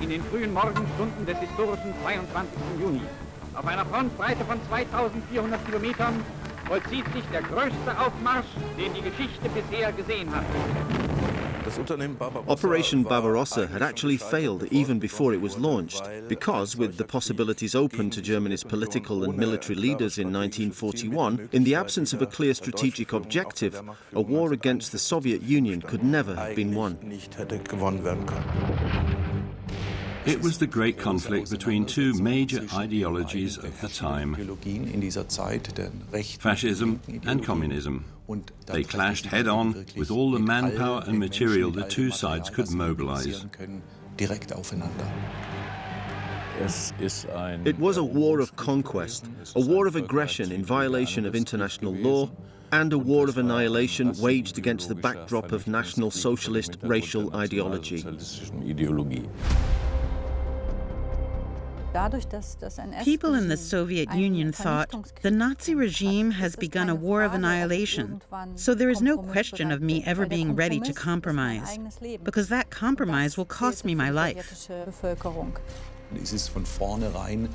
in den frühen Morgenstunden des historischen 22. Juni. Auf einer Frontbreite von 2400 Kilometern vollzieht sich der größte Aufmarsch, den die Geschichte bisher gesehen hat. Operation Barbarossa had actually failed even before it was launched, because with the possibilities open to Germany's political and military leaders in 1941, in the absence of a clear strategic objective, a war against the Soviet Union could never have been won. It was the great conflict between two major ideologies of the time, fascism and communism. They clashed head-on with all the manpower and material the two sides could mobilize. It was a war of conquest, a war of aggression in violation of international law, and a war of annihilation waged against the backdrop of National Socialist racial ideology. People in the Soviet Union thought the Nazi regime has begun a war of annihilation, so there is no question of me ever being ready to compromise, because that compromise will cost me my life.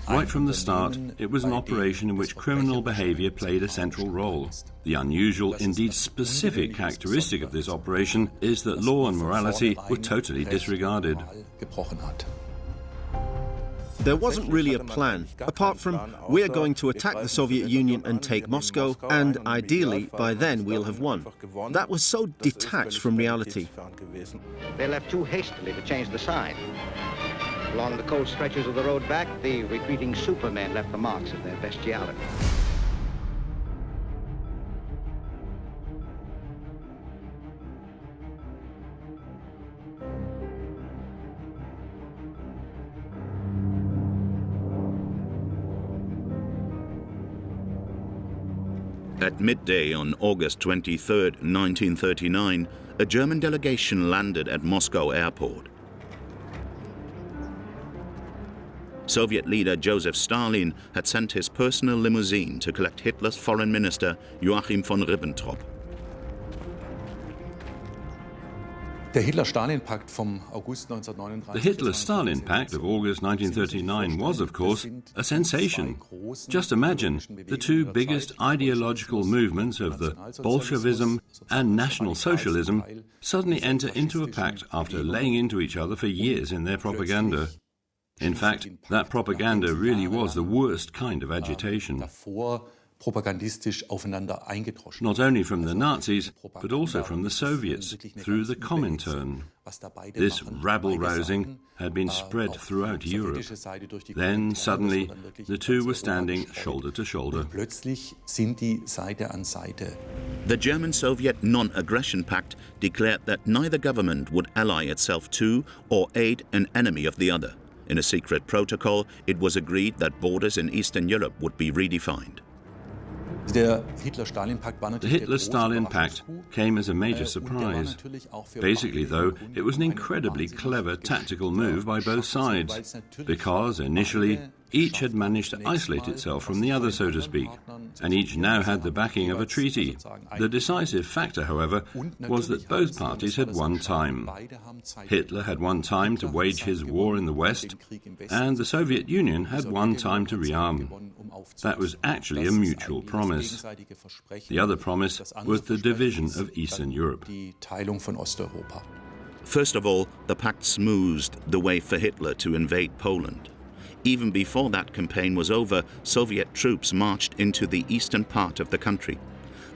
Right from the start, it was an operation in which criminal behavior played a central role. The unusual, indeed specific characteristic of this operation is that law and morality were totally disregarded. There wasn't really a plan, apart from we're going to attack the Soviet Union and take Moscow, and ideally, by then we'll have won. That was so detached from reality. They left too hastily to change the sign. Along the cold stretches of the road back, the retreating supermen left the marks of their bestiality. At midday on August 23, 1939, a German delegation landed at Moscow airport. Soviet leader Joseph Stalin had sent his personal limousine to collect Hitler's foreign minister Joachim von Ribbentrop. The Hitler-Stalin Pact of August 1939 was, of course, a sensation. Just imagine the two biggest ideological movements of the Bolshevism and National Socialism suddenly enter into a pact after laying into each other for years in their propaganda. In fact, that propaganda really was the worst kind of agitation. Not only from the Nazis, but also from the Soviets, through the Comintern. This rabble-rousing had been spread throughout Europe. Then, suddenly, the two were standing shoulder to shoulder. The German-Soviet Non-Aggression Pact declared that neither government would ally itself to or aid an enemy of the other. In a secret protocol, it was agreed that borders in Eastern Europe would be redefined. The Hitler-Stalin Pact came as a major surprise. Basically, though, it was an incredibly clever tactical move by both sides, because initially each had managed to isolate itself from the other, so to speak, and each now had the backing of a treaty. The decisive factor, however, was that both parties had won time. Hitler had won time to wage his war in the West, and the Soviet Union had won time to rearm. That was actually a mutual promise. The other promise was the division of Eastern Europe. First of all, the pact smoothed the way for Hitler to invade Poland. Even before that campaign was over, Soviet troops marched into the eastern part of the country.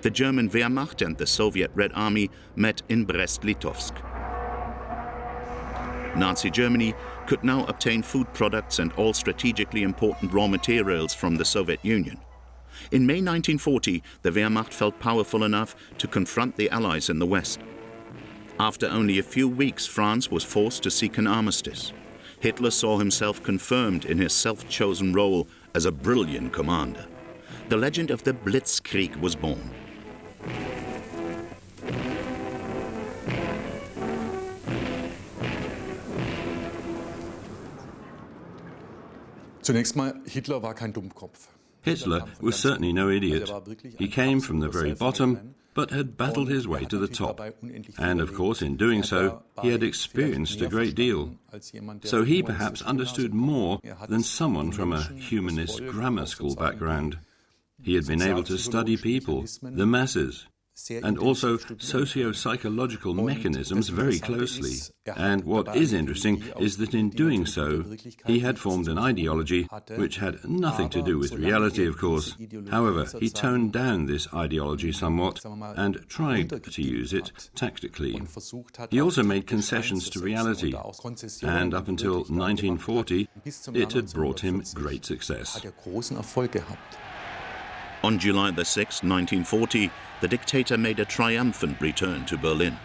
The German Wehrmacht and the Soviet Red Army met in Brest-Litovsk. Nazi Germany could now obtain food products and all strategically important raw materials from the Soviet Union. In May 1940, the Wehrmacht felt powerful enough to confront the Allies in the West. After only a few weeks, France was forced to seek an armistice. Hitler saw himself confirmed in his self-chosen role as a brilliant commander. The legend of the Blitzkrieg was born. Zunächst mal, Hitler war kein Dummkopf. Hitler was certainly no idiot. He came from the very bottom, but had battled his way to the top. And of course, in doing so, he had experienced a great deal. So he perhaps understood more than someone from a humanist grammar school background. He had been able to study people, the masses, and also socio-psychological mechanisms very closely. And what is interesting is that in doing so, he had formed an ideology which had nothing to do with reality, of course. However, he toned down this ideology somewhat and tried to use it tactically. He also made concessions to reality, and up until 1940, it had brought him great success. On July the 6th, 1940, the dictator made a triumphant return to Berlin.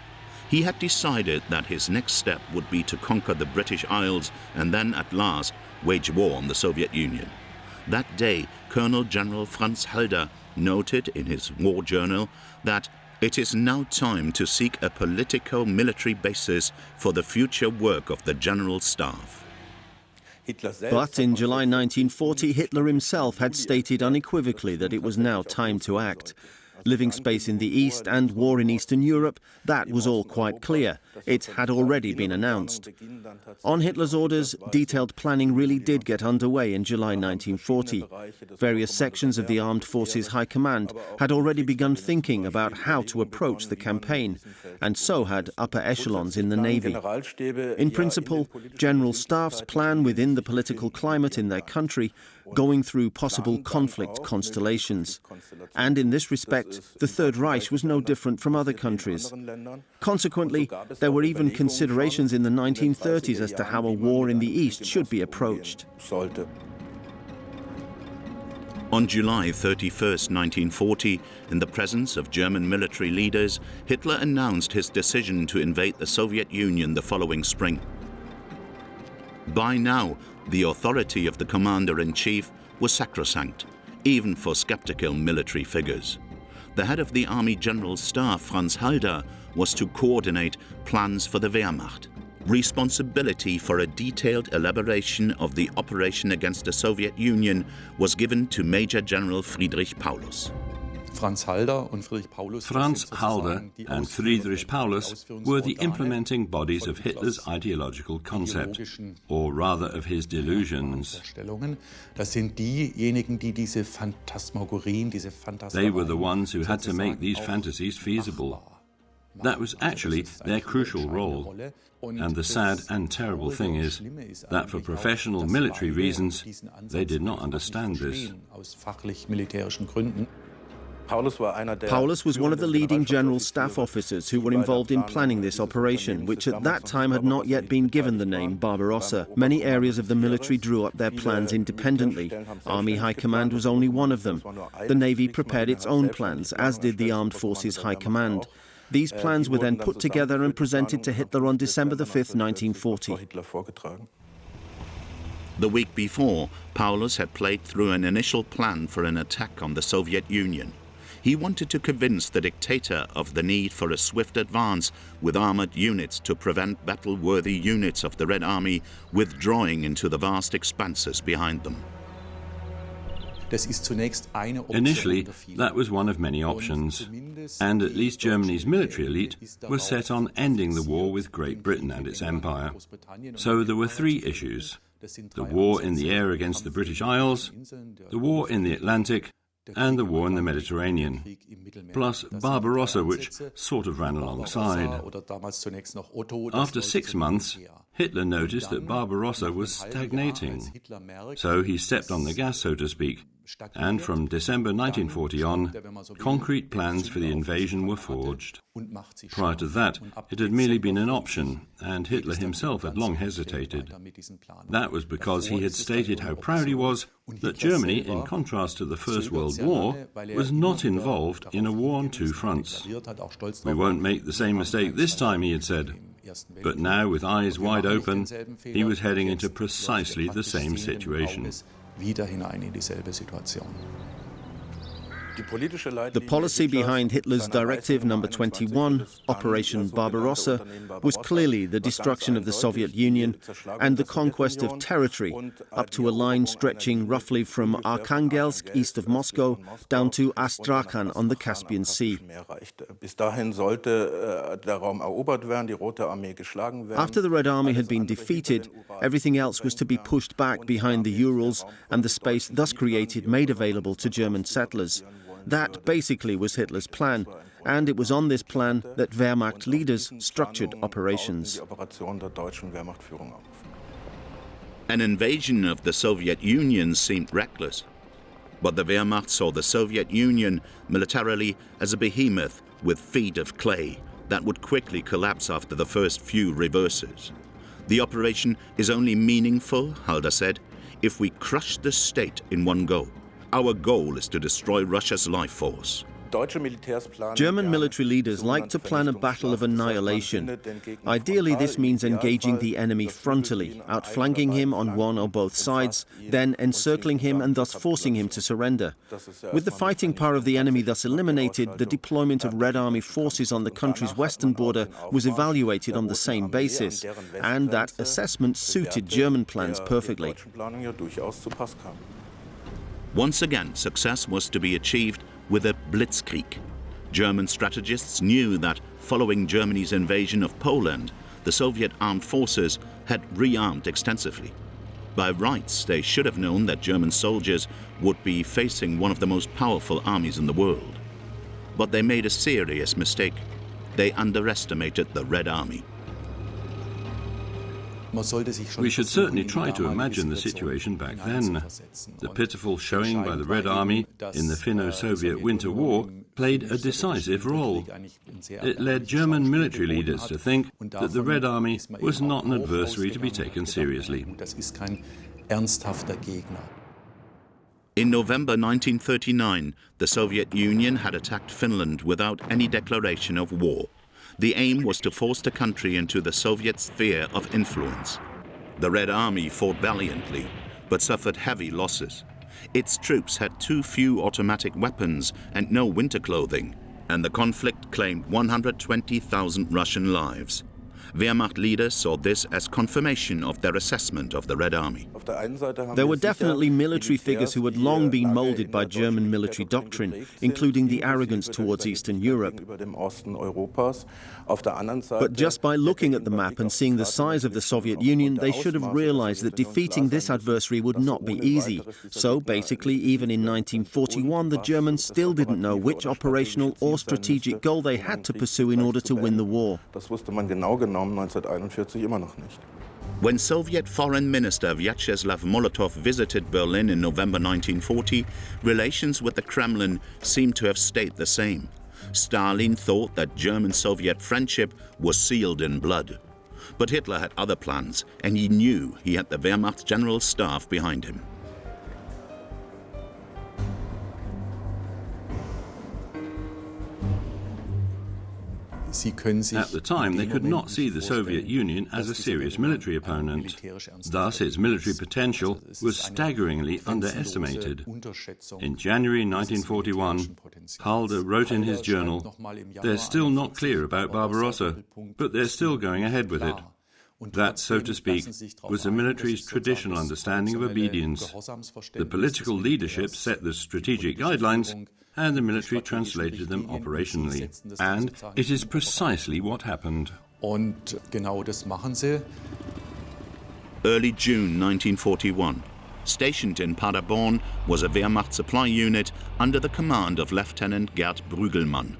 He had decided that his next step would be to conquer the British Isles and then, at last, wage war on the Soviet Union. That day, Colonel General Franz Halder noted in his war journal that it is now time to seek a politico-military basis for the future work of the General Staff. But in July 1940, Hitler himself had stated unequivocally that it was now time to act. Living space in the East and war in Eastern Europe, that was all quite clear. It had already been announced. On Hitler's orders, detailed planning really did get underway in July 1940. Various sections of the Armed Forces High Command had already begun thinking about how to approach the campaign, and so had upper echelons in the Navy. In principle, General Staffs plan within the political climate in their country, going through possible conflict constellations. And in this respect, the Third Reich was no different from other countries. Consequently, there were even considerations in the 1930s as to how a war in the East should be approached. On July 31st, 1940, in the presence of German military leaders, Hitler announced his decision to invade the Soviet Union the following spring. By now, the authority of the commander-in-chief was sacrosanct, even for skeptical military figures. The head of the Army General Staff, Franz Halder, was to coordinate plans for the Wehrmacht. Responsibility for a detailed elaboration of the operation against the Soviet Union was given to Major General Friedrich Paulus. Franz Halder and Friedrich Paulus were the implementing bodies of Hitler's ideological concept, or rather of his delusions. They were the ones who had to make these fantasies feasible. That was actually their crucial role. And the sad and terrible thing is that for professional military reasons, they did not understand this. Paulus was one of the leading General Staff officers who were involved in planning this operation, which at that time had not yet been given the name Barbarossa. Many areas of the military drew up their plans independently. Army High Command was only one of them. The Navy prepared its own plans, as did the Armed Forces High Command. These plans were then put together and presented to Hitler on December the 5th, 1940. The week before, Paulus had played through an initial plan for an attack on the Soviet Union. He wanted to convince the dictator of the need for a swift advance with armored units to prevent battle-worthy units of the Red Army withdrawing into the vast expanses behind them. Initially, that was one of many options, and at least Germany's military elite was set on ending the war with Great Britain and its empire. So there were three issues: the war in the air against the British Isles, the war in the Atlantic, and the war in the Mediterranean, plus Barbarossa, which sort of ran alongside. After 6 months, Hitler noticed that Barbarossa was stagnating. So he stepped on the gas, so to speak, and from December 1940 on, concrete plans for the invasion were forged. Prior to that, it had merely been an option, and Hitler himself had long hesitated. That was because he had stated how proud he was that Germany, in contrast to the First World War, was not involved in a war on two fronts. "We won't make the same mistake this time," he had said. But now, with eyes wide open, he was heading into precisely the same situation. The policy behind Hitler's Directive No. 21, Operation Barbarossa, was clearly the destruction of the Soviet Union and the conquest of territory up to a line stretching roughly from Arkhangelsk, east of Moscow, down to Astrakhan on the Caspian Sea. After the Red Army had been defeated, everything else was to be pushed back behind the Urals and the space thus created made available to German settlers. That basically was Hitler's plan, and it was on this plan that Wehrmacht leaders structured operations. An invasion of the Soviet Union seemed reckless, but the Wehrmacht saw the Soviet Union militarily as a behemoth with feet of clay that would quickly collapse after the first few reverses. The operation is only meaningful, Halder said, if we crush the state in one go. Our goal is to destroy Russia's life force. German military leaders like to plan a battle of annihilation. Ideally, this means engaging the enemy frontally, outflanking him on one or both sides, then encircling him and thus forcing him to surrender. With the fighting power of the enemy thus eliminated, the deployment of Red Army forces on the country's western border was evaluated on the same basis, and that assessment suited German plans perfectly. Once again, success was to be achieved with a Blitzkrieg. German strategists knew that following Germany's invasion of Poland, the Soviet armed forces had rearmed extensively. By rights, they should have known that German soldiers would be facing one of the most powerful armies in the world. But they made a serious mistake. They underestimated the Red Army. We should certainly try to imagine the situation back then. The pitiful showing by the Red Army in the Finno-Soviet Winter War played a decisive role. It led German military leaders to think that the Red Army was not an adversary to be taken seriously. In November 1939, the Soviet Union had attacked Finland without any declaration of war. The aim was to force the country into the Soviet sphere of influence. The Red Army fought valiantly, but suffered heavy losses. Its troops had too few automatic weapons and no winter clothing, and the conflict claimed 120,000 Russian lives. Wehrmacht leaders saw this as confirmation of their assessment of the Red Army. There were definitely military figures who had long been molded by German military doctrine, including the arrogance towards Eastern Europe. But just by looking at the map and seeing the size of the Soviet Union, they should have realized that defeating this adversary would not be easy. So basically, even in 1941, the Germans still didn't know which operational or strategic goal they had to pursue in order to win the war. When Soviet Foreign Minister Vyacheslav Molotov visited Berlin in November 1940, relations with the Kremlin seemed to have stayed the same. Stalin thought that German-Soviet friendship was sealed in blood. But Hitler had other plans, and he knew he had the Wehrmacht General Staff behind him. At the time, they could not see the Soviet Union as a serious military opponent. Thus, its military potential was staggeringly underestimated. In January 1941, Halder wrote in his journal, "They're still not clear about Barbarossa, but they're still going ahead with it." That, so to speak, was the military's traditional understanding of obedience. The political leadership set the strategic guidelines, and the military translated them operationally. And it is precisely what happened. Early June 1941. Stationed in Paderborn was a Wehrmacht supply unit under the command of Lieutenant Gerd Brügelmann.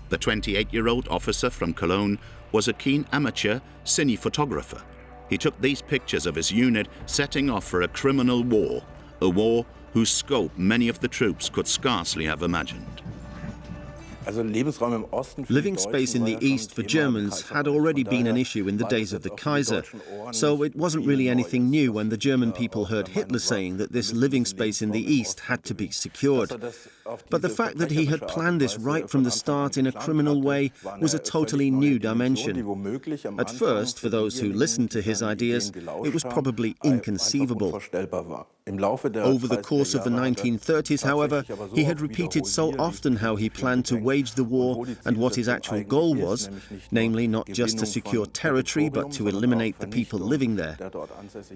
The 28-year-old officer from Cologne was a keen amateur cine photographer. He took these pictures of his unit setting off for a criminal war, a war whose scope many of the troops could scarcely have imagined. Living space in the East for Germans had already been an issue in the days of the Kaiser, so it wasn't really anything new when the German people heard Hitler saying that this living space in the East had to be secured. But the fact that he had planned this right from the start in a criminal way was a totally new dimension. At first, for those who listened to his ideas, it was probably inconceivable. Over the course of the 1930s, however, he had repeated so often how he planned to wage the war and what his actual goal was, namely not just to secure territory but to eliminate the people living there.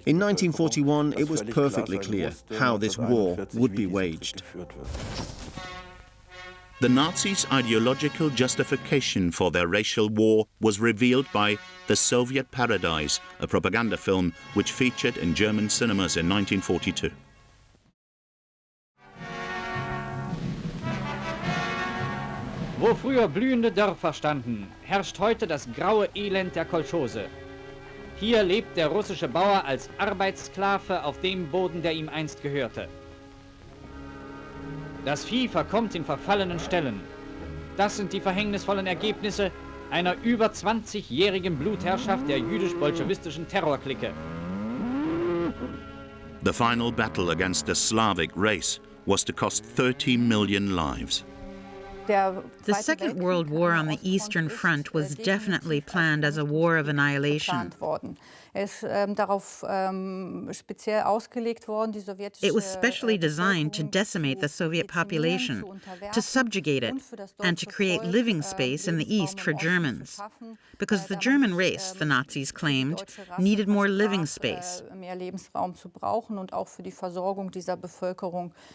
In 1941, it was perfectly clear how this war would be waged. The Nazis' ideological justification for their racial war was revealed by The Soviet Paradise, a propaganda film which featured in German cinemas in 1942. Wo früher blühende Dörfer standen, herrscht heute das graue Elend der Kolchose. Hier lebt der russische Bauer als Arbeitssklave auf dem Boden, der ihm einst gehörte. Das Vieh verkommt in verfallenen Ställen. Das sind die verhängnisvollen Ergebnisse einer über 20-jährigen Blutherrschaft der jüdisch-bolschewistischen Terrorklicke. The final battle against the Slavic race was to cost 30 million lives. The Second World War on the Eastern Front was definitely planned as a war of annihilation. It was specially designed to decimate the Soviet population, to subjugate it, and to create living space in the East for Germans. Because the German race, the Nazis claimed, needed more living space.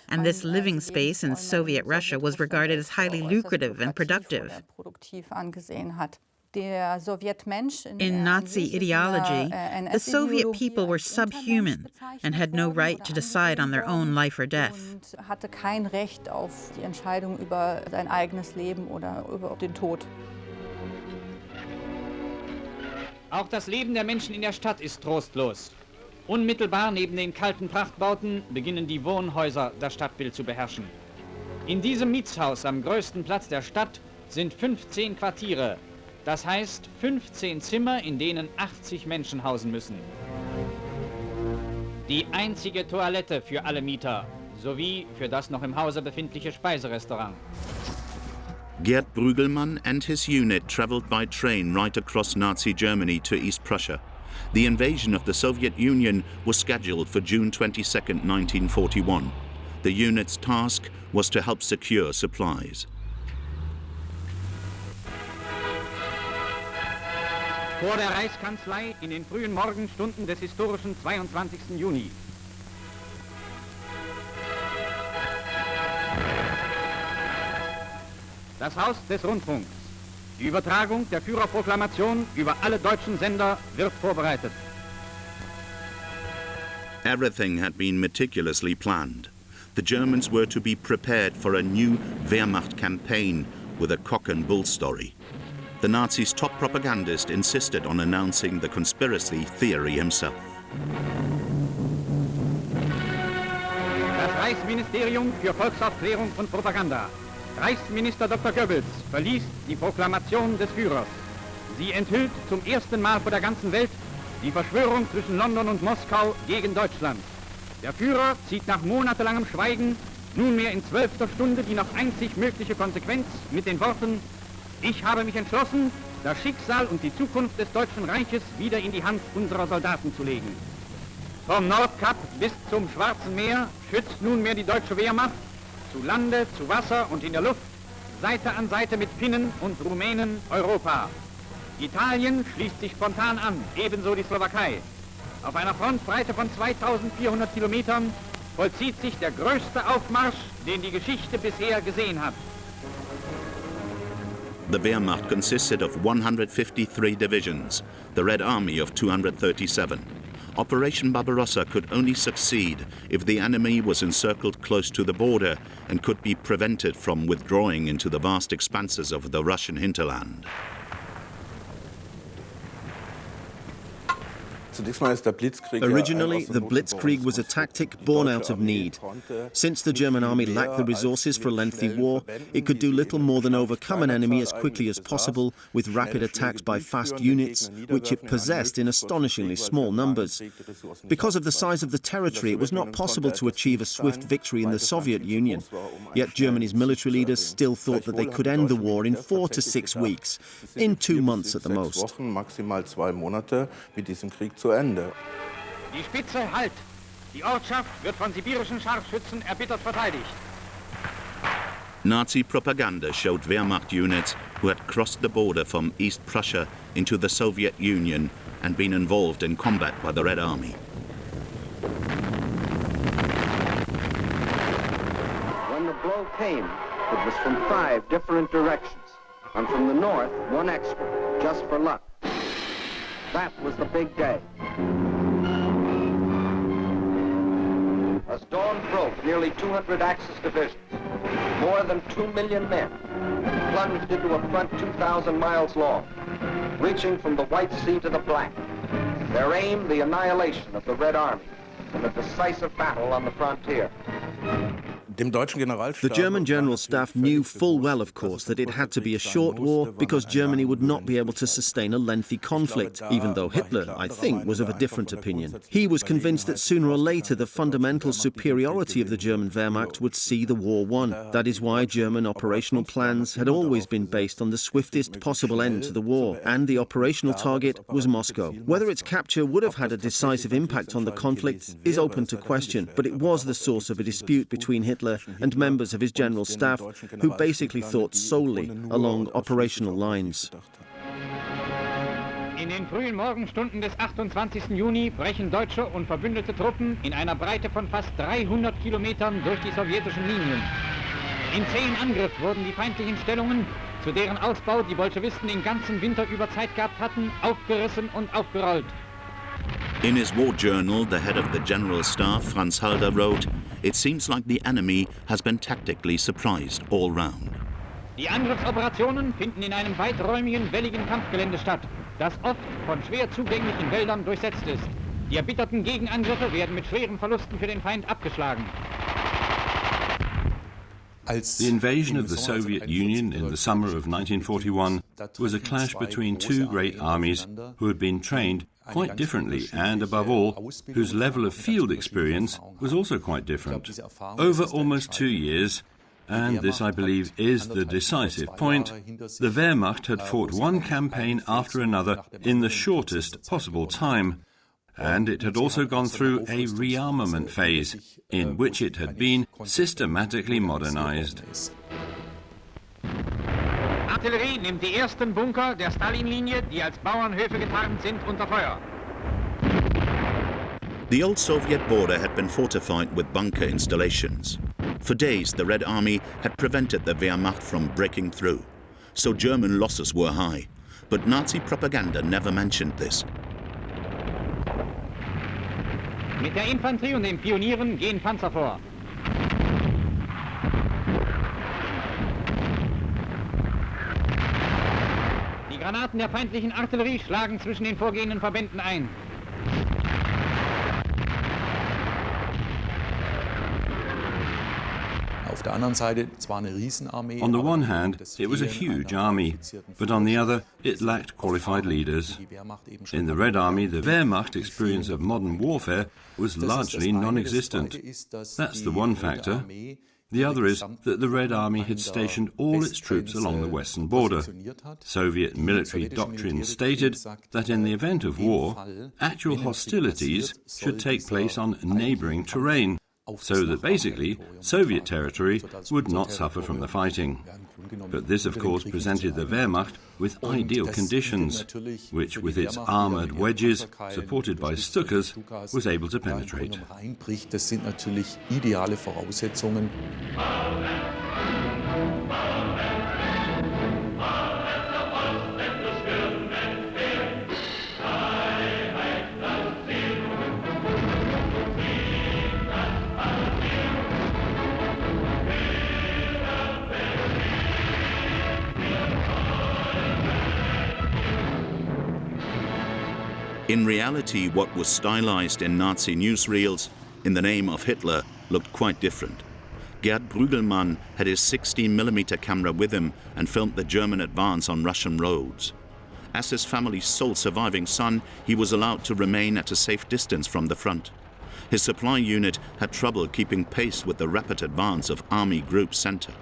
And this living space in Soviet Russia was regarded as highly lucrative and productive. In Nazi ideology, the Soviet people were subhuman and had no right to decide on their own life or death. Auch das Leben der Menschen in der Stadt ist trostlos. Unmittelbar neben den kalten Prachtbauten beginnen die Wohnhäuser das Stadtbild zu beherrschen. In diesem Mietshaus am größten Platz der Stadt sind 15 Quartiere. Das heißt 15 Zimmer, in denen 80 Menschen hausen müssen. Die einzige Toilette für alle Mieter, sowie für das noch im Hause befindliche Speiserestaurant. Gerd Brügelmann and his unit traveled by train right across Nazi Germany to East Prussia. The invasion of the Soviet Union was scheduled for June 22, 1941. The unit's task was to help secure supplies. Vor der Reichskanzlei in den frühen Morgenstunden des historischen 22. Juni. Das Haus des Rundfunks. Die Übertragung der Führerproklamation über alle deutschen Sender wird vorbereitet. Everything had been meticulously planned. The Germans were to be prepared for a new Wehrmacht campaign with a cock and bull story. The Nazis' top propagandist insisted on announcing the conspiracy theory himself. Das Reichsministerium für Volksaufklärung und Propaganda. Reichsminister Dr. Goebbels verliest die Proklamation des Führers. Sie enthüllt zum ersten Mal vor der ganzen Welt die Verschwörung zwischen London und Moskau gegen Deutschland. Der Führer zieht nach monatelangem Schweigen nunmehr in 12. Stunde die noch einzig mögliche Konsequenz mit den Worten: Ich habe mich entschlossen, das Schicksal und die Zukunft des Deutschen Reiches wieder in die Hand unserer Soldaten zu legen. Vom Nordkap bis zum Schwarzen Meer schützt nunmehr die deutsche Wehrmacht zu Lande, zu Wasser und in der Luft, Seite an Seite mit Finnen und Rumänen Europa. Italien schließt sich spontan an, ebenso die Slowakei. Auf einer Frontbreite von 2400 Kilometern vollzieht sich der größte Aufmarsch, den die Geschichte bisher gesehen hat. The Wehrmacht consisted of 153 divisions, the Red Army of 237. Operation Barbarossa could only succeed if the enemy was encircled close to the border and could be prevented from withdrawing into the vast expanses of the Russian hinterland. Originally, the Blitzkrieg was a tactic born out of need. Since the German army lacked the resources for a lengthy war, it could do little more than overcome an enemy as quickly as possible with rapid attacks by fast units, which it possessed in astonishingly small numbers. Because of the size of the territory, it was not possible to achieve a swift victory in the Soviet Union. Yet Germany's military leaders still thought that they could end the war in 4 to 6 weeks, in 2 months at the most. Die Spitze, halt! Die Ortschaft wird von sibirischen Scharfschützen erbittert verteidigt. Nazi propaganda showed Wehrmacht units who had crossed the border from East Prussia into the Soviet Union and been involved in combat by the Red Army. When the blow came, it was from 5 different directions, and from the north, 1 extra, just for luck. That was the big day. As dawn broke, nearly 200 Axis divisions, more than 2 million men, plunged into a front 2,000 miles long, reaching from the White Sea to the Black. Their aim, the annihilation of the Red Army in a decisive battle on the frontier. The German General Staff knew full well, of course, that it had to be a short war because Germany would not be able to sustain a lengthy conflict, even though Hitler, I think, was of a different opinion. He was convinced that sooner or later the fundamental superiority of the German Wehrmacht would see the war won. That is why German operational plans had always been based on the swiftest possible end to the war, and the operational target was Moscow. Whether its capture would have had a decisive impact on the conflict is open to question, but it was the source of a dispute between Hitler and members of his general staff who basically thought solely along operational lines. In den frühen Morgenstunden des 28. Juni brechen deutsche und verbündete Truppen in einer Breite von fast 300 Kilometern durch die sowjetischen Linien. In zähen Angriff wurden die feindlichen Stellungen, zu deren Ausbau die Bolschewisten den ganzen Winter über Zeit gehabt hatten, aufgerissen und aufgerollt. In his war journal, the head of the General Staff, Franz Halder, wrote, "It seems like the enemy has been tactically surprised all round." Die Angriffsoperationen finden in einem weiträumigen, welligen Kampfgelände statt, das oft von schwer zugänglichen Wäldern durchsetzt ist. Die erbitterten Gegenangriffe werden mit schweren Verlusten für den Feind abgeschlagen. The invasion of the Soviet Union in the summer of 1941 was a clash between 2 great armies who had been trained quite differently and, above all, whose level of field experience was also quite different. Over almost 2 years, and this, I believe, is the decisive point, the Wehrmacht had fought one campaign after another in the shortest possible time, and it had also gone through a rearmament phase, in which it had been systematically modernized. Artillerie nimmt die ersten Bunker der Stalin-Linie, die als Bauernhöfe getarnt sind, unter Feuer. The old Soviet border had been fortified with bunker installations. For days, the Red Army had prevented the Wehrmacht from breaking through, so German losses were high. But Nazi propaganda never mentioned this. Mit der Infanterie und den Pionieren gehen Panzer vor. Die Granaten der feindlichen Artillerie schlagen zwischen den vorgehenden Verbänden ein. On the one hand, it was a huge army, but on the other, it lacked qualified leaders. In the Red Army, the Wehrmacht experience of modern warfare was largely non-existent. That's the one factor. The other is that the Red Army had stationed all its troops along the western border. Soviet military doctrine stated that in the event of war, actual hostilities should take place on neighboring terrain, so that basically Soviet territory would not suffer from the fighting. But this, of course, presented the Wehrmacht with ideal conditions, which, with its armoured wedges, supported by Stukas, was able to penetrate. Das sind natürlich ideale Voraussetzungen. In reality, what was stylized in Nazi newsreels in the name of Hitler looked quite different. Gerd Brügelmann had his 16mm camera with him and filmed the German advance on Russian roads. As his family's sole surviving son, he was allowed to remain at a safe distance from the front. His supply unit had trouble keeping pace with the rapid advance of Army Group Center.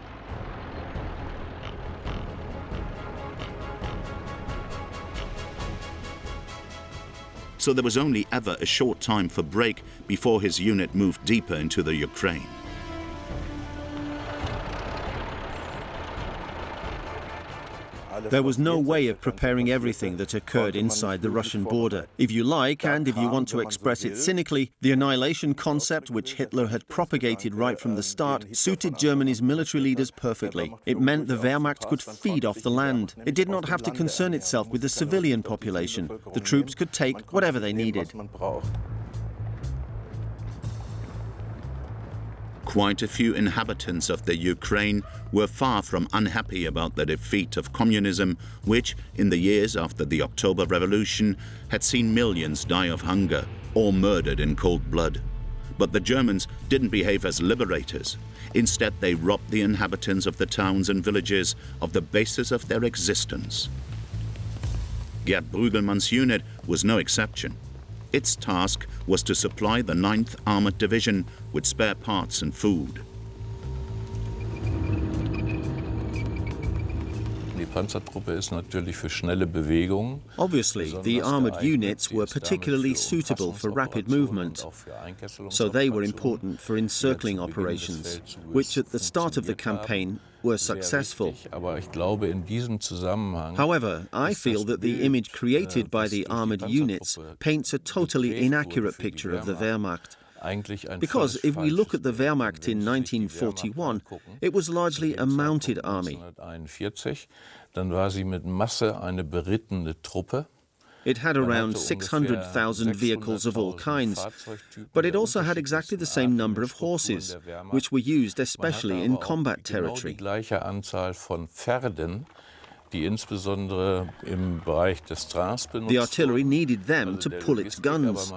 so there was only ever a short time for break before his unit moved deeper into the Ukraine. There was no way of preparing everything that occurred inside the Russian border. If you like, and if you want to express it cynically, the annihilation concept, which Hitler had propagated right from the start, suited Germany's military leaders perfectly. It meant the Wehrmacht could feed off the land. It did not have to concern itself with the civilian population. The troops could take whatever they needed. Quite a few inhabitants of the Ukraine were far from unhappy about the defeat of communism, which, in the years after the October Revolution, had seen millions die of hunger or murdered in cold blood. But the Germans didn't behave as liberators. Instead, they robbed the inhabitants of the towns and villages of the basis of their existence. Gerd Brügelmann's unit was no exception. Its task was to supply the 9th Armored Division with spare parts and food. Obviously, the armored units were particularly suitable for rapid movement, so they were important for encircling operations, which at the start of the campaign were successful. However, I feel that the image created by the armored units paints a totally inaccurate picture of the Wehrmacht. Because if we look at the Wehrmacht in 1941, it was largely a mounted army. It had around 600,000 vehicles of all kinds, but it also had exactly the same number of horses, which were used especially in combat territory. The artillery needed them to pull its guns.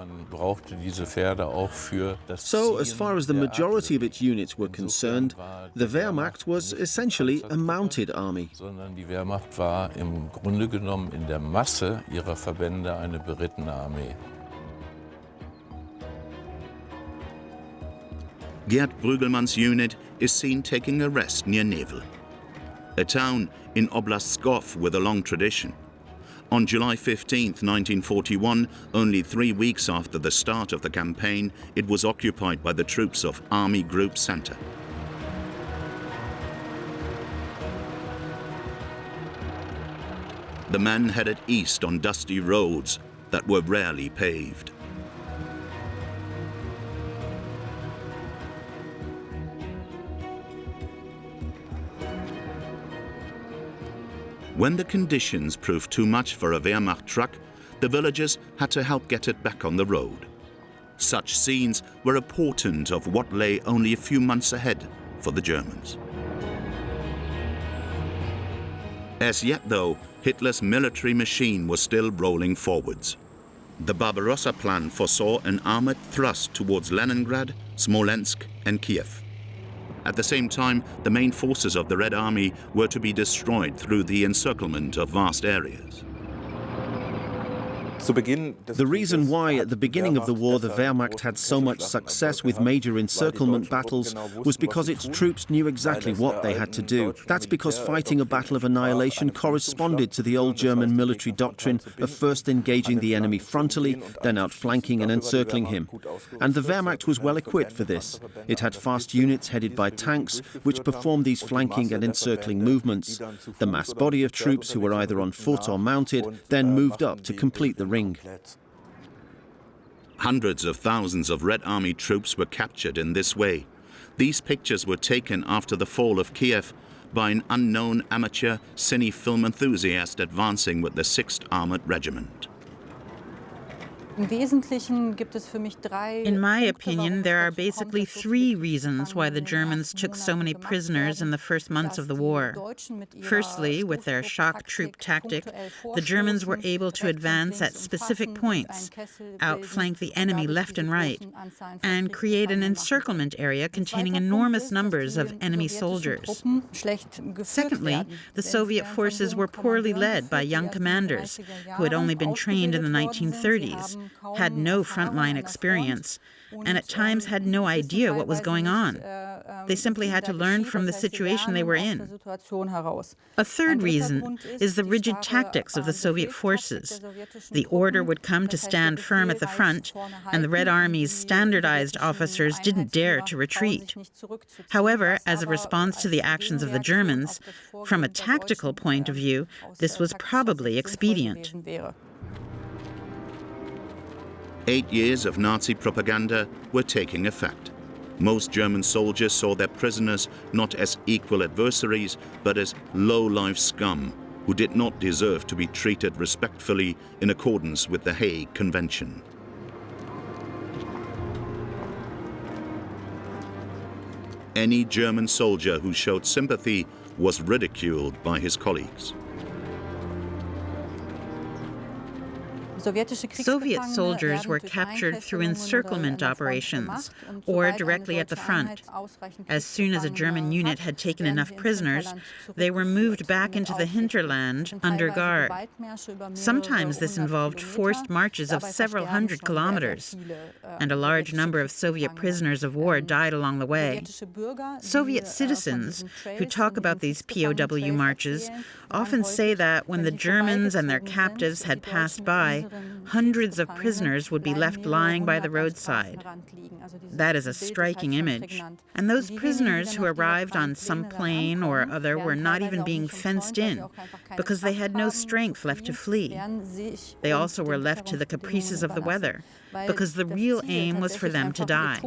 So, as far as the majority of its units were concerned, the Wehrmacht was essentially a mounted army. Gerd Brügelmann's unit is seen taking a rest near Nevel, a town in Oblast Pskov with a long tradition. On July 15, 1941, only 3 weeks after the start of the campaign, it was occupied by the troops of Army Group Center. The men headed east on dusty roads that were rarely paved. When the conditions proved too much for a Wehrmacht truck, the villagers had to help get it back on the road. Such scenes were a portent of what lay only a few months ahead for the Germans. As yet, though, Hitler's military machine was still rolling forwards. The Barbarossa plan foresaw an armored thrust towards Leningrad, Smolensk, and Kiev. At the same time, the main forces of the Red Army were to be destroyed through the encirclement of vast areas. The reason why at the beginning of the war the Wehrmacht had so much success with major encirclement battles was because its troops knew exactly what they had to do. That's because fighting a battle of annihilation corresponded to the old German military doctrine of first engaging the enemy frontally, then outflanking and encircling him. And the Wehrmacht was well equipped for this. It had fast units headed by tanks, which performed these flanking and encircling movements. The mass body of troops who were either on foot or mounted then moved up to complete the ring. Hundreds of thousands of Red Army troops were captured in this way. These pictures were taken after the fall of Kiev by an unknown amateur cine film enthusiast advancing with the 6th Armored Regiment. In my opinion, there are basically 3 reasons why the Germans took so many prisoners in the first months of the war. Firstly, with their shock troop tactic, the Germans were able to advance at specific points, outflank the enemy left and right, and create an encirclement area containing enormous numbers of enemy soldiers. Secondly, the Soviet forces were poorly led by young commanders who had only been trained in the 1930s, had no frontline experience, and at times had no idea what was going on. They simply had to learn from the situation they were in. A third reason is the rigid tactics of the Soviet forces. The order would come to stand firm at the front, and the Red Army's standardized officers didn't dare to retreat. However, as a response to the actions of the Germans, from a tactical point of view, this was probably expedient. 8 years of Nazi propaganda were taking effect. Most German soldiers saw their prisoners not as equal adversaries, but as low-life scum who did not deserve to be treated respectfully in accordance with the Hague Convention. Any German soldier who showed sympathy was ridiculed by his colleagues. Soviet soldiers were captured through encirclement operations or directly at the front. As soon as a German unit had taken enough prisoners, they were moved back into the hinterland under guard. Sometimes this involved forced marches of several hundred kilometers, and a large number of Soviet prisoners of war died along the way. Soviet citizens who talk about these POW marches often say that when the Germans and their captives had passed by, hundreds of prisoners would be left lying by the roadside. That is a striking image. And those prisoners who arrived on some plane or other were not even being fenced in because they had no strength left to flee. They also were left to the caprices of the weather because the real aim was for them to die.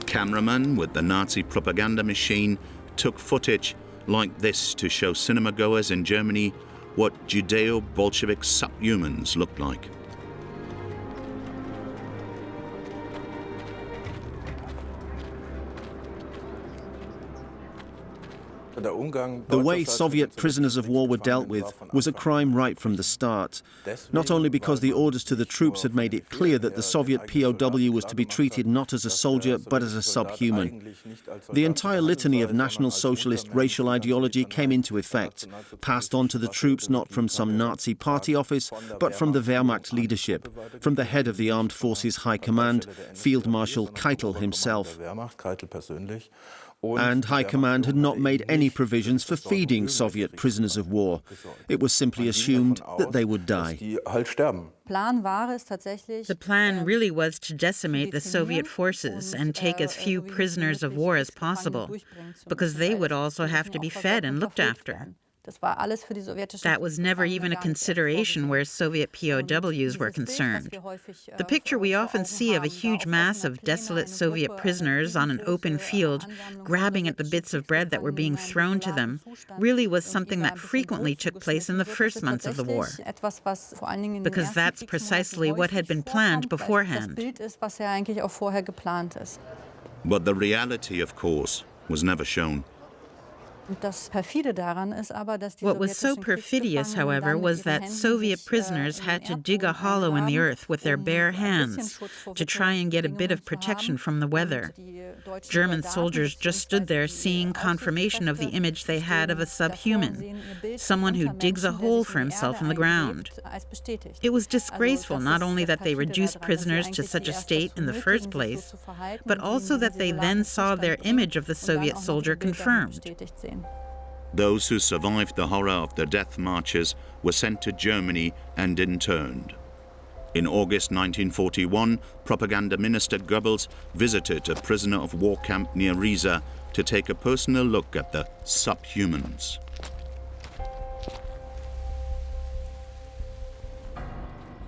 Cameramen with the Nazi propaganda machine took footage like this to show cinema-goers in Germany what Judeo-Bolshevik subhumans looked like. The way Soviet prisoners of war were dealt with was a crime right from the start, not only because the orders to the troops had made it clear that the Soviet POW was to be treated not as a soldier but as a subhuman. The entire litany of National Socialist racial ideology came into effect, passed on to the troops not from some Nazi party office, but from the Wehrmacht leadership, from the head of the Armed Forces High Command, Field Marshal Keitel himself. And High Command had not made any provisions for feeding Soviet prisoners of war. It was simply assumed that they would die. The plan really was to decimate the Soviet forces and take as few prisoners of war as possible, because they would also have to be fed and looked after. That was never even a consideration where Soviet POWs were concerned. The picture we often see of a huge mass of desolate Soviet prisoners on an open field, grabbing at the bits of bread that were being thrown to them, really was something that frequently took place in the first months of the war, because that's precisely what had been planned beforehand. But the reality, of course, was never shown. What was so perfidious, however, was that Soviet prisoners had to dig a hollow in the earth with their bare hands to try and get a bit of protection from the weather. German soldiers just stood there seeing confirmation of the image they had of a subhuman, someone who digs a hole for himself in the ground. It was disgraceful not only that they reduced prisoners to such a state in the first place, but also that they then saw their image of the Soviet soldier confirmed. Those who survived the horror of the death marches were sent to Germany and interned. In August 1941, Propaganda Minister Goebbels visited a prisoner of war camp near Riesa to take a personal look at the subhumans.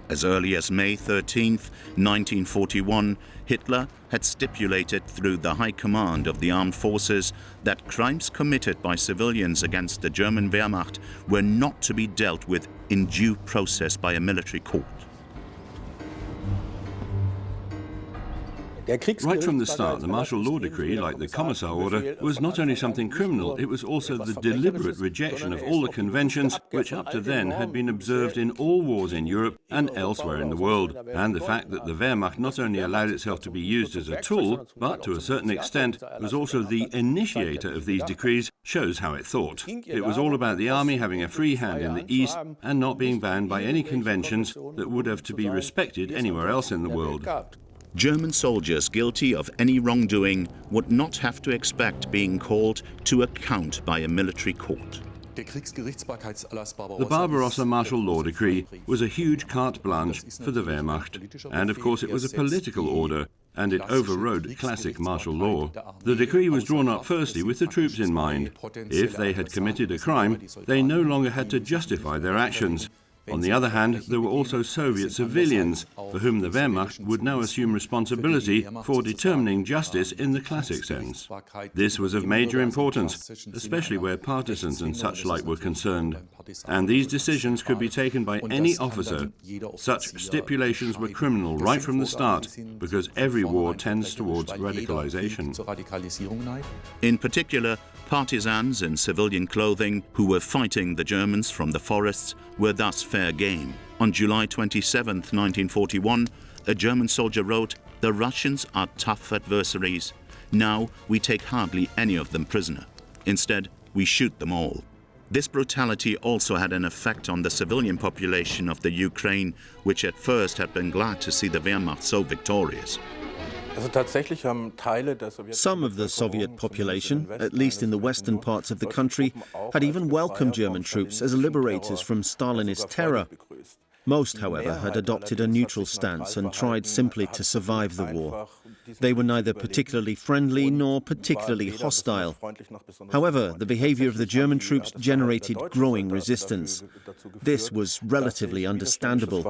As early as May 13, 1941, Hitler had stipulated through the High Command of the Armed Forces that crimes committed by civilians against the German Wehrmacht were not to be dealt with in due process by a military court. Right from the start, the martial law decree, like the commissar order, was not only something criminal, it was also the deliberate rejection of all the conventions which up to then had been observed in all wars in Europe and elsewhere in the world. And the fact that the Wehrmacht not only allowed itself to be used as a tool, but to a certain extent was also the initiator of these decrees, shows how it thought. It was all about the army having a free hand in the East and not being bound by any conventions that would have to be respected anywhere else in the world. German soldiers guilty of any wrongdoing would not have to expect being called to account by a military court. The Barbarossa martial law decree was a huge carte blanche for the Wehrmacht, and of course it was a political order, and it overrode classic martial law. The decree was drawn up firstly with the troops in mind. If they had committed a crime, they no longer had to justify their actions. On the other hand, there were also Soviet civilians, for whom the Wehrmacht would now assume responsibility for determining justice in the classic sense. This was of major importance, especially where partisans and such like were concerned. And these decisions could be taken by any officer. Such stipulations were criminal right from the start, because every war tends towards radicalization. In particular, partisans in civilian clothing who were fighting the Germans from the forests were thus fair game. On July 27, 1941, a German soldier wrote, "The Russians are tough adversaries. Now we take hardly any of them prisoner. Instead, we shoot them all." This brutality also had an effect on the civilian population of the Ukraine, which at first had been glad to see the Wehrmacht so victorious. Some of the Soviet population, at least in the western parts of the country, had even welcomed German troops as liberators from Stalinist terror. Most, however, had adopted a neutral stance and tried simply to survive the war. They were neither particularly friendly nor particularly hostile. However, the behavior of the German troops generated growing resistance. This was relatively understandable.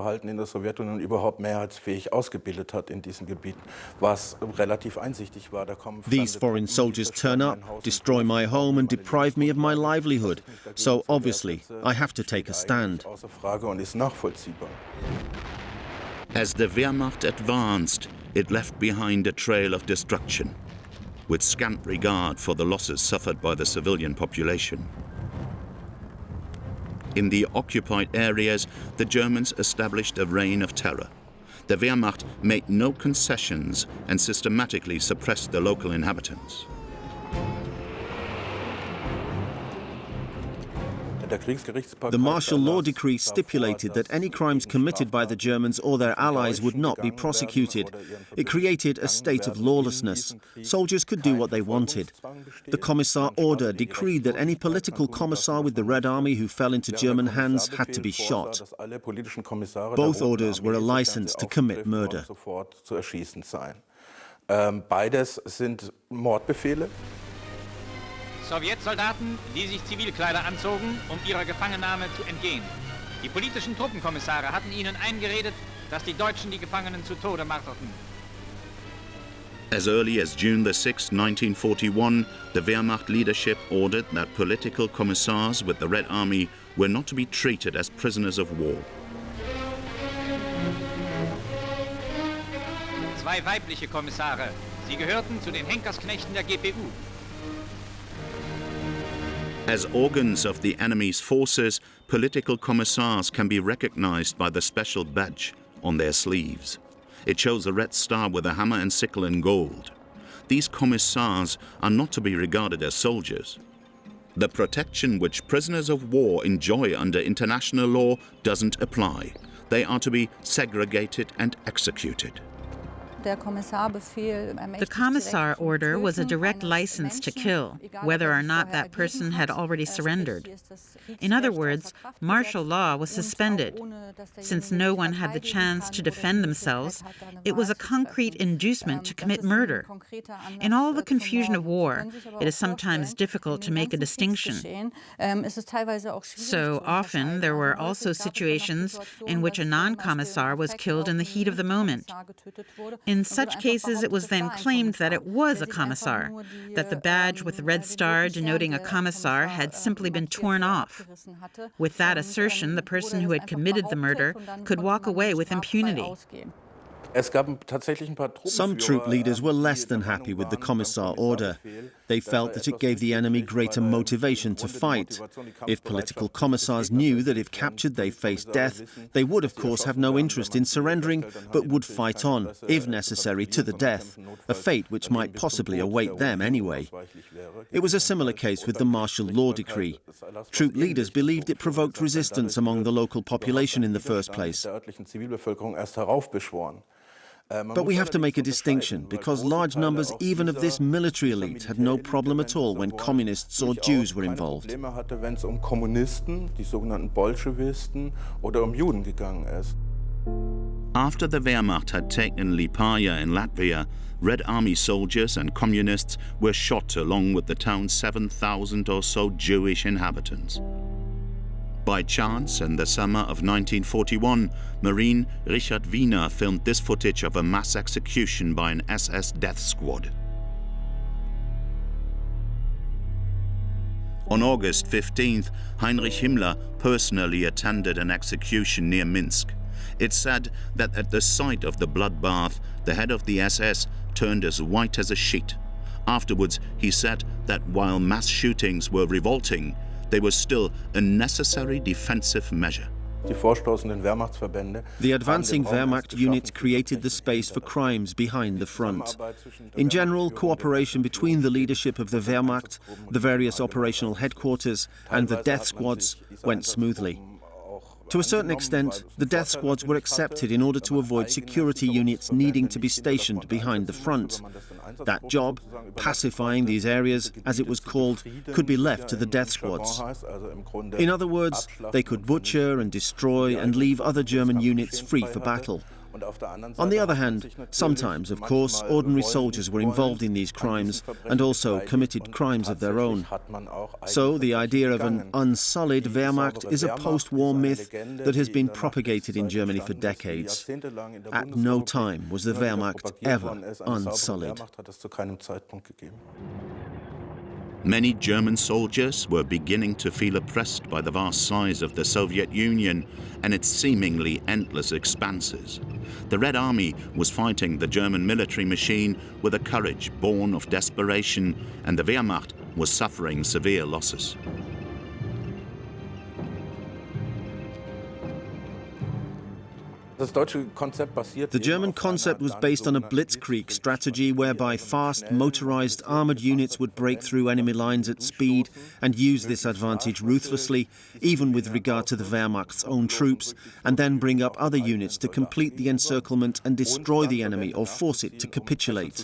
These foreign soldiers turn up, destroy my home and deprive me of my livelihood. So obviously, I have to take a stand. As the Wehrmacht advanced, it left behind a trail of destruction, with scant regard for the losses suffered by the civilian population. In the occupied areas, the Germans established a reign of terror. The Wehrmacht made no concessions and systematically suppressed the local inhabitants. The martial law decree stipulated that any crimes committed by the Germans or their allies would not be prosecuted. It created a state of lawlessness. Soldiers could do what they wanted. The commissar order decreed that any political commissar with the Red Army who fell into German hands had to be shot. Both orders were a license to commit murder. Beides sind Mordbefehle. Sowjetsoldaten, die sich Zivilkleider anzogen, ihrer Gefangennahme zu entgehen. Die politischen Truppenkommissare hatten ihnen eingeredet, dass die Deutschen die Gefangenen zu Tode marterten. As early as June 6, 1941, the Wehrmacht leadership ordered that political commissars with the Red Army were not to be treated as prisoners of war. Zwei weibliche Kommissare. Sie gehörten zu den Henkersknechten der GPU. As organs of the enemy's forces, political commissars can be recognized by the special badge on their sleeves. It shows a red star with a hammer and sickle in gold. These commissars are not to be regarded as soldiers. The protection which prisoners of war enjoy under international law doesn't apply. They are to be segregated and executed. The commissar order was a direct license to kill, whether or not that person had already surrendered. In other words, martial law was suspended. Since no one had the chance to defend themselves, it was a concrete inducement to commit murder. In all the confusion of war, it is sometimes difficult to make a distinction. So often there were also situations in which a non-commissar was killed in the heat of the moment. In such cases, it was then claimed that it was a commissar, that the badge with the red star denoting a commissar had simply been torn off. With that assertion, the person who had committed the murder could walk away with impunity. Some troop leaders were less than happy with the commissar order. They felt that it gave the enemy greater motivation to fight. If political commissars knew that if captured they faced death, they would of course have no interest in surrendering, but would fight on, if necessary, to the death, a fate which might possibly await them anyway. It was a similar case with the martial law decree. Troop leaders believed it provoked resistance among the local population in the first place. But we have to make a distinction, because large numbers even of this military elite had no problem at all when communists or Jews were involved. After the Wehrmacht had taken Liepāja in Latvia, Red Army soldiers and communists were shot along with the town's 7,000 or so Jewish inhabitants. By chance, in the summer of 1941, Marine Richard Wiener filmed this footage of a mass execution by an SS death squad. On August 15th, Heinrich Himmler personally attended an execution near Minsk. It's said that at the sight of the bloodbath, the head of the SS turned as white as a sheet. Afterwards, he said that while mass shootings were revolting, they were still a necessary defensive measure. The advancing Wehrmacht units created the space for crimes behind the front. In general, cooperation between the leadership of the Wehrmacht, the various operational headquarters, and the death squads went smoothly. To a certain extent, the death squads were accepted in order to avoid security units needing to be stationed behind the front. That job, pacifying these areas, as it was called, could be left to the death squads. In other words, they could butcher and destroy and leave other German units free for battle. On the other hand, sometimes, of course, ordinary soldiers were involved in these crimes and also committed crimes of their own. So the idea of an unsullied Wehrmacht is a post-war myth that has been propagated in Germany for decades. At no time was the Wehrmacht ever unsullied. Many German soldiers were beginning to feel oppressed by the vast size of the Soviet Union and its seemingly endless expanses. The Red Army was fighting the German military machine with a courage born of desperation, and the Wehrmacht was suffering severe losses. The German concept was based on a Blitzkrieg strategy whereby fast, motorized, armored units would break through enemy lines at speed and use this advantage ruthlessly, even with regard to the Wehrmacht's own troops, and then bring up other units to complete the encirclement and destroy the enemy or force it to capitulate.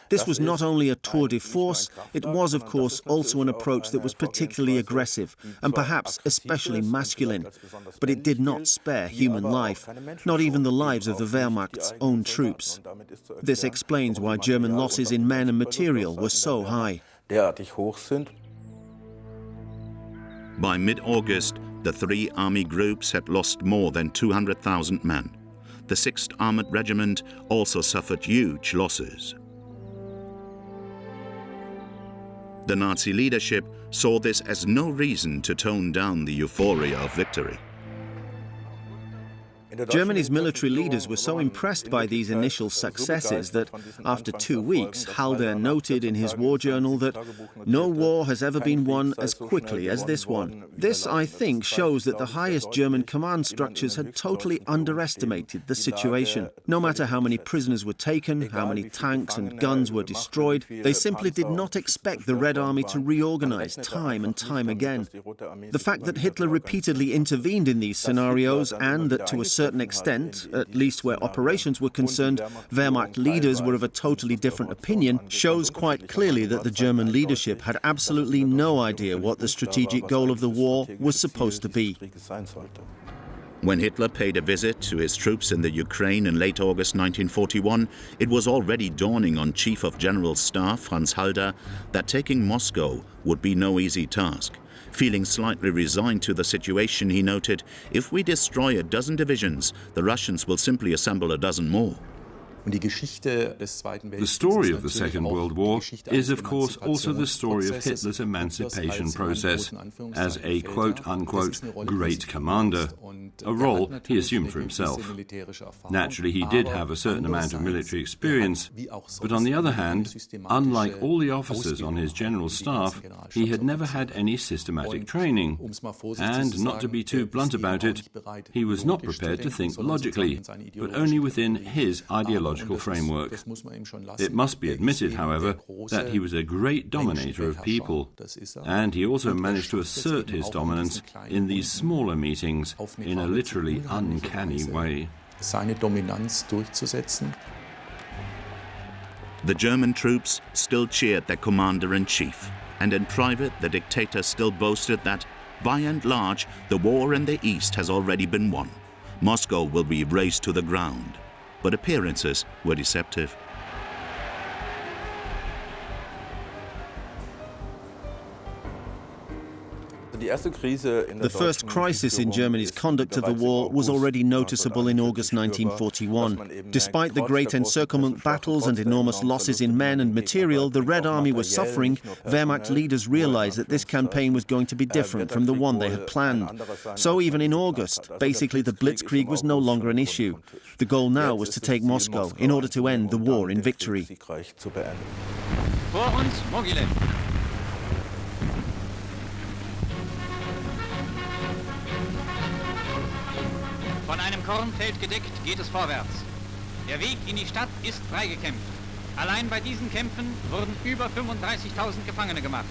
This was not only a tour de force, it was, of course, also an approach that was particularly aggressive and perhaps especially masculine, but it did not spare human life, not even the lives of the Wehrmacht's own troops. This explains why German losses in men and material were so high. By mid-August, the three army groups had lost more than 200,000 men. The 6th Armored Regiment also suffered huge losses. The Nazi leadership saw this as no reason to tone down the euphoria of victory. Germany's military leaders were so impressed by these initial successes that, after 2 weeks, Halder noted in his war journal that no war has ever been won as quickly as this one. This, I think, shows that the highest German command structures had totally underestimated the situation. No matter how many prisoners were taken, how many tanks and guns were destroyed, they simply did not expect the Red Army to reorganize time and time again. The fact that Hitler repeatedly intervened in these scenarios and that to a certain extent, at least where operations were concerned, Wehrmacht leaders were of a totally different opinion, shows quite clearly that the German leadership had absolutely no idea what the strategic goal of the war was supposed to be. When Hitler paid a visit to his troops in the Ukraine in late August 1941, it was already dawning on Chief of General Staff Franz Halder that taking Moscow would be no easy task. Feeling slightly resigned to the situation, he noted, "If we destroy a dozen divisions, the Russians will simply assemble a dozen more." The story of the Second World War is, of course, also the story of Hitler's emancipation process as a quote-unquote great commander, a role he assumed for himself. Naturally, he did have a certain amount of military experience, but on the other hand, unlike all the officers on his general staff, he had never had any systematic training, and, not to be too blunt about it, he was not prepared to think logically, but only within his ideological ideological framework. It must be admitted, however, that he was a great dominator of people, and he also managed to assert his dominance in these smaller meetings in a literally uncanny way. Seine Dominanz durchzusetzen. The German troops still cheered their commander-in-chief, and in private the dictator still boasted that, by and large, the war in the East has already been won. Moscow will be razed to the ground. But appearances were deceptive. The first crisis in Germany's conduct of the war was already noticeable in August 1941. Despite the great encirclement battles and enormous losses in men and material the Red Army was suffering, Wehrmacht leaders realized that this campaign was going to be different from the one they had planned. So even in August, basically the Blitzkrieg was no longer an issue. The goal now was to take Moscow in order to end the war in victory. Vor uns Mogilev. Von einem Kornfeld gedeckt geht es vorwärts. Der Weg in die Stadt ist freigekämpft. Allein bei diesen Kämpfen wurden über 35.000 Gefangene gemacht.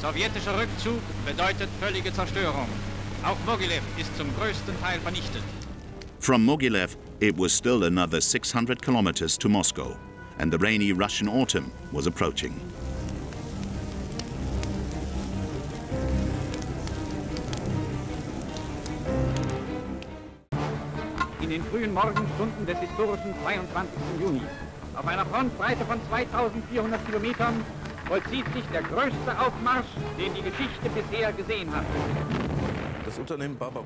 Sowjetischer Rückzug bedeutet völlige Zerstörung. Auch Mogilev ist zum größten Teil vernichtet. From Mogilev, it was still another 600 kilometers to Moscow, and the rainy Russian autumn was approaching. In den frühen Morgenstunden des historischen 22. Juni, auf einer Frontbreite von 2400 Kilometern, vollzieht sich der größte Aufmarsch, den die Geschichte bisher gesehen hat.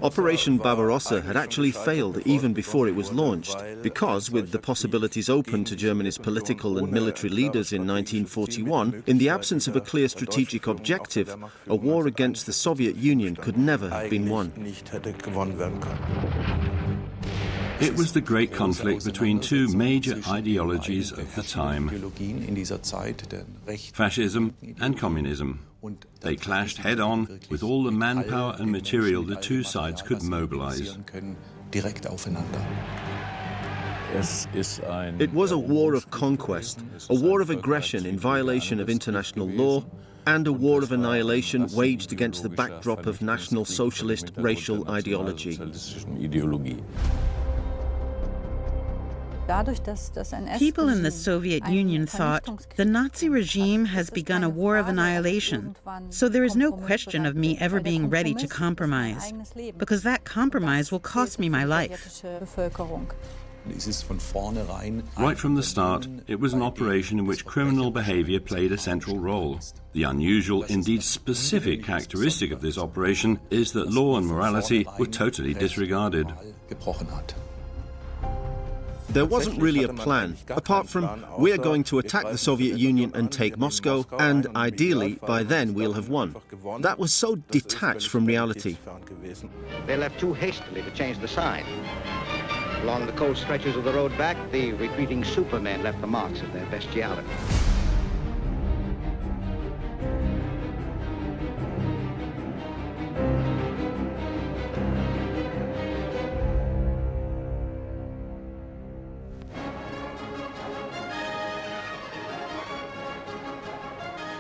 Operation Barbarossa had actually failed even before it was launched, because, with the possibilities open to Germany's political and military leaders in 1941, in the absence of a clear strategic objective, a war against the Soviet Union could never have been won. It was the great conflict between two major ideologies of the time, fascism and communism. They clashed head-on with all the manpower and material the two sides could mobilize. It was a war of conquest, a war of aggression in violation of international law, and a war of annihilation waged against the backdrop of National Socialist racial ideology. People in the Soviet Union thought, the Nazi regime has begun a war of annihilation, so there is no question of me ever being ready to compromise, because that compromise will cost me my life. Right from the start, it was an operation in which criminal behavior played a central role. The unusual, indeed specific characteristic of this operation is that law and morality were totally disregarded. There wasn't really a plan, apart from, we are going to attack the Soviet Union and take Moscow, and ideally, by then we'll have won. That was so detached from reality. They left too hastily to change the sign. Along the cold stretches of the road back, the retreating supermen left the marks of their bestiality.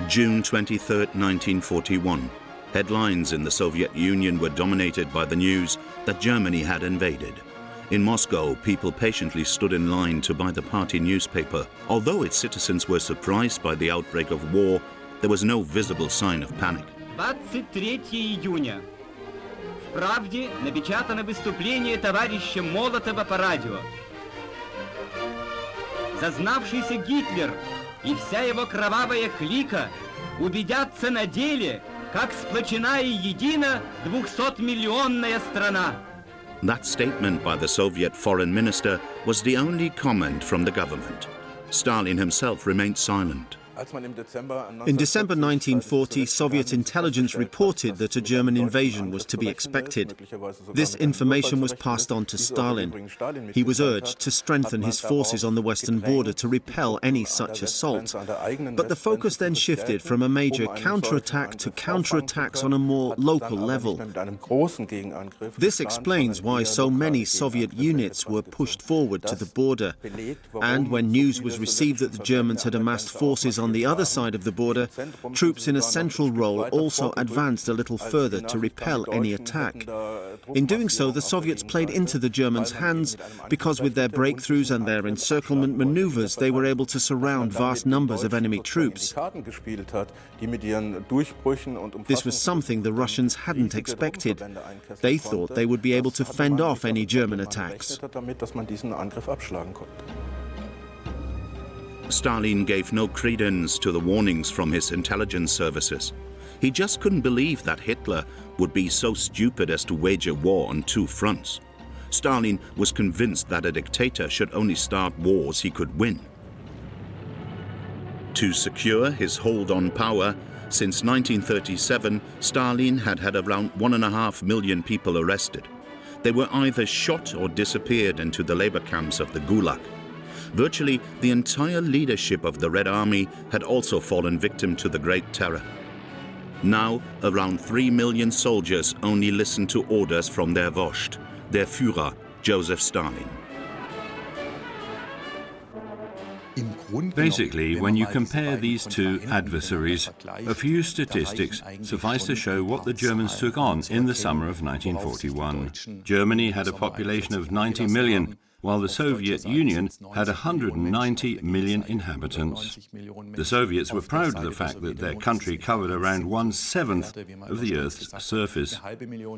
June 23, 1941. Headlines in the Soviet Union were dominated by the news that Germany had invaded. In Moscow, people patiently stood in line to buy the party newspaper. Although its citizens were surprised by the outbreak of war, there was no visible sign of panic. 23 июня. В «Правде» напечатано выступление товарища Молотова по радио. Зазнавшийся Гитлер и вся его кровавая клика убедятся на деле, как сплочена и едина 200-миллионная страна. That statement by the Soviet foreign minister was the only comment from the government. Stalin himself remained silent. In December 1940, Soviet intelligence reported that a German invasion was to be expected. This information was passed on to Stalin. He was urged to strengthen his forces on the western border to repel any such assault. But the focus then shifted from a major counterattack to counterattacks on a more local level. This explains why so many Soviet units were pushed forward to the border. And when news was received that the Germans had amassed forces on the other side of the border, troops in a central role also advanced a little further to repel any attack. In doing so, the Soviets played into the Germans' hands because with their breakthroughs and their encirclement maneuvers, they were able to surround vast numbers of enemy troops. This was something the Russians hadn't expected. They thought they would be able to fend off any German attacks. Stalin gave no credence to the warnings from his intelligence services. He just couldn't believe that Hitler would be so stupid as to wage a war on two fronts. Stalin was convinced that a dictator should only start wars he could win. To secure his hold on power, since 1937, Stalin had had around 1.5 million people arrested. They were either shot or disappeared into the labor camps of the Gulag. Virtually the entire leadership of the Red Army had also fallen victim to the Great Terror. Now, around 3 million soldiers only listened to orders from their Vozhd, their Führer, Joseph Stalin. Basically, when you compare these two adversaries, a few statistics suffice to show what the Germans took on in the summer of 1941. Germany had a population of 90 million, while the Soviet Union had 190 million inhabitants. The Soviets were proud of the fact that their country covered around 1/7 of the Earth's surface.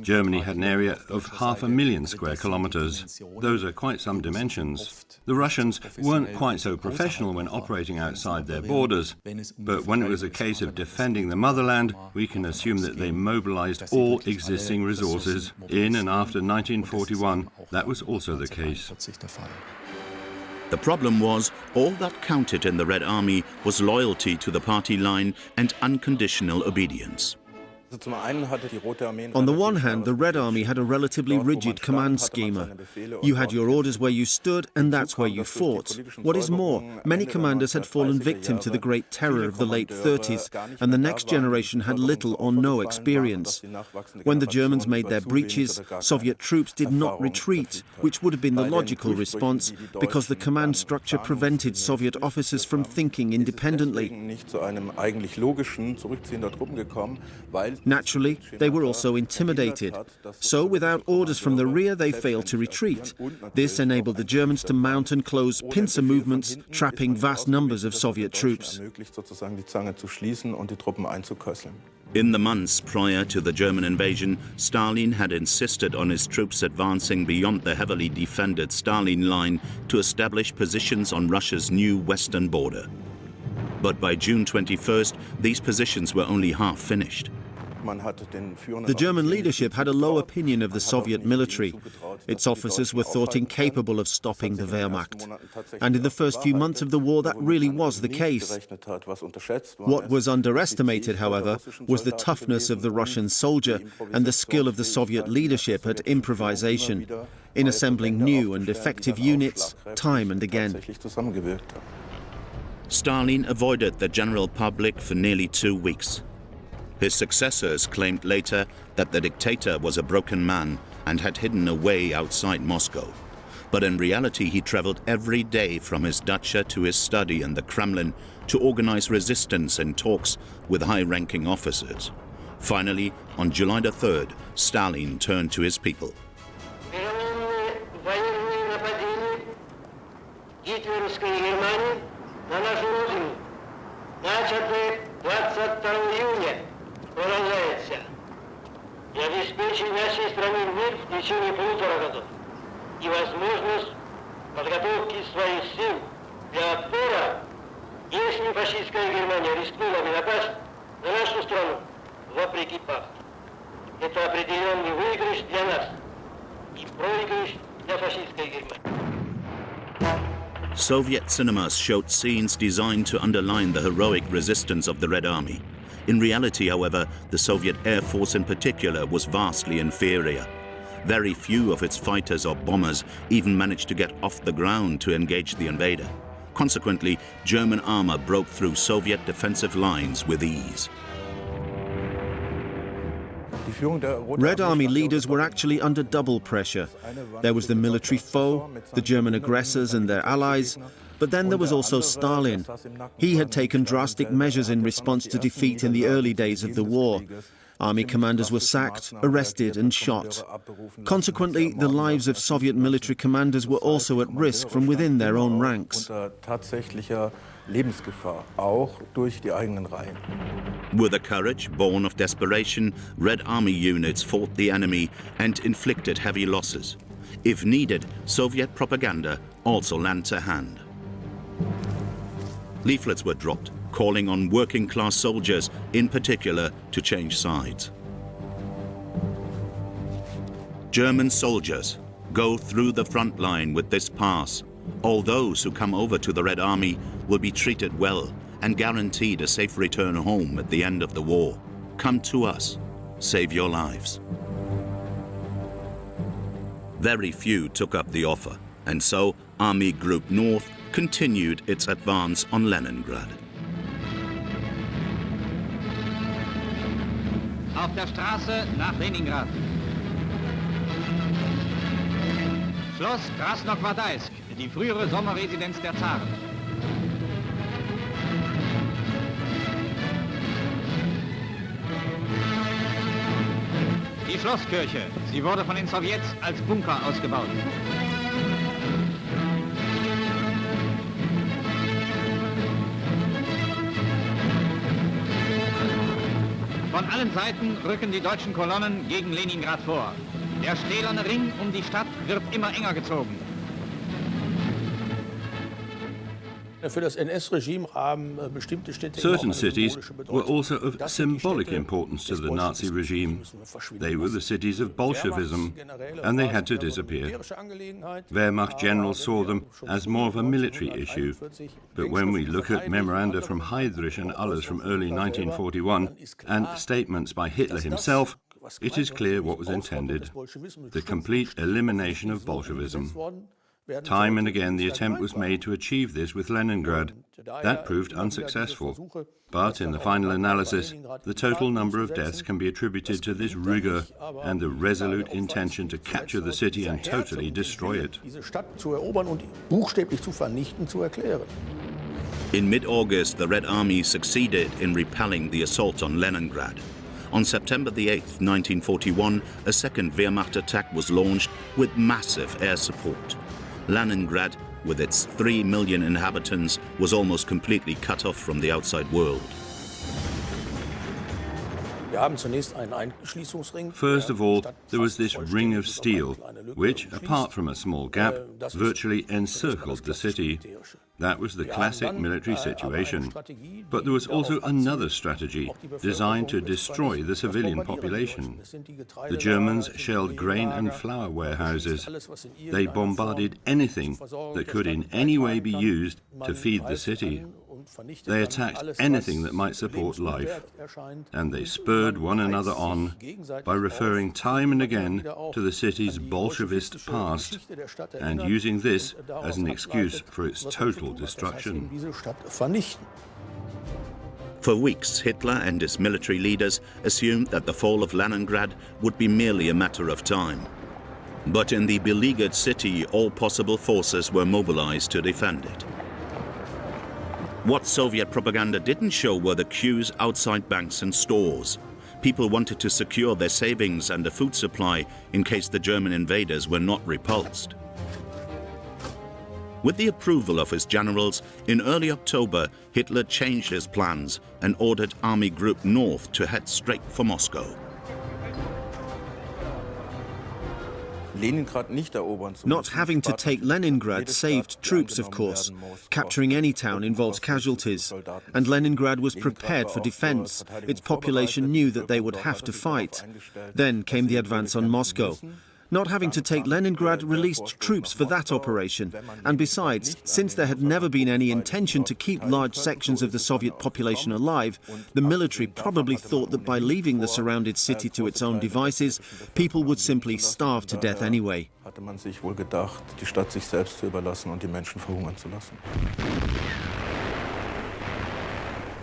Germany had an area of 500,000 square kilometers. Those are quite some dimensions. The Russians weren't quite so professional when operating outside their borders, but when it was a case of defending the motherland, we can assume that they mobilized all existing resources. In and after 1941, that was also the case. The problem was, all that counted in the Red Army was loyalty to the party line and unconditional obedience. On the one hand, the Red Army had a relatively rigid command schema. You had your orders where you stood, and that's where you fought. What is more, many commanders had fallen victim to the Great Terror of the late 30s, and the next generation had little or no experience. When the Germans made their breaches, Soviet troops did not retreat, which would have been the logical response, because the command structure prevented Soviet officers from thinking independently. Naturally, they were also intimidated. So, without orders from the rear, they failed to retreat. This enabled the Germans to mount and close pincer movements, trapping vast numbers of Soviet troops. In the months prior to the German invasion, Stalin had insisted on his troops advancing beyond the heavily defended Stalin Line to establish positions on Russia's new western border. But by June 21st, these positions were only half finished. The German leadership had a low opinion of the Soviet military. Its officers were thought incapable of stopping the Wehrmacht. And in the first few months of the war, that really was the case. What was underestimated, however, was the toughness of the Russian soldier and the skill of the Soviet leadership at improvisation, in assembling new and effective units time and again. Stalin avoided the general public for nearly 2 weeks. His successors claimed later that the dictator was a broken man and had hidden away outside Moscow. But in reality, he traveled every day from his dacha to his study in the Kremlin to organize resistance and talks with high-ranking officers. Finally, on July the 3rd, Stalin turned to his people. Продолжается. И обеспечить нашей стране мир в течение 1,5 года и возможность подготовки своих сил для отпора, если фашистская Германия рискнула бы напасть на нашу страну вопреки пакту. Это определенный выигрыш для нас и проигрыш для фашистской Германии. Soviet cinemas showed scenes designed to underline the heroic resistance of the Red Army. In reality, however, the Soviet Air Force in particular was vastly inferior. Very few of its fighters or bombers even managed to get off the ground to engage the invader. Consequently, German armor broke through Soviet defensive lines with ease. Red Army leaders were actually under double pressure. There was the military foe, the German aggressors and their allies, but then there was also Stalin. He had taken drastic measures in response to defeat in the early days of the war. Army commanders were sacked, arrested and shot. Consequently, the lives of Soviet military commanders were also at risk from within their own ranks. Lebensgefahr, auch durch die eigenen Reihen. With a courage born of desperation, Red Army units fought the enemy and inflicted heavy losses. If needed, Soviet propaganda also lent a hand. Leaflets were dropped, calling on working-class soldiers, in particular, to change sides. German soldiers, go through the front line with this pass. All those who come over to the Red Army will be treated well and guaranteed a safe return home at the end of the war. Come to us. Save your lives. Very few took up the offer, and so Army Group North continued its advance on Leningrad. Auf der Straße nach Leningrad. Schloss Krasnogvardaisk, die frühere Sommerresidenz der Zaren. Die Schlosskirche, sie wurde von den Sowjets als Bunker ausgebaut. Von allen Seiten rücken die deutschen Kolonnen gegen Leningrad vor. Der stählerne Ring um die Stadt wird immer enger gezogen. Certain cities were also of symbolic importance to the Nazi regime. They were the cities of Bolshevism, and they had to disappear. Wehrmacht generals saw them as more of a military issue. But when we look at memoranda from Heydrich and others from early 1941 and statements by Hitler himself, it is clear what was intended: the complete elimination of Bolshevism. Time and again the attempt was made to achieve this with Leningrad. That proved unsuccessful. But in the final analysis, the total number of deaths can be attributed to this rigor and the resolute intention to capture the city and totally destroy it. In mid-August, the Red Army succeeded in repelling the assault on Leningrad. On September the 8th, 1941, a second Wehrmacht attack was launched with massive air support. Leningrad, with its 3 million inhabitants, was almost completely cut off from the outside world. First of all, there was this ring of steel, which, apart from a small gap, virtually encircled the city. That was the classic military situation. But there was also another strategy designed to destroy the civilian population. The Germans shelled grain and flour warehouses. They bombarded anything that could in any way be used to feed the city. They attacked anything that might support life, and they spurred one another on by referring time and again to the city's Bolshevist past and using this as an excuse for its total destruction. For weeks, Hitler and his military leaders assumed that the fall of Leningrad would be merely a matter of time. But in the beleaguered city, all possible forces were mobilized to defend it. What Soviet propaganda didn't show were the queues outside banks and stores. People wanted to secure their savings and a food supply in case the German invaders were not repulsed. With the approval of his generals, in early October, Hitler changed his plans and ordered Army Group North to head straight for Moscow. Not having to take Leningrad saved troops, of course. Capturing any town involves casualties, and Leningrad was prepared for defense. Its population knew that they would have to fight. Then came the advance on Moscow. Not having to take Leningrad released troops for that operation. And besides, since there had never been any intention to keep large sections of the Soviet population alive, the military probably thought that by leaving the surrounded city to its own devices, people would simply starve to death anyway. Hatte man sich wohl gedacht, die Stadt sich selbst zu überlassen und die Menschen verhungern zu lassen.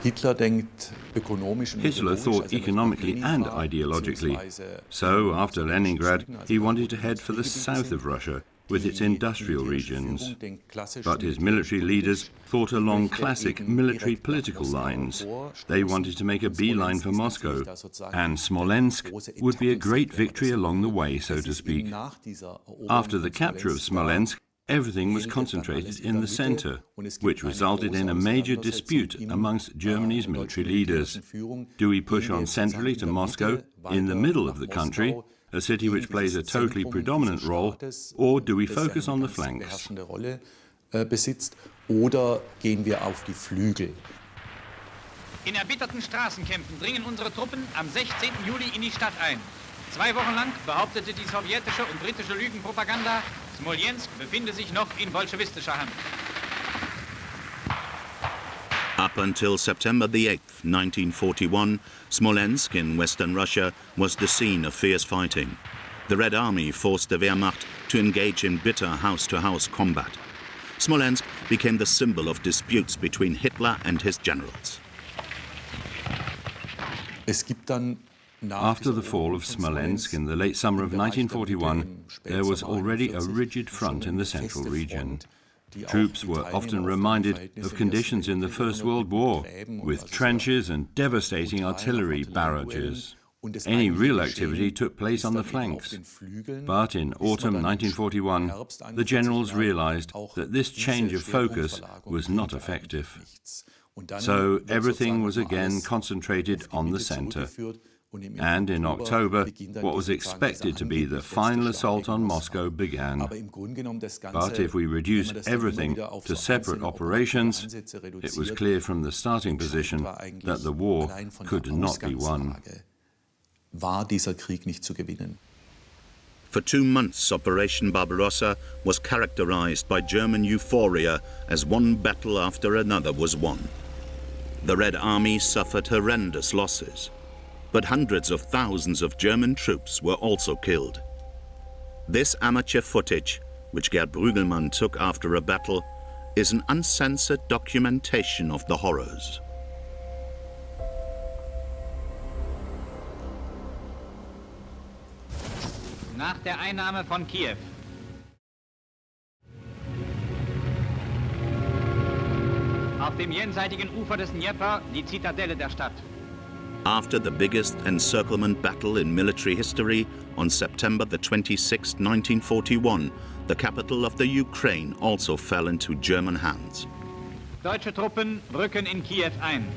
Hitler thought economically and ideologically. So, after Leningrad, he wanted to head for the south of Russia, with its industrial regions. But his military leaders thought along classic military political lines. They wanted to make a beeline for Moscow, and Smolensk would be a great victory along the way, so to speak. After the capture of Smolensk, everything was concentrated in the center, which resulted in a major dispute amongst Germany's military leaders. Do we push on centrally to Moscow, in the middle of the country, a city which plays a totally predominant role, or do we focus on the flanks? Oder gehen wir auf die Flügel? In erbitterten Straßenkämpfen dringen unsere Truppen am 16. Juli in die Stadt ein. 2 Wochen lang behauptete die sowjetische und britische Lügenpropaganda, Smolensk befinde sich noch in bolschewistischer Hand. Up until September the 8th, 1941, Smolensk in western Russia was the scene of fierce fighting. The Red Army forced the Wehrmacht to engage in bitter house-to-house combat. Smolensk became the symbol of disputes between Hitler and his generals. After the fall of Smolensk in the late summer of 1941, there was already a rigid front in the central region. Troops were often reminded of conditions in the First World War, with trenches and devastating artillery barrages. Any real activity took place on the flanks. But in autumn 1941, the generals realized that this change of focus was not effective. So everything was again concentrated on the center. And in October, what was expected to be the final assault on Moscow began. But if we reduced everything to separate operations, it was clear from the starting position that the war could not be won. For 2 months, Operation Barbarossa was characterized by German euphoria as one battle after another was won. The Red Army suffered horrendous losses, but hundreds of thousands of German troops were also killed. This amateur footage, which Gerd Brügelmann took after a battle, is an uncensored documentation of the horrors. Nach der Einnahme von Kiew. Auf dem jenseitigen Ufer des Dnieper die Zitadelle der Stadt. After the biggest encirclement battle in military history, on September the 26th, 1941, the capital of the Ukraine also fell into German hands. Deutsche Truppen rücken in Kiew ein.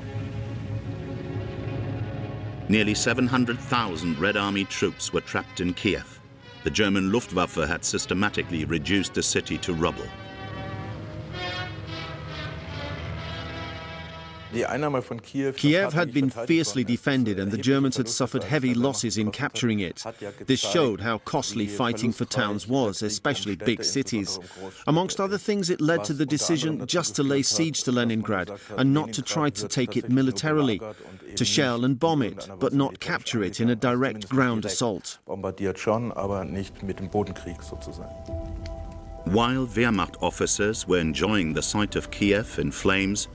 Nearly 700,000 Red Army troops were trapped in Kiev. The German Luftwaffe had systematically reduced the city to rubble. Kiev had been fiercely defended and the Germans had suffered heavy losses in capturing it. This showed how costly fighting for towns was, especially big cities. Amongst other things, it led to the decision just to lay siege to Leningrad and not to try to take it militarily, to shell and bomb it, but not capture it in a direct ground assault. While Wehrmacht officers were enjoying the sight of Kiev in flames,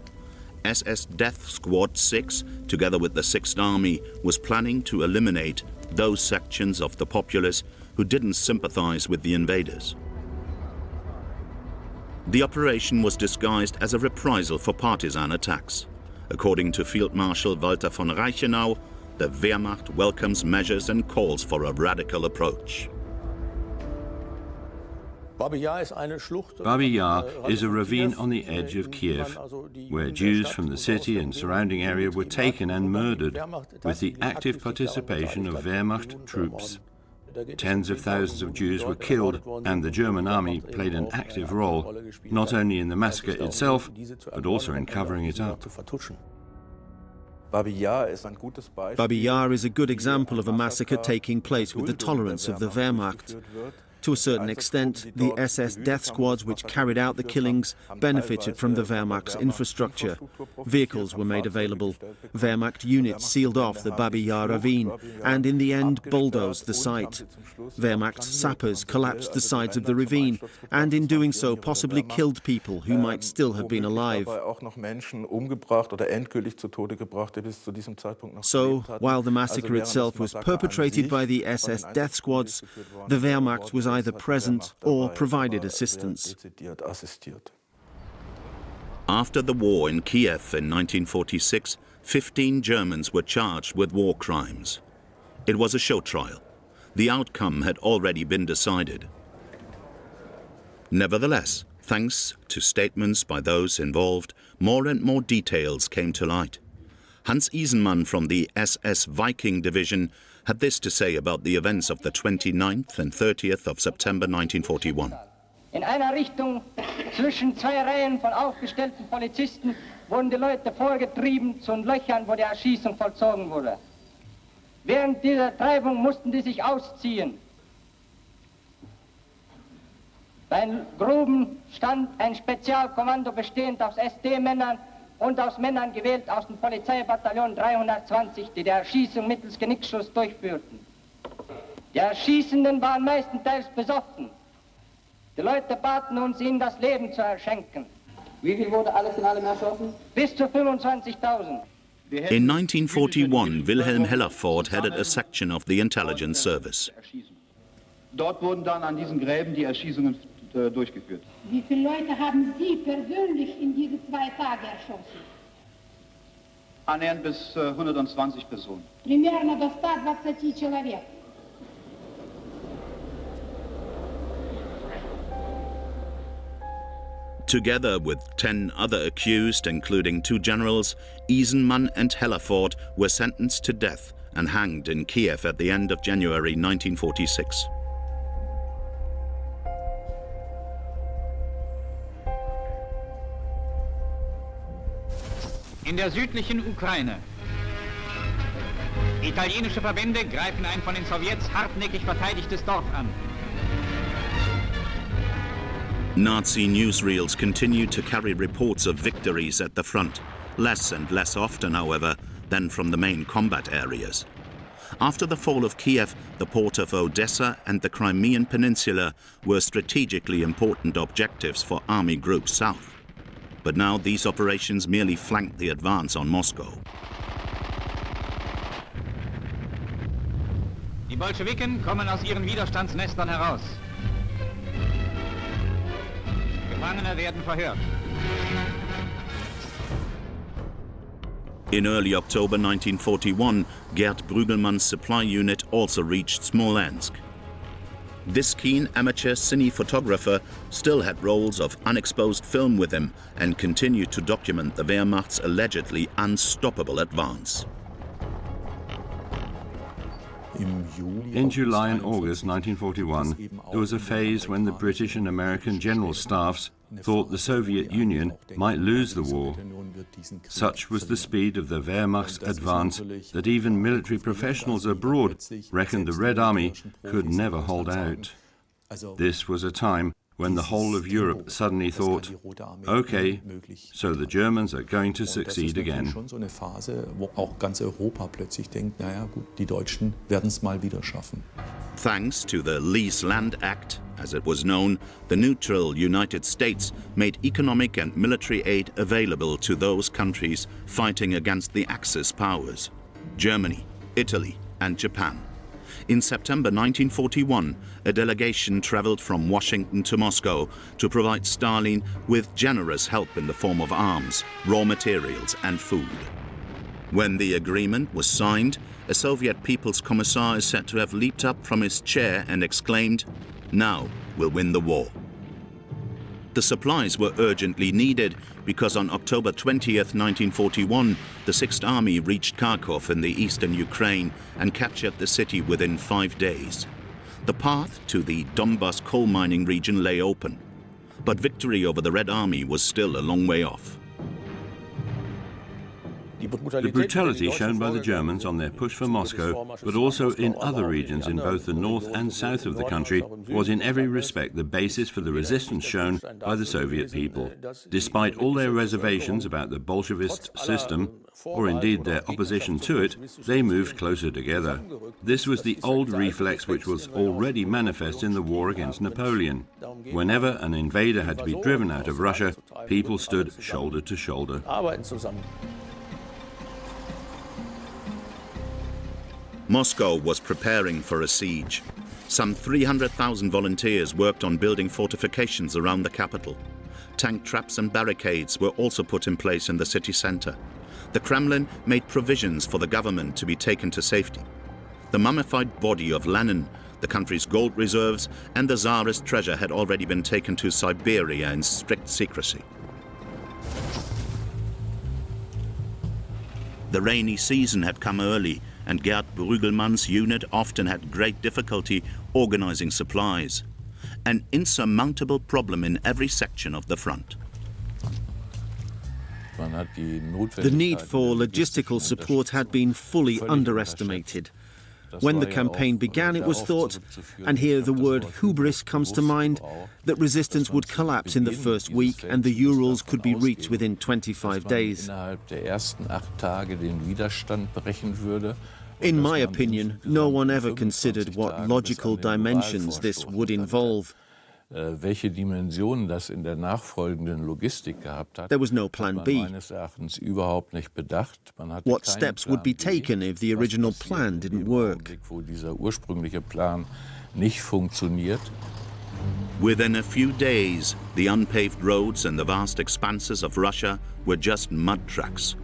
SS Death Squad 6, together with the 6th Army, was planning to eliminate those sections of the populace who didn't sympathize with the invaders. The operation was disguised as a reprisal for partisan attacks. According to Field Marshal Walter von Reichenau, the Wehrmacht welcomes measures and calls for a radical approach. Babi Yar is a ravine on the edge of Kiev, where Jews from the city and surrounding area were taken and murdered with the active participation of Wehrmacht troops. Tens of thousands of Jews were killed, and the German army played an active role, not only in the massacre itself, but also in covering it up. Babi Yar is a good example of a massacre taking place with the tolerance of the Wehrmacht. To a certain extent, the SS death squads which carried out the killings benefited from the Wehrmacht's infrastructure. Vehicles were made available. Wehrmacht units sealed off the Babi Yar ravine and in the end bulldozed the site. Wehrmacht sappers collapsed the sides of the ravine and in doing so possibly killed people who might still have been alive. So, while the massacre itself was perpetrated by the SS death squads, the Wehrmacht was either present or provided assistance. After the war in Kiev in 1946, 15 Germans were charged with war crimes. It was a show trial. The outcome had already been decided. Nevertheless, thanks to statements by those involved, more and more details came to light. Hans Isenmann from the SS Viking Division had this to say about the events of the 29th and 30th of September 1941. In einer Richtung zwischen zwei Reihen von aufgestellten Polizisten wurden die Leute vorgetrieben zu Löchern, wo die Erschießung vollzogen wurde. Während dieser Treibung mussten die sich ausziehen. Bei den Gruben stand ein Spezialkommando bestehend aus SD-Männern und aus Männern gewählt aus dem Polizeibataillon 320, die die Erschießung mittels Genickschuss durchführten. Die Erschießenden waren meistenteils besoffen. Die Leute baten uns, ihnen das Leben zu erschenken. Wie viel wurde alles in allem erschossen? Bis zu 25.000. In 1941, Wilhelm Hellerford headed a section of the intelligence service. Dort wurden dann an diesen Gräben die Erschießungen durchgeführt. Wie viele Leute haben Sie persönlich in diese 2 Tage erschossen? Annähernd bis 120 Personen. Примерно до 120 человек. Together with 10 other accused, including 2 generals, Isenmann and Hellerford were sentenced to death and hanged in Kiev at the end of January 1946. In der südlichen Ukraine. Italienische Verbände greifen ein von den Sowjets hartnäckig verteidigtes Dorf an. Nazi newsreels continued to carry reports of victories at the front, less and less often, however, than from the main combat areas. After the fall of Kiev, the port of Odessa and the Crimean Peninsula were strategically important objectives for Army Group South. But now these operations merely flanked the advance on Moscow. Die Bolschewiken kommen aus ihren Widerstandsnestern heraus. Gefangene werden verhört. In early October 1941, Gerd Brügelmann's supply unit also reached Smolensk. This keen amateur cine photographer still had rolls of unexposed film with him and continued to document the Wehrmacht's allegedly unstoppable advance. In July and August 1941, there was a phase when the British and American general staffs thought the Soviet Union might lose the war. Such was the speed of the Wehrmacht's advance that even military professionals abroad reckoned the Red Army could never hold out. This was a time when the whole of Europe suddenly thought, okay, so the Germans are going to succeed again. Thanks to the Lease Land Act, as it was known, the neutral United States made economic and military aid available to those countries fighting against the Axis powers, Germany, Italy, and Japan. In September 1941, a delegation traveled from Washington to Moscow to provide Stalin with generous help in the form of arms, raw materials, and food. When the agreement was signed, a Soviet People's Commissar is said to have leaped up from his chair and exclaimed, "Now we'll win the war." The supplies were urgently needed because on October 20th, 1941, the 6th Army reached Kharkov in the eastern Ukraine and captured the city within 5 days. The path to the Donbas coal mining region lay open, but victory over the Red Army was still a long way off. The brutality shown by the Germans on their push for Moscow, but also in other regions in both the north and south of the country, was in every respect the basis for the resistance shown by the Soviet people. Despite all their reservations about the Bolshevist system, or indeed their opposition to it, they moved closer together. This was the old reflex which was already manifest in the war against Napoleon. Whenever an invader had to be driven out of Russia, people stood shoulder to shoulder. Moscow was preparing for a siege. Some 300,000 volunteers worked on building fortifications around the capital. Tank traps and barricades were also put in place in the city center. The Kremlin made provisions for the government to be taken to safety. The mummified body of Lenin, the country's gold reserves, and the Tsarist treasure had already been taken to Siberia in strict secrecy. The rainy season had come early, and Gerd Brügelmann's unit often had great difficulty organizing supplies. An insurmountable problem in every section of the front. The need for logistical support had been fully underestimated. When the campaign began, it was thought, and here the word hubris comes to mind, that resistance would collapse in the first week and the Urals could be reached within 25 days. In my opinion, no one ever considered what logical dimensions this would involve. There was no plan B. What steps would be taken if the original plan didn't work? Within a few days, the unpaved roads and the vast expanses of Russia were just mud tracks.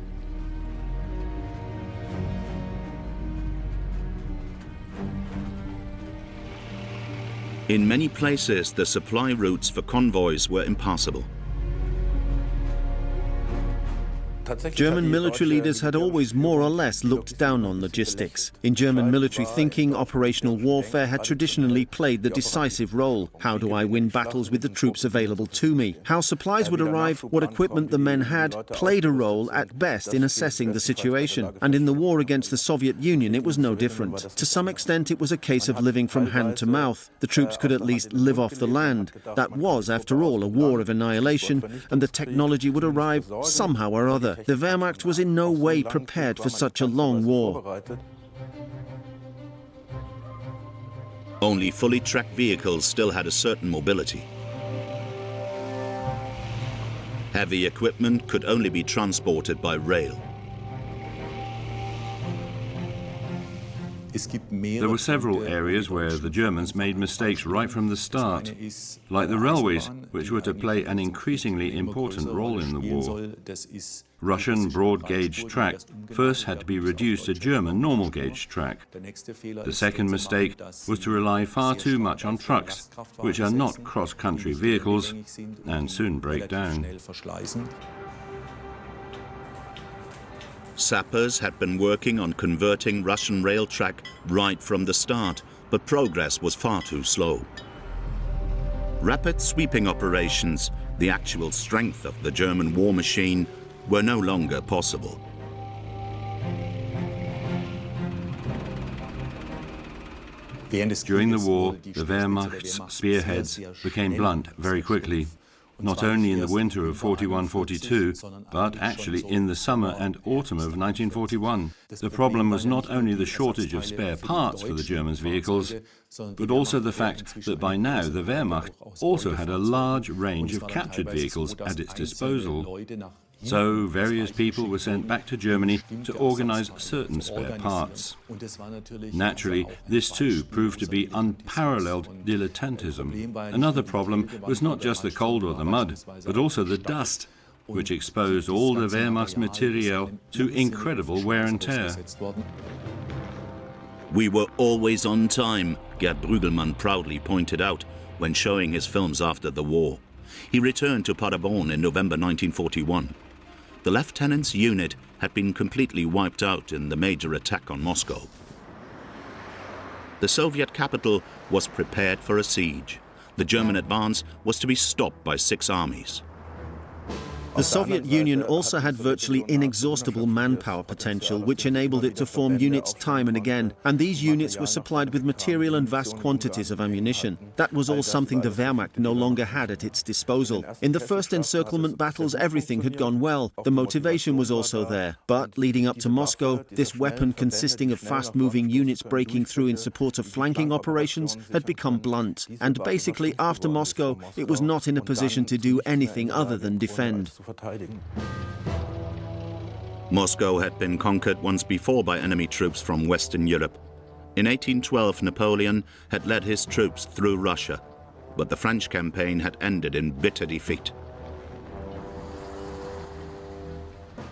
In many places, the supply routes for convoys were impassable. German military leaders had always more or less looked down on logistics. In German military thinking, operational warfare had traditionally played the decisive role. How do I win battles with the troops available to me? How supplies would arrive, what equipment the men had, played a role at best in assessing the situation. And in the war against the Soviet Union, it was no different. To some extent, it was a case of living from hand to mouth. The troops could at least live off the land. That was, after all, a war of annihilation, and the technology would arrive somehow or other. The Wehrmacht was in no way prepared for such a long war. Only fully tracked vehicles still had a certain mobility. Heavy equipment could only be transported by rail. There were several areas where the Germans made mistakes right from the start, like the railways, which were to play an increasingly important role in the war. Russian broad-gauge track first had to be reduced to German normal-gauge track. The second mistake was to rely far too much on trucks, which are not cross-country vehicles and soon break down. Sappers had been working on converting Russian rail track right from the start, but progress was far too slow. Rapid sweeping operations, the actual strength of the German war machine, were no longer possible. During the war, the Wehrmacht's spearheads became blunt very quickly. Not only in the winter of 41-42, but actually in the summer and autumn of 1941. The problem was not only the shortage of spare parts for the Germans' vehicles, but also the fact that by now the Wehrmacht also had a large range of captured vehicles at its disposal. So various people were sent back to Germany to organize certain spare parts. Naturally, this too proved to be unparalleled dilettantism. Another problem was not just the cold or the mud, but also the dust, which exposed all the Wehrmacht's materiel to incredible wear and tear. We were always on time, Gerd Brügelmann proudly pointed out when showing his films after the war. He returned to Paderborn in November 1941. The lieutenant's unit had been completely wiped out in the major attack on Moscow. The Soviet capital was prepared for a siege. The German advance was to be stopped by 6 armies. The Soviet Union also had virtually inexhaustible manpower potential, which enabled it to form units time and again, and these units were supplied with material and vast quantities of ammunition. That was all something the Wehrmacht no longer had at its disposal. In the first encirclement battles, everything had gone well. The motivation was also there. But leading up to Moscow, this weapon, consisting of fast-moving units breaking through in support of flanking operations, had become blunt. And basically, after Moscow, it was not in a position to do anything other than defend. Moscow had been conquered once before by enemy troops from Western Europe. In 1812, Napoleon had led his troops through Russia, but the French campaign had ended in bitter defeat.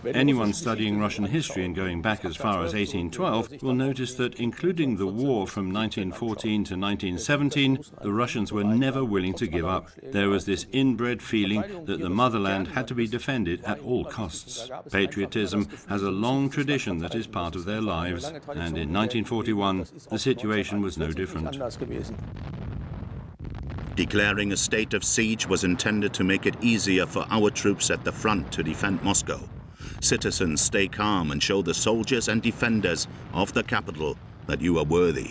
Anyone studying Russian history and going back as far as 1812 will notice that, including the war from 1914 to 1917, the Russians were never willing to give up. There was this inbred feeling that the motherland had to be defended at all costs. Patriotism has a long tradition that is part of their lives, and in 1941 the situation was no different. Declaring a state of siege was intended to make it easier for our troops at the front to defend Moscow. Citizens, stay calm and show the soldiers and defenders of the capital that you are worthy.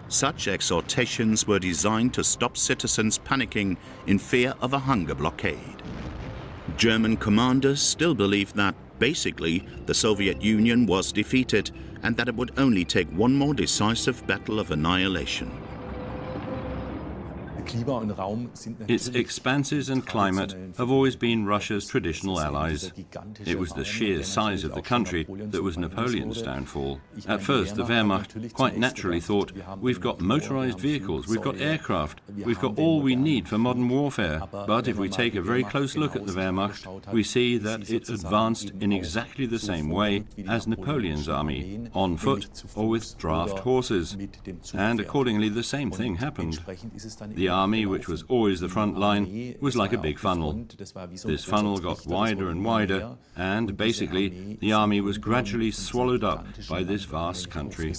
Such exhortations were designed to stop citizens panicking in fear of a hunger blockade. German commanders still believed that, basically, the Soviet Union was defeated and that it would only take one more decisive battle of annihilation. Its expanses and climate have always been Russia's traditional allies. It was the sheer size of the country that was Napoleon's downfall. At first, the Wehrmacht quite naturally thought, we've got motorized vehicles, we've got aircraft, we've got all we need for modern warfare. But if we take a very close look at the Wehrmacht, we see that it advanced in exactly the same way as Napoleon's army, on foot or with draft horses. And accordingly, the same thing happened. The army, which was always the front line, was like a big funnel. This funnel got wider and wider, and basically the army was gradually swallowed up by this vast country.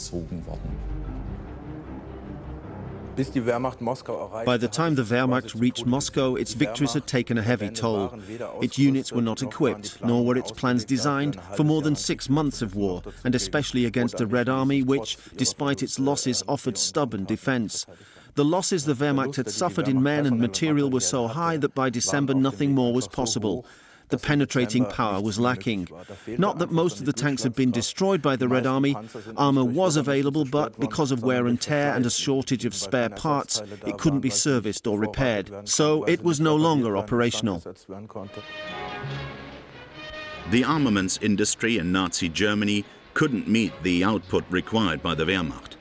By the time the Wehrmacht reached Moscow, its victories had taken a heavy toll. Its units were not equipped, nor were its plans designed for more than 6 months of war, and especially against a Red Army which, despite its losses, offered stubborn defense. The losses the Wehrmacht had suffered in men and material were so high that by December nothing more was possible. The penetrating power was lacking. Not that most of the tanks had been destroyed by the Red Army. Armour was available, but because of wear and tear and a shortage of spare parts, it couldn't be serviced or repaired. So it was no longer operational. The armaments industry in Nazi Germany couldn't meet the output required by the Wehrmacht.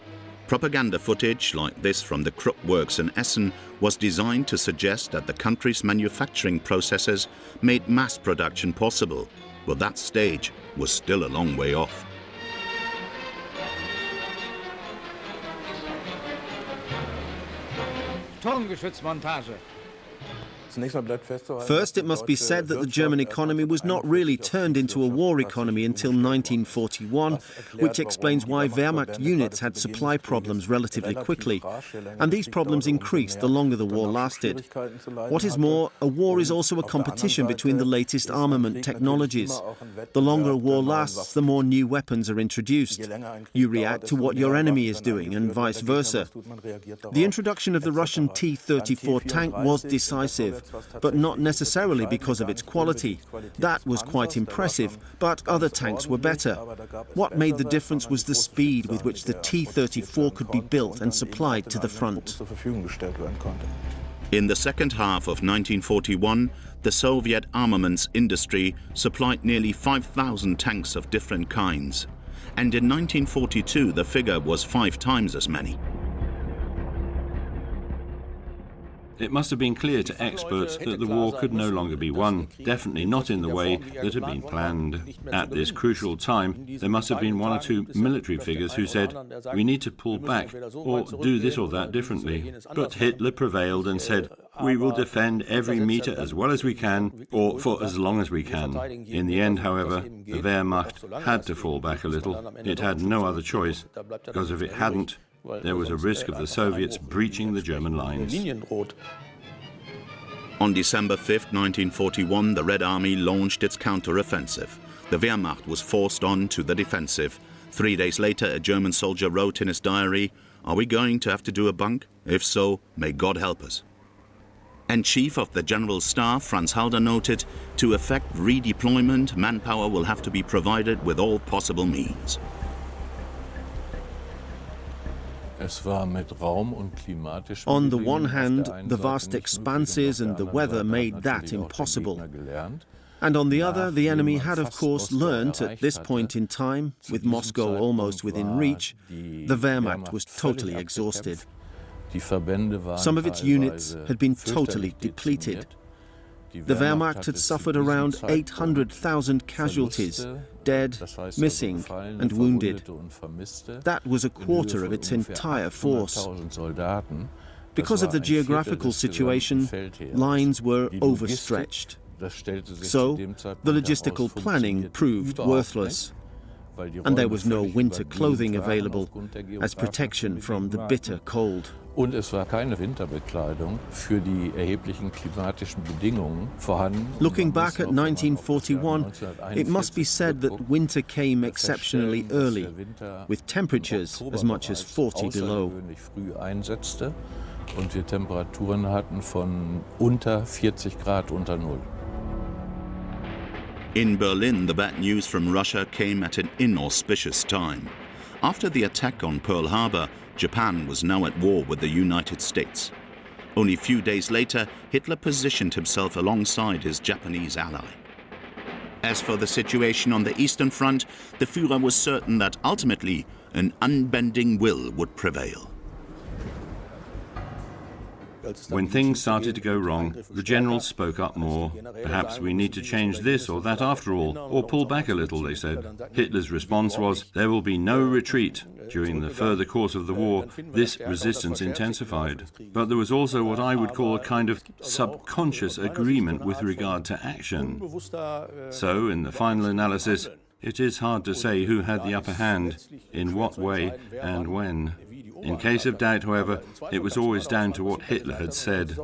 Propaganda footage like this from the Krupp works in Essen was designed to suggest that the country's manufacturing processes made mass production possible, but that stage was still a long way off. Turmgeschützmontage. First, it must be said that the German economy was not really turned into a war economy until 1941, which explains why Wehrmacht units had supply problems relatively quickly. And these problems increased the longer the war lasted. What is more, a war is also a competition between the latest armament technologies. The longer a war lasts, the more new weapons are introduced. You react to what your enemy is doing, and vice versa. The introduction of the Russian T-34 tank was decisive, but not necessarily because of its quality. That was quite impressive, but other tanks were better. What made the difference was the speed with which the T-34 could be built and supplied to the front. In the second half of 1941, the Soviet armaments industry supplied nearly 5,000 tanks of different kinds. And in 1942, the figure was 5 times as many. It must have been clear to experts that the war could no longer be won, definitely not in the way that had been planned. At this crucial time, there must have been 1 or 2 military figures who said, we need to pull back, or do this or that differently. But Hitler prevailed and said, we will defend every metre as well as we can, or for as long as we can. In the end, however, the Wehrmacht had to fall back a little. It had no other choice, because if it hadn't, there was a risk of the Soviets breaching the German lines. On December 5, 1941, the Red Army launched its counter-offensive. The Wehrmacht was forced on to the defensive. 3 days later, a German soldier wrote in his diary, "Are we going to have to do a bunk? If so, may God help us." And Chief of the General Staff, Franz Halder, noted, "To effect redeployment, manpower will have to be provided with all possible means." On the one hand, the vast expanses and the weather made that impossible. And on the other, the enemy had of course learnt at this point in time, with Moscow almost within reach, the Wehrmacht was totally exhausted. Some of its units had been totally depleted. The Wehrmacht had suffered around 800,000 casualties, dead, missing and wounded. That was a quarter of its entire force. Because of the geographical situation, lines were overstretched. So, the logistical planning proved worthless. And there was no winter clothing available as protection from the bitter cold. Und es war keine Winterbekleidung für die erheblichen klimatischen Bedingungen vorhanden. Looking back at 1941, it must be said that winter came exceptionally early, with temperatures as much as 40 below. Früh einsetzte und wir Temperaturen hatten von unter 40 Grad unter Null. In Berlin, the bad news from Russia came at an inauspicious time. After the attack on Pearl Harbor, Japan was now at war with the United States. Only a few days later, Hitler positioned himself alongside his Japanese ally. As for the situation on the Eastern Front, the Führer was certain that ultimately an unbending will would prevail. When things started to go wrong, the generals spoke up more. Perhaps we need to change this or that after all, or pull back a little, they said. Hitler's response was, there will be no retreat. During the further course of the war, this resistance intensified. But there was also what I would call a kind of subconscious agreement with regard to action. So, in the final analysis, it is hard to say who had the upper hand, in what way and when. In case of doubt, however, it was always down to what Hitler had said.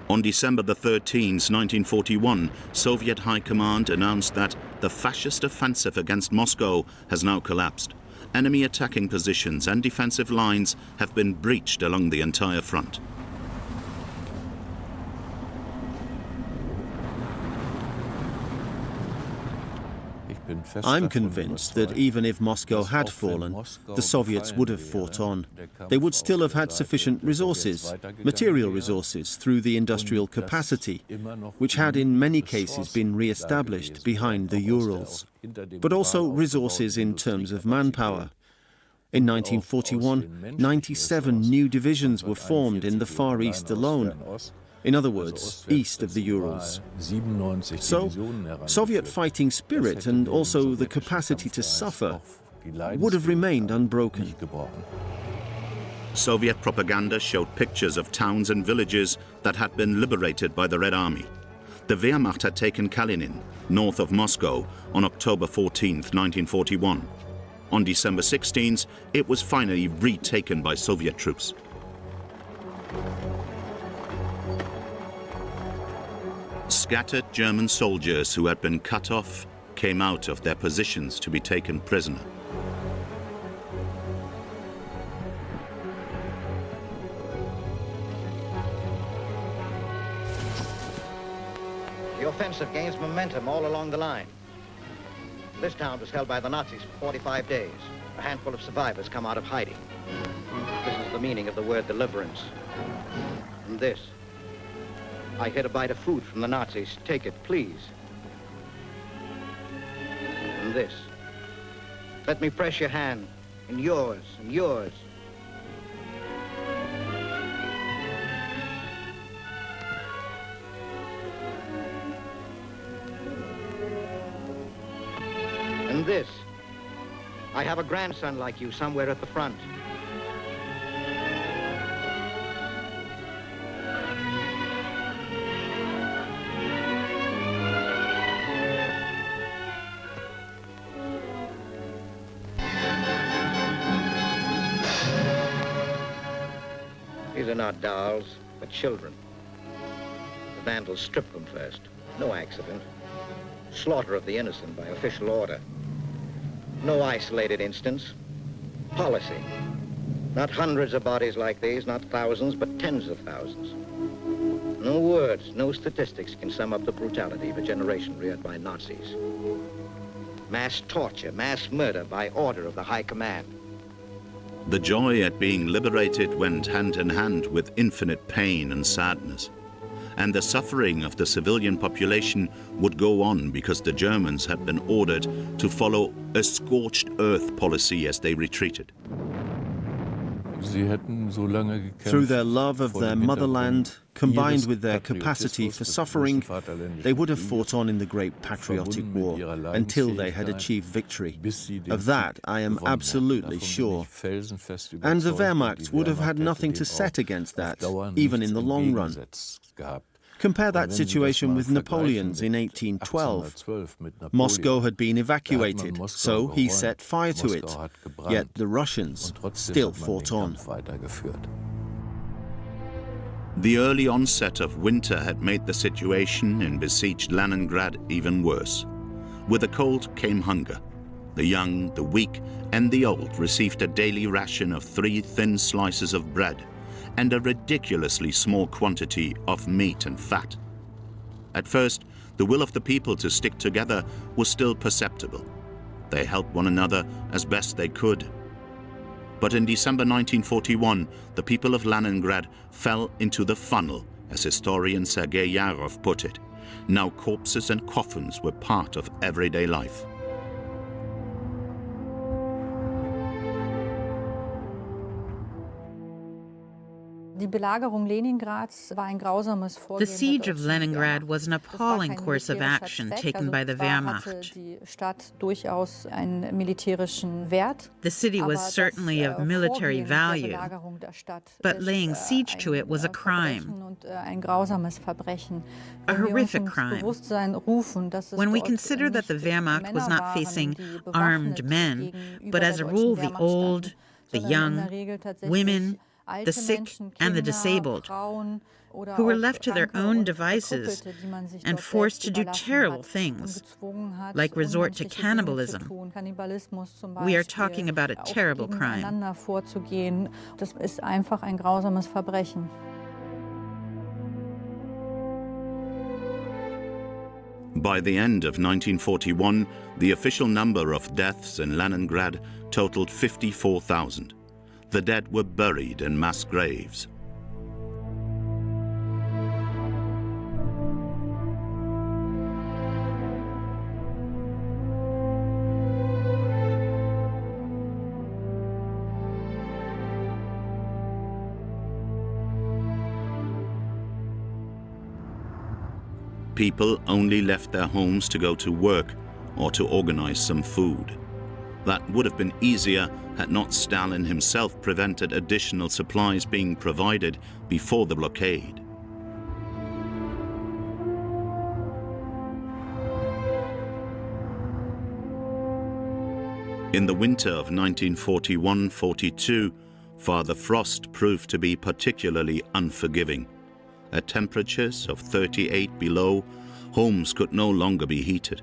On December the 13th, 1941, Soviet High Command announced that the fascist offensive against Moscow has now collapsed. Enemy attacking positions and defensive lines have been breached along the entire front. I'm convinced that even if Moscow had fallen, the Soviets would have fought on. They would still have had sufficient resources, material resources through the industrial capacity, which had in many cases been re-established behind the Urals, but also resources in terms of manpower. In 1941, 97 new divisions were formed in the Far East alone. In other words, east of the Urals. So, Soviet fighting spirit and also the capacity to suffer would have remained unbroken. Soviet propaganda showed pictures of towns and villages that had been liberated by the Red Army. The Wehrmacht had taken Kalinin, north of Moscow, on October 14, 1941. On December 16th, it was finally retaken by Soviet troops. Scattered German soldiers who had been cut off came out of their positions to be taken prisoner. The offensive gains momentum all along the line. This town was held by the Nazis for 45 days. A handful of survivors come out of hiding. This is the meaning of the word deliverance. And this. I hid a bite of food from the Nazis. Take it, please. And this. Let me press your hand. And yours, and yours. And this. I have a grandson like you somewhere at the front. are not dolls, but children. The vandals stripped them first. No accident. Slaughter of the innocent by official order. No isolated instance. Policy. Not hundreds of bodies like these, not thousands, but tens of thousands. No words, no statistics can sum up the brutality of a generation reared by Nazis. Mass torture, mass murder by order of the High Command. The joy at being liberated went hand in hand with infinite pain and sadness. And the suffering of the civilian population would go on because the Germans had been ordered to follow a scorched earth policy as they retreated. Through their love of their motherland, combined with their capacity for suffering, they would have fought on in the Great Patriotic War until they had achieved victory. Of that I am absolutely sure. And the Wehrmacht would have had nothing to set against that, even in the long run. Compare that situation with Napoleon's in 1812. Moscow had been evacuated, so he set fire to it. Yet the Russians still fought on. The early onset of winter had made the situation in besieged Leningrad even worse. With the cold came hunger. The young, the weak, and the old received a daily ration of 3 thin slices of bread and a ridiculously small quantity of meat and fat. At first, the will of the people to stick together was still perceptible. They helped one another as best they could. But in December 1941, the people of Leningrad fell into the funnel, as historian Sergei Yarov put it. Now corpses and coffins were part of everyday life. The siege of Leningrad was an appalling course of action taken by the Wehrmacht. The city was certainly of military value, but laying siege to it was a crime, a horrific crime. When we consider that the Wehrmacht was not facing armed men, but as a rule the old, the young, women, the sick and the disabled, who were left to their own devices and forced to do terrible things, like resort to cannibalism. We are talking about a terrible crime. By the end of 1941, the official number of deaths in Leningrad totaled 54,000. The dead were buried in mass graves. People only left their homes to go to work or to organize some food. That would have been easier had not Stalin himself prevented additional supplies being provided before the blockade. In the winter of 1941-42, Father Frost proved to be particularly unforgiving. At temperatures of 38 below, homes could no longer be heated.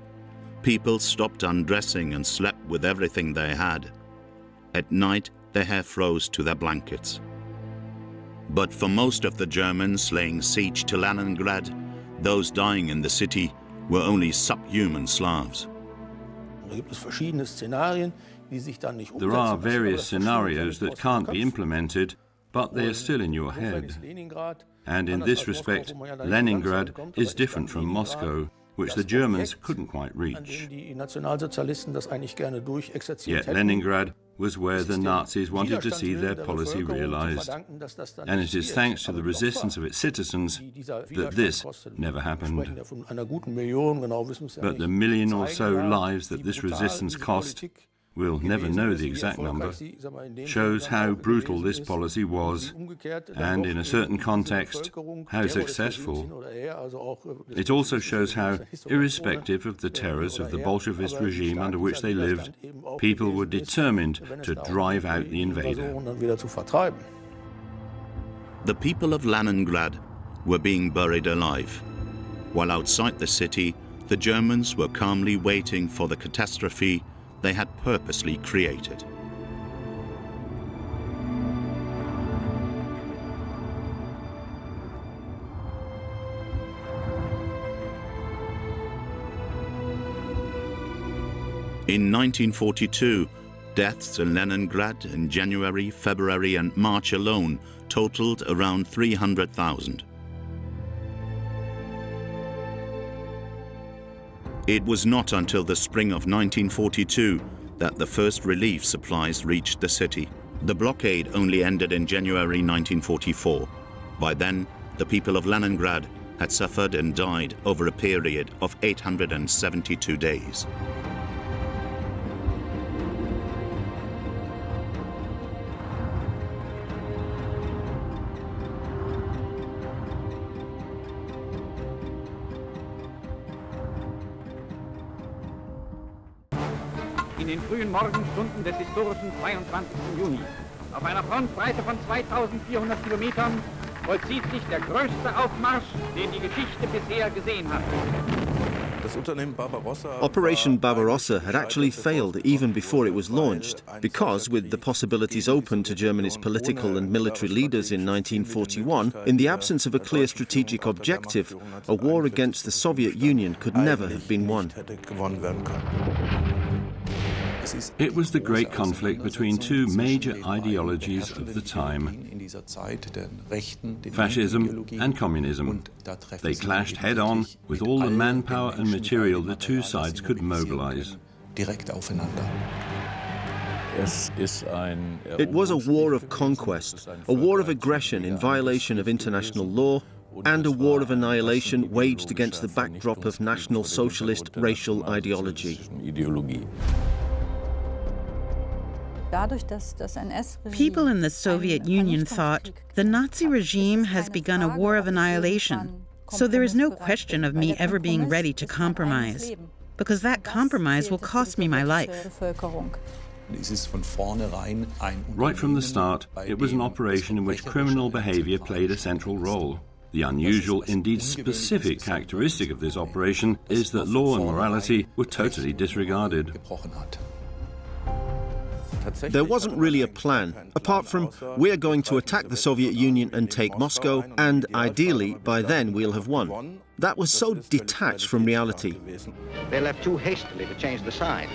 People stopped undressing and slept with everything they had. At night, their hair froze to their blankets. But for most of the Germans laying siege to Leningrad, those dying in the city were only subhuman Slavs. There are various scenarios that can't be implemented, but they are still in your head. And in this respect, Leningrad is different from Moscow, which the Germans couldn't quite reach. Yet Leningrad was where the Nazis wanted to see their policy realized. And it is thanks to the resistance of its citizens that this never happened. But the million or so lives that this resistance cost, we'll never know the exact number, shows how brutal this policy was, and in a certain context, how successful. It also shows how, irrespective of the terrors of the Bolshevist regime under which they lived, people were determined to drive out the invader. The people of Leningrad were being buried alive, while outside the city, the Germans were calmly waiting for the catastrophe they had purposely created. In 1942, deaths in Leningrad in January, February and March alone totaled around 300,000. It was not until the spring of 1942 that the first relief supplies reached the city. The blockade only ended in January 1944. By then, the people of Leningrad had suffered and died over a period of 872 days. In den frühen Morgenstunden des historischen 22. Juni, auf einer Frontbreite von 2400 Kilometern, vollzieht sich der größte Aufmarsch, den die Geschichte bisher gesehen hat. Operation Barbarossa had actually failed even before it was launched, because with the possibilities open to Germany's political and military leaders in 1941, in the absence of a clear strategic objective, a war against the Soviet Union could never have been won. It was the great conflict between two major ideologies of the time, fascism and communism. They clashed head-on with all the manpower and material the two sides could mobilize. It was a war of conquest, a war of aggression in violation of international law, and a war of annihilation waged against the backdrop of National Socialist racial ideology. People in the Soviet Union thought, the Nazi regime has begun a war of annihilation, so there is no question of me ever being ready to compromise, because that compromise will cost me my life. Right from the start, it was an operation in which criminal behavior played a central role. The unusual, indeed specific characteristic of this operation is that law and morality were totally disregarded. There wasn't really a plan, apart from we're going to attack the Soviet Union and take Moscow, and ideally, by then we'll have won. That was so detached from reality. They left too hastily to change the sign.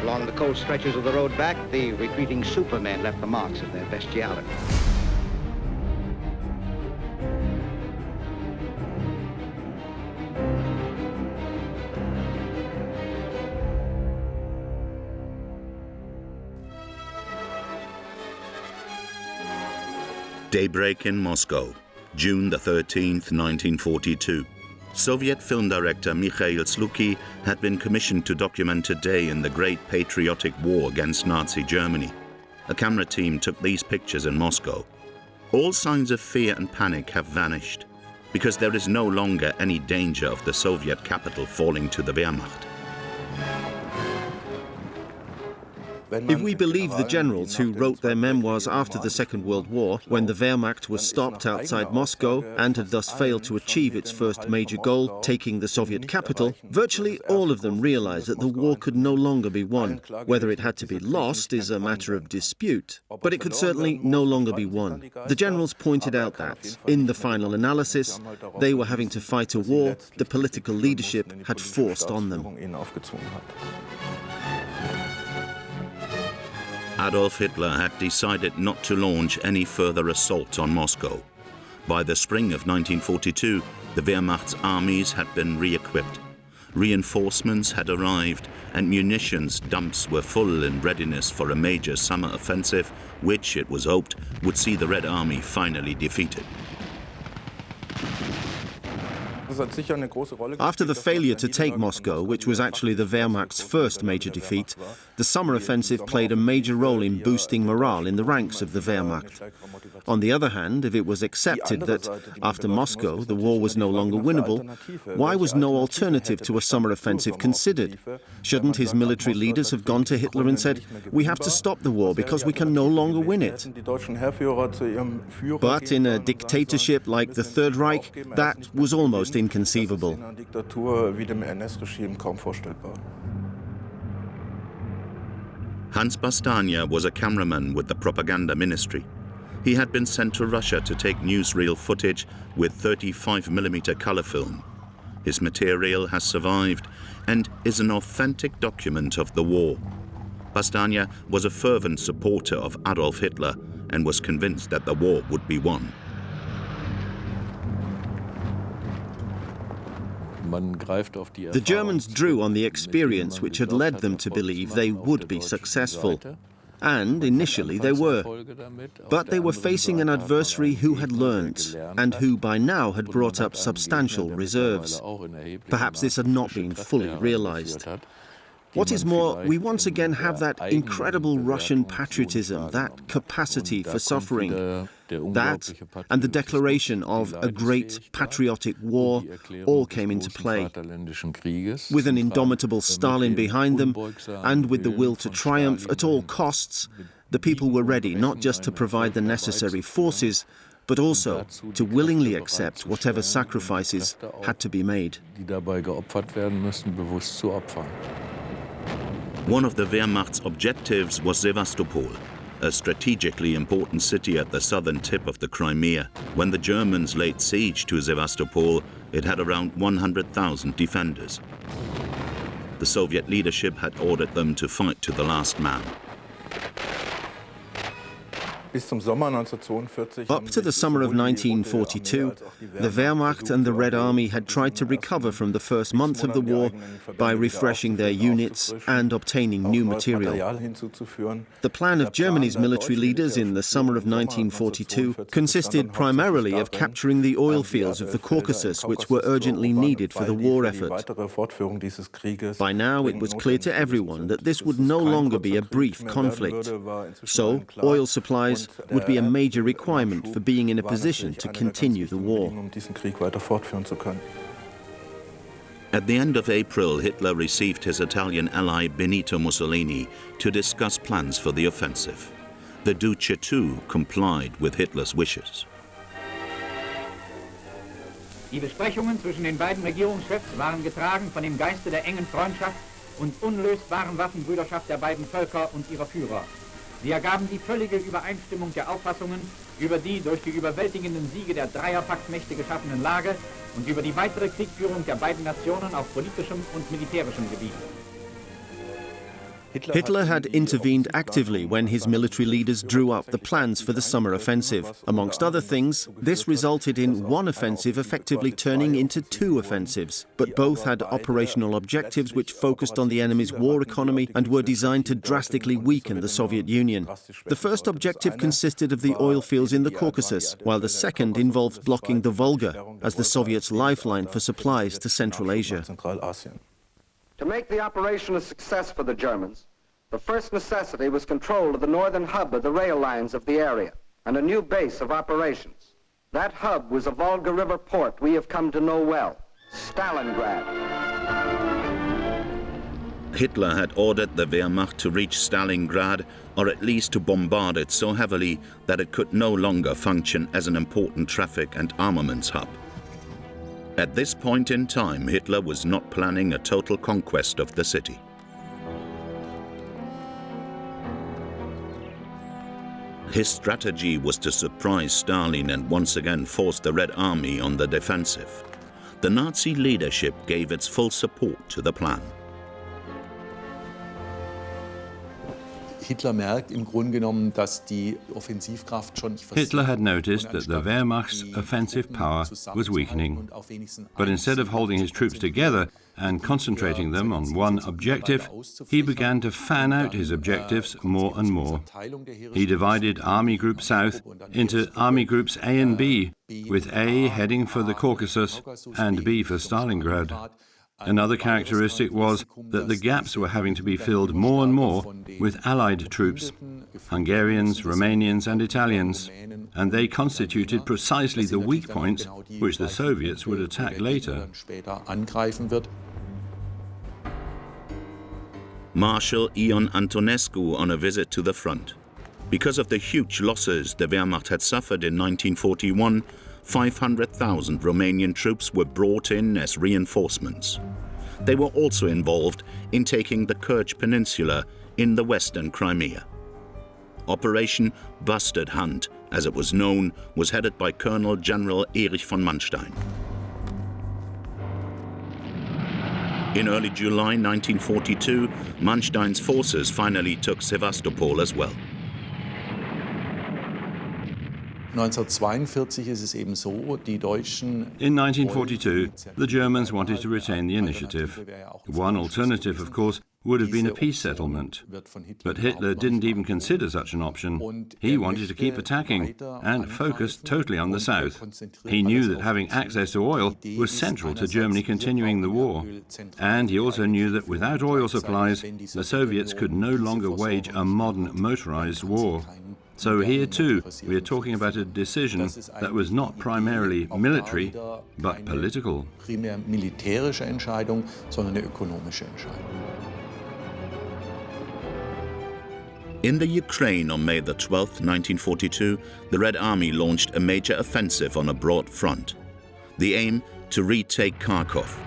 Along the cold stretches of the road back, the retreating supermen left the marks of their bestiality. Daybreak in Moscow, June the 13th, 1942. Soviet film director Mikhail Sluky had been commissioned to document a day in the great patriotic war against Nazi Germany. A camera team took these pictures in Moscow. All signs of fear and panic have vanished, because there is no longer any danger of the Soviet capital falling to the Wehrmacht. If we believe the generals who wrote their memoirs after the Second World War, when the Wehrmacht was stopped outside Moscow and had thus failed to achieve its first major goal, taking the Soviet capital, virtually all of them realized that the war could no longer be won. Whether it had to be lost is a matter of dispute, but it could certainly no longer be won. The generals pointed out that, in the final analysis, they were having to fight a war the political leadership had forced on them. Adolf Hitler had decided not to launch any further assault on Moscow. By the spring of 1942, the Wehrmacht's armies had been re-equipped. Reinforcements had arrived, and munitions dumps were full in readiness for a major summer offensive, which, it was hoped, would see the Red Army finally defeated. After the failure to take Moscow, which was actually the Wehrmacht's first major defeat, the summer offensive played a major role in boosting morale in the ranks of the Wehrmacht. On the other hand, if it was accepted that after Moscow the war was no longer winnable, why was no alternative to a summer offensive considered? Shouldn't his military leaders have gone to Hitler and said, "We have to stop the war because we can no longer win it"? But in a dictatorship like the Third Reich, that was almost inconceivable. Hans Bastania was a cameraman with the propaganda ministry. He had been sent to Russia to take newsreel footage with 35mm color film. His material has survived and is an authentic document of the war. Bastania was a fervent supporter of Adolf Hitler and was convinced that the war would be won. The Germans drew on the experience which had led them to believe they would be successful. And initially they were. But they were facing an adversary who had learnt and who by now had brought up substantial reserves. Perhaps this had not been fully realized. What is more, we once again have that incredible Russian patriotism, that capacity for suffering, that and the declaration of a great patriotic war all came into play. With an indomitable Stalin behind them and with the will to triumph at all costs, the people were ready not just to provide the necessary forces, but also to willingly accept whatever sacrifices had to be made. One of the Wehrmacht's objectives was Sevastopol, a strategically important city at the southern tip of the Crimea. When the Germans laid siege to Sevastopol, it had around 100,000 defenders. The Soviet leadership had ordered them to fight to the last man. Up to the summer of 1942, the Wehrmacht and the Red Army had tried to recover from the first month of the war by refreshing their units and obtaining new material. The plan of Germany's military leaders in the summer of 1942 consisted primarily of capturing the oil fields of the Caucasus, which were urgently needed for the war effort. By now, it was clear to everyone that this would no longer be a brief conflict. So, oil supplies would be a major requirement for being in a position to continue the war. At the end of April, Hitler received his Italian ally Benito Mussolini to discuss plans for the offensive. The Duce too complied with Hitler's wishes. Die Besprechungen zwischen den beiden Regierungschefs waren getragen von dem Geiste der engen Freundschaft und unlösbaren Waffenbrüderschaft der beiden Völker und ihrer Führer. Sie ergaben die völlige Übereinstimmung der Auffassungen über die durch die überwältigenden Siege der Dreierpaktmächte geschaffenen Lage und über die weitere Kriegführung der beiden Nationen auf politischem und militärischem Gebiet. Hitler had intervened actively when his military leaders drew up the plans for the summer offensive. Amongst other things, this resulted in one offensive effectively turning into two offensives, but both had operational objectives which focused on the enemy's war economy and were designed to drastically weaken the Soviet Union. The first objective consisted of the oil fields in the Caucasus, while the second involved blocking the Volga as the Soviets' lifeline for supplies to Central Asia. To make the operation a success for the Germans, the first necessity was control of the northern hub of the rail lines of the area and a new base of operations. That hub was a Volga River port we have come to know well, Stalingrad. Hitler had ordered the Wehrmacht to reach Stalingrad, or at least to bombard it so heavily that it could no longer function as an important traffic and armaments hub. At this point in time, Hitler was not planning a total conquest of the city. His strategy was to surprise Stalin and once again force the Red Army on the defensive. The Nazi leadership gave its full support to the plan. Hitler merkt im Grunde genommen, dass die Offensivkraft schon nicht Hitler had noticed that the Wehrmacht's offensive power was weakening. But instead of holding his troops together, and concentrating them on one objective, he began to fan out his objectives more and more. He divided Army Group South into Army Groups A and B, with A heading for the Caucasus and B for Stalingrad. Another characteristic was that the gaps were having to be filled more and more with Allied troops, Hungarians, Romanians and Italians, and they constituted precisely the weak points which the Soviets would attack later. Marshal Ion Antonescu on a visit to the front. Because of the huge losses the Wehrmacht had suffered in 1941, 500,000 Romanian troops were brought in as reinforcements. They were also involved in taking the Kerch Peninsula in the western Crimea. Operation Bastard Hunt, as it was known, was headed by Colonel General Erich von Manstein. In early July 1942, Manstein's forces finally took Sevastopol as well. In 1942, the Germans wanted to retain the initiative. One alternative, of course, would have been a peace settlement. But Hitler didn't even consider such an option. He wanted to keep attacking and focused totally on the south. He knew that having access to oil was central to Germany continuing the war. And he also knew that without oil supplies, the Soviets could no longer wage a modern motorized war. So here too, we are talking about a decision that was not primarily military, but political. In the Ukraine on May the 12th, 1942, the Red Army launched a major offensive on a broad front. The aim, to retake Kharkov.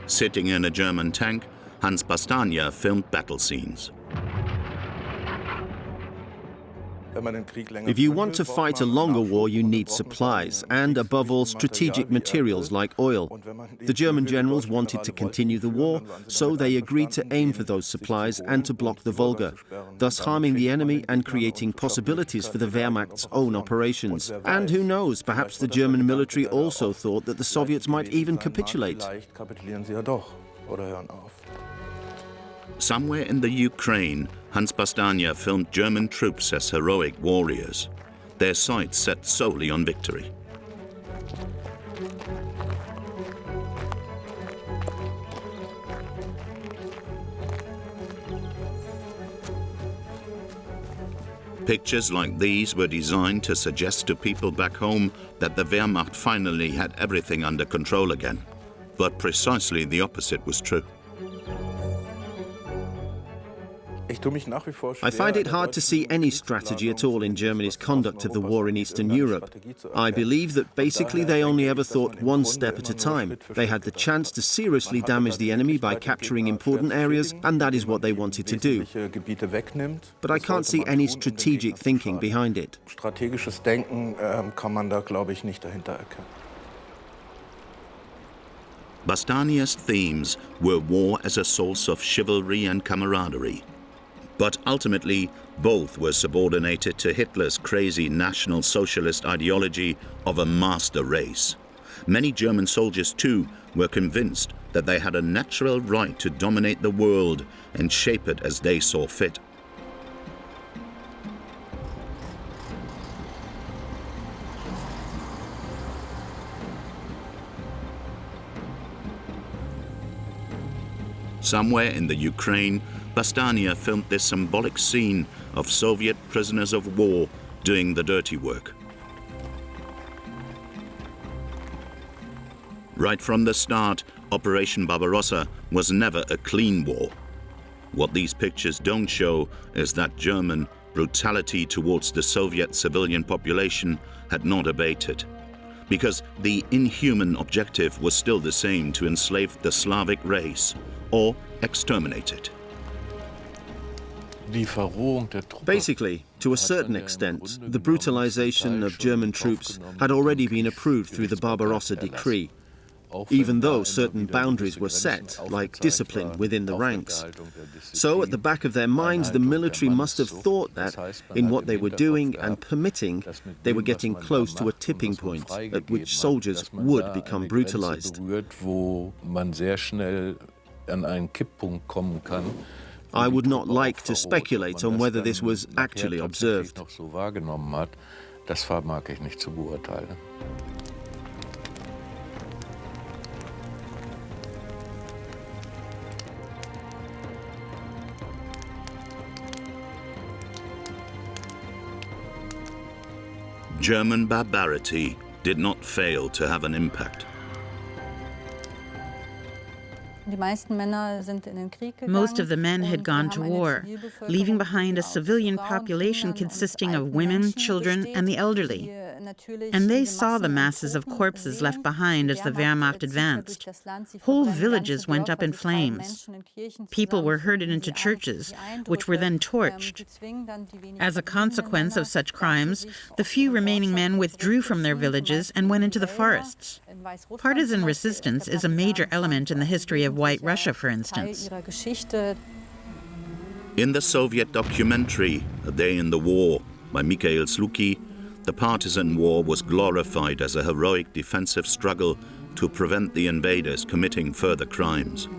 Sitting in a German tank, Hans Bastania filmed battle scenes. If you want to fight a longer war, you need supplies and, above all, strategic materials like oil. The German generals wanted to continue the war, so they agreed to aim for those supplies and to block the Volga, thus harming the enemy and creating possibilities for the Wehrmacht's own operations. And who knows, perhaps the German military also thought that the Soviets might even capitulate. Somewhere in the Ukraine, Hans Bastania filmed German troops as heroic warriors, their sights set solely on victory. Pictures like these were designed to suggest to people back home that the Wehrmacht finally had everything under control again. But precisely the opposite was true. I find it hard to see any strategy at all in Germany's conduct of the war in Eastern Europe. I believe that basically they only ever thought one step at a time. They had the chance to seriously damage the enemy by capturing important areas, and that is what they wanted to do. But I can't see any strategic thinking behind it. Bastania's themes were war as a source of chivalry and camaraderie. But ultimately, both were subordinated to Hitler's crazy National Socialist ideology of a master race. Many German soldiers, too, were convinced that they had a natural right to dominate the world and shape it as they saw fit. Somewhere in the Ukraine, Bastania filmed this symbolic scene of Soviet prisoners of war doing the dirty work. Right from the start, Operation Barbarossa was never a clean war. What these pictures don't show is that German brutality towards the Soviet civilian population had not abated, because the inhuman objective was still the same: to enslave the Slavic race or exterminate it. Basically, to a certain extent, the brutalization of German troops had already been approved through the Barbarossa decree. even though certain boundaries were set, like discipline within the ranks. So at the back of their minds, the military must have thought that, in what they were doing and permitting, they were getting close to a tipping point at which soldiers would become brutalized. I would not like to speculate on whether this was actually observed. Das vermag ich nicht zu beurteilen. German barbarity did not fail to have an impact. Most of the men had gone to war, leaving behind a civilian population consisting of women, children, and the elderly. And they saw the masses of corpses left behind as the Wehrmacht advanced. Whole villages went up in flames. People were herded into churches, which were then torched. As a consequence of such crimes, the few remaining men withdrew from their villages and went into the forests. Partisan resistance is a major element in the history of White Russia, for instance. In the Soviet documentary, A Day in the War, by Mikhail Sluky, the partisan war was glorified as a heroic defensive struggle to prevent the invaders committing further crimes.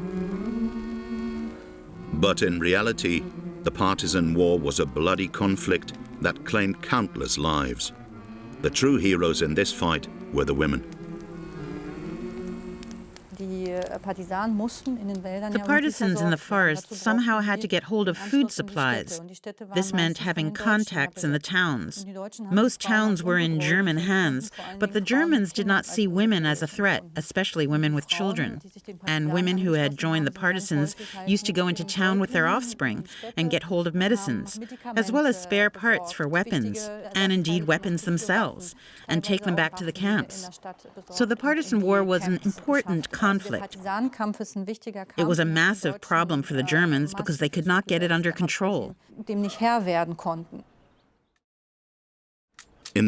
But in reality, the partisan war was a bloody conflict that claimed countless lives. The true heroes in this fight were the women. The partisans in the forests somehow had to get hold of food supplies. This meant having contacts in the towns. Most towns were in German hands, but the Germans did not see women as a threat, especially women with children. And women who had joined the partisans used to go into town with their offspring and get hold of medicines, as well as spare parts for weapons, and indeed weapons themselves, and take them back to the camps. So the partisan war was an important conflict. It was a massive problem for the Germans because they could not get it under control. In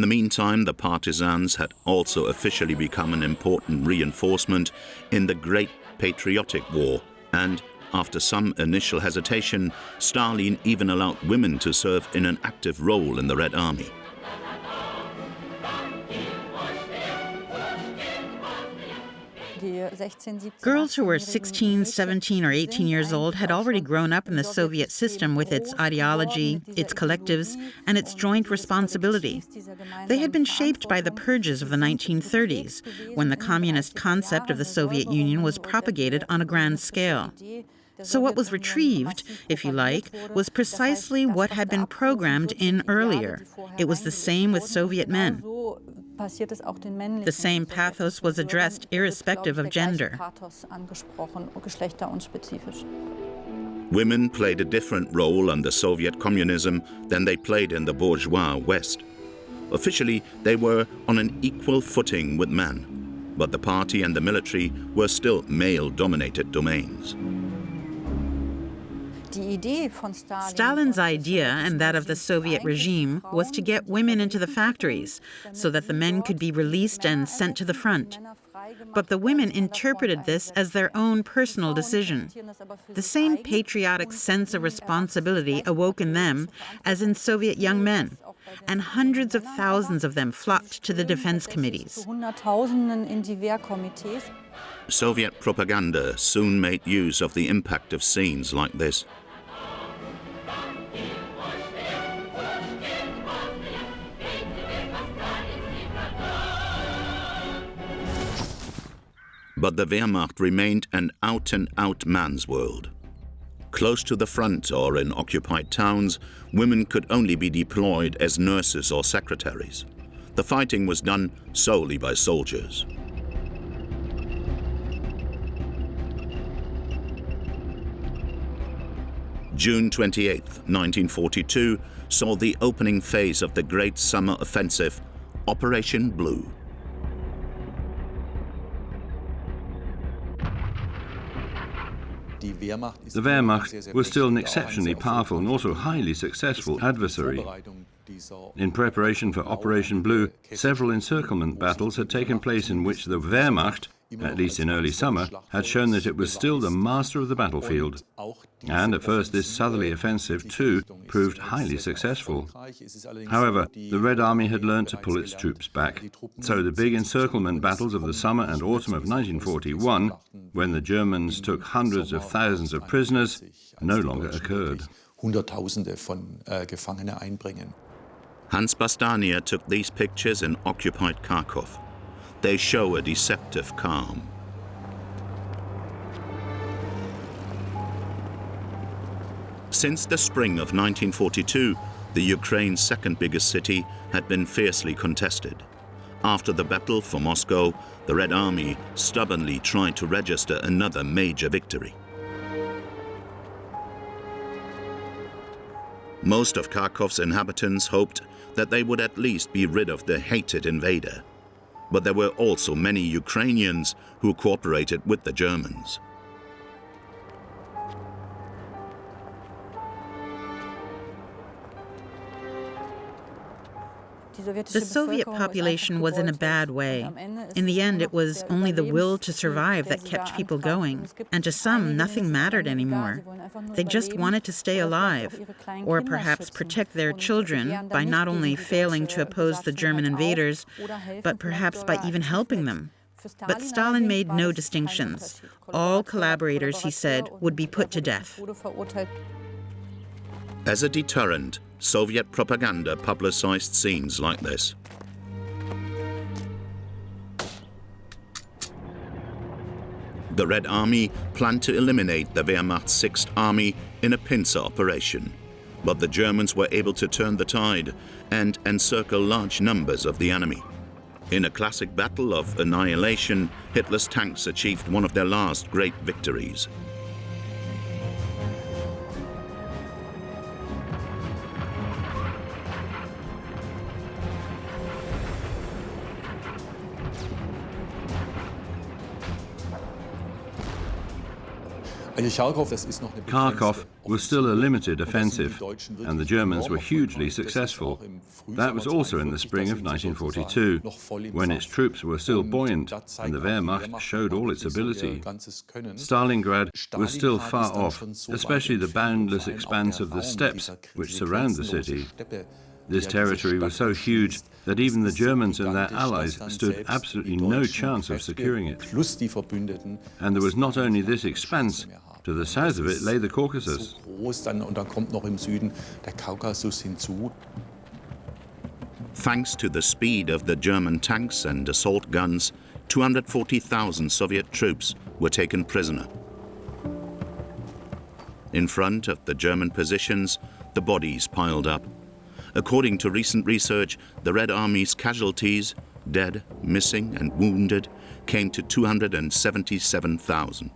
the meantime, the partisans had also officially become an important reinforcement in the Great Patriotic War, and after some initial hesitation, Stalin even allowed women to serve in an active role in the Red Army. Girls who were 16, 17, or 18 years old had already grown up in the Soviet system with its ideology, its collectives, and its joint responsibility. They had been shaped by the purges of the 1930s, when the communist concept of the Soviet Union was propagated on a grand scale. So what was retrieved, if you like, was precisely what had been programmed in earlier. It was the same with Soviet men. The same pathos was addressed irrespective of gender. Women played a different role under Soviet communism than they played in the bourgeois West. Officially, they were on an equal footing with men, but the party and the military were still male-dominated domains. Stalin's idea, and that of the Soviet regime, was to get women into the factories so that the men could be released and sent to the front. But the women interpreted this as their own personal decision. The same patriotic sense of responsibility awoke in them as in Soviet young men, and hundreds of thousands of them flocked to the defense committees. Soviet propaganda soon made use of the impact of scenes like this. But the Wehrmacht remained an out-and-out man's world. Close to the front or in occupied towns, women could only be deployed as nurses or secretaries. The fighting was done solely by soldiers. June 28, 1942, saw the opening phase of the Great Summer Offensive, Operation Blue. The Wehrmacht was still an exceptionally powerful and also highly successful adversary. In preparation for Operation Blue, several encirclement battles had taken place in which the Wehrmacht, at least in early summer, had shown that it was still the master of the battlefield. And at first this southerly offensive, too, proved highly successful. However, the Red Army had learned to pull its troops back. So the big encirclement battles of the summer and autumn of 1941, when the Germans took hundreds of thousands of prisoners, no longer occurred. Hunderttausende von Gefangene einbringen. Hans Bastania took these pictures in occupied Kharkov. They show a deceptive calm. Since the spring of 1942, the Ukraine's second biggest city had been fiercely contested. After the battle for Moscow, the Red Army stubbornly tried to register another major victory. Most of Kharkov's inhabitants hoped that they would at least be rid of the hated invader. But there were also many Ukrainians who cooperated with the Germans. The Soviet population was in a bad way. In the end, it was only the will to survive that kept people going, and to some, nothing mattered anymore. They just wanted to stay alive, or perhaps protect their children by not only failing to oppose the German invaders, but perhaps by even helping them. But Stalin made no distinctions. All collaborators, he said, would be put to death. As a deterrent, Soviet propaganda publicized scenes like this. The Red Army planned to eliminate the Wehrmacht's 6th Army in a pincer operation, but the Germans were able to turn the tide and encircle large numbers of the enemy. In a classic battle of annihilation, Hitler's tanks achieved one of their last great victories. Kharkov was still a limited offensive, and the Germans were hugely successful. That was also in the spring of 1942, when its troops were still buoyant and the Wehrmacht showed all its ability. Stalingrad was still far off, especially the boundless expanse of the steppes which surround the city. This territory was so huge that even the Germans and their allies stood absolutely no chance of securing it. And there was not only this expanse, to the south of it lay the Caucasus. Thanks to the speed of the German tanks and assault guns, 240,000 Soviet troops were taken prisoner. In front of the German positions, the bodies piled up. According to recent research, the Red Army's casualties, dead, missing and wounded, came to 277,000.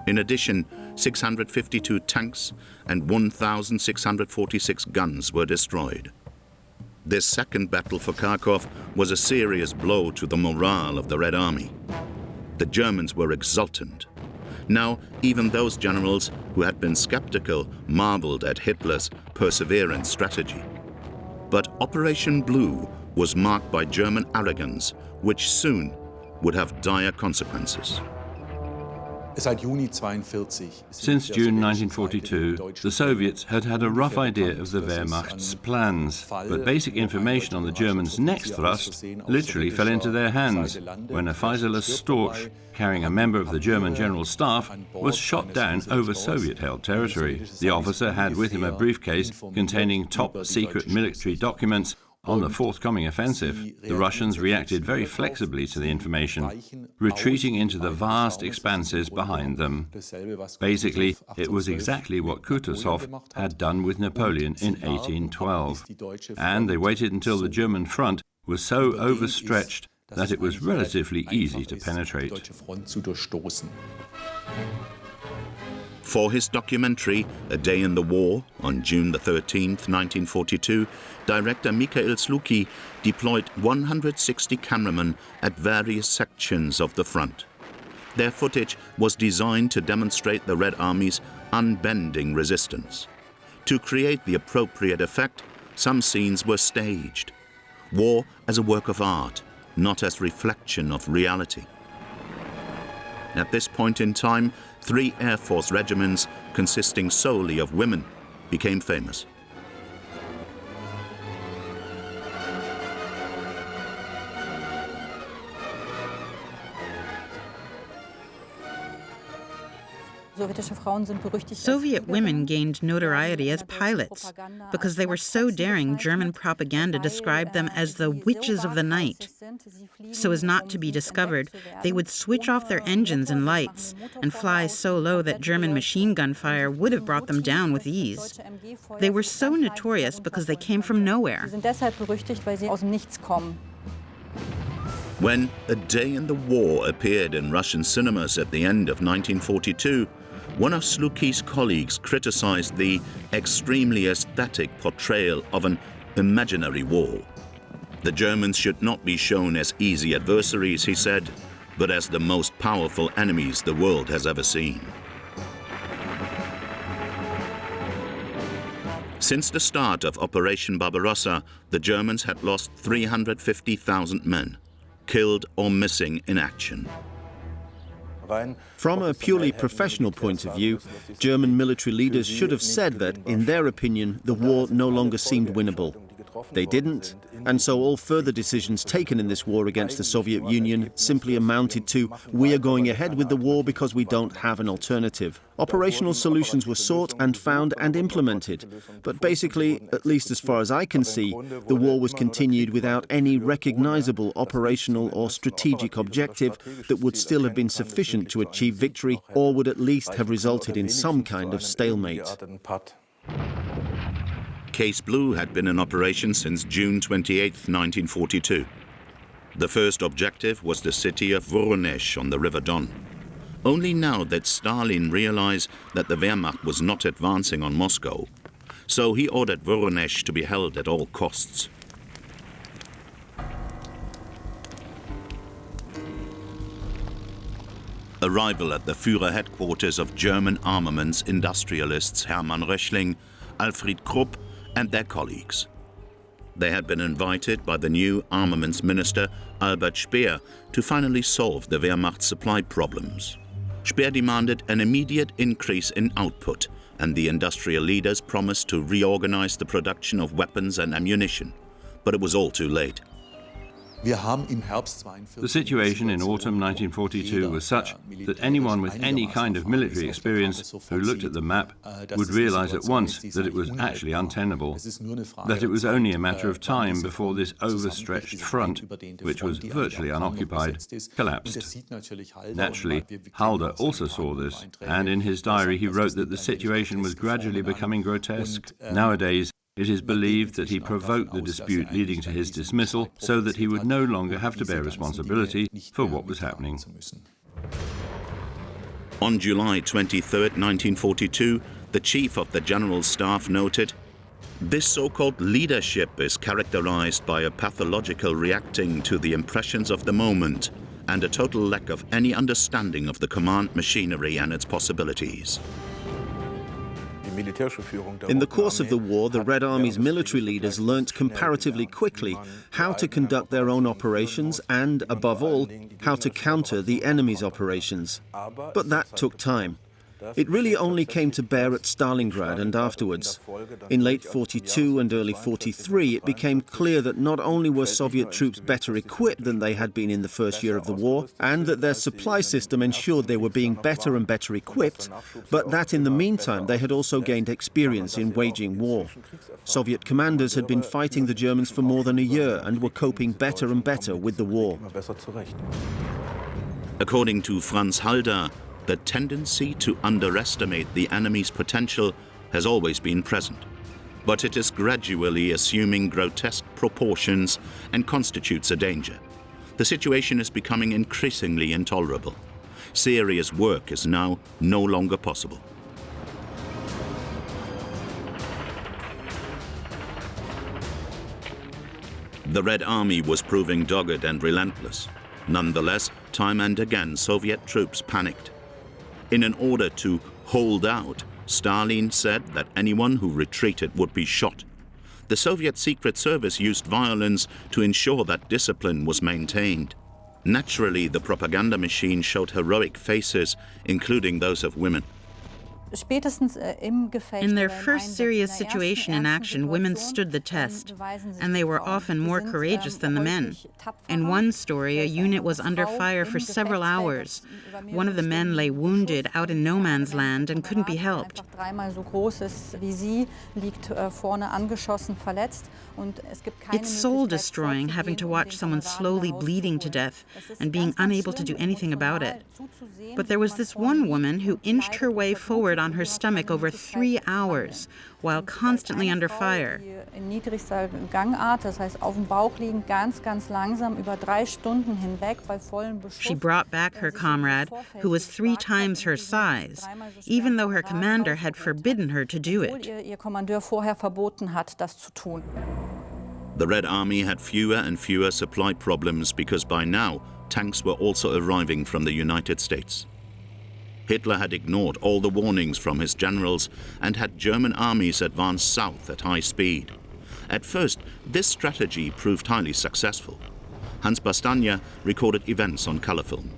In addition, 652 tanks and 1,646 guns were destroyed. This second battle for Kharkov was a serious blow to the morale of the Red Army. The Germans were exultant. Now, even those generals who had been skeptical marveled at Hitler's perseverance strategy. But Operation Blue was marked by German arrogance, which soon would have dire consequences. Since June 1942, the Soviets had had a rough idea of the Wehrmacht's plans, but basic information on the Germans' next thrust literally fell into their hands when a fighterless Storch, carrying a member of the German General Staff, was shot down over Soviet-held territory. The officer had with him a briefcase containing top-secret military documents on the forthcoming offensive. The Russians reacted very flexibly to the information, retreating into the vast expanses behind them. Basically, it was exactly what Kutuzov had done with Napoleon in 1812. And they waited until the German front was so overstretched that it was relatively easy to penetrate. For his documentary, A Day in the War, on June 13, 1942, director Mikhail Sluky deployed 160 cameramen at various sections of the front. Their footage was designed to demonstrate the Red Army's unbending resistance. To create the appropriate effect, some scenes were staged. War as a work of art, not as reflection of reality. At this point in time, 3 Air Force regiments, consisting solely of women, became famous. Soviet women gained notoriety as pilots because they were so daring. German propaganda described them as the witches of the night. So as not to be discovered, they would switch off their engines and lights and fly so low that German machine gun fire would have brought them down with ease. They were so notorious because they came from nowhere. When A Day in the War appeared in Russian cinemas at the end of 1942, one of Sluky's colleagues criticized the extremely aesthetic portrayal of an imaginary war. The Germans should not be shown as easy adversaries, he said, but as the most powerful enemies the world has ever seen. Since the start of Operation Barbarossa, the Germans had lost 350,000 men, killed or missing in action. From a purely professional point of view, German military leaders should have said that, in their opinion, the war no longer seemed winnable. They didn't, and so all further decisions taken in this war against the Soviet Union simply amounted to, we are going ahead with the war because we don't have an alternative. Operational solutions were sought and found and implemented, but basically, at least as far as I can see, the war was continued without any recognizable operational or strategic objective that would still have been sufficient to achieve victory or would at least have resulted in some kind of stalemate. Case Blue had been in operation since June 28, 1942. The first objective was the city of Voronezh on the River Don. Only now that Stalin realized that the Wehrmacht was not advancing on Moscow, so he ordered Voronezh to be held at all costs. Arrival at the Führer headquarters of German armaments industrialists Hermann Röchling, Alfred Krupp, and their colleagues. They had been invited by the new armaments minister Albert Speer to finally solve the Wehrmacht supply problems. Speer demanded an immediate increase in output, and the industrial leaders promised to reorganize the production of weapons and ammunition. But it was all too late. The situation in autumn 1942 was such that anyone with any kind of military experience who looked at the map would realize at once that it was actually untenable, that it was only a matter of time before this overstretched front, which was virtually unoccupied, collapsed. Naturally, Halder also saw this, and in his diary he wrote that the situation was gradually becoming grotesque. Nowadays, it is believed that he provoked the dispute leading to his dismissal so that he would no longer have to bear responsibility for what was happening. On July 23, 1942, the chief of the General Staff noted, "This so-called leadership is characterized by a pathological reacting to the impressions of the moment and a total lack of any understanding of the command machinery and its possibilities." In the course of the war, the Red Army's military leaders learnt comparatively quickly how to conduct their own operations and, above all, how to counter the enemy's operations. But that took time. It really only came to bear at Stalingrad and afterwards. In late 42 and early 43, it became clear that not only were Soviet troops better equipped than they had been in the first year of the war, and that their supply system ensured they were being better and better equipped, but that in the meantime they had also gained experience in waging war. Soviet commanders had been fighting the Germans for more than a year and were coping better and better with the war. According to Franz Halder, the tendency to underestimate the enemy's potential has always been present, but it is gradually assuming grotesque proportions and constitutes a danger. The situation is becoming increasingly intolerable. Serious work is now no longer possible. The Red Army was proving dogged and relentless. Nonetheless, time and again, Soviet troops panicked. In an order to hold out, Stalin said that anyone who retreated would be shot. The Soviet Secret Service used violence to ensure that discipline was maintained. Naturally, the propaganda machine showed heroic faces, including those of women. In their first serious situation in action, women stood the test, and they were often more courageous than the men. In one story, a unit was under fire for several hours. One of the men lay wounded out in no man's land and couldn't be helped. It's soul-destroying having to watch someone slowly bleeding to death and being unable to do anything about it. But there was this one woman who inched her way forward on her stomach over 3 hours while constantly under fire. She brought back her comrade, who was 3 times her size, even though her commander had forbidden her to do it. The Red Army had fewer and fewer supply problems because by now tanks were also arriving from the United States. Hitler had ignored all the warnings from his generals and had German armies advance south at high speed. At first, this strategy proved highly successful. Hans Bastania recorded events on color film.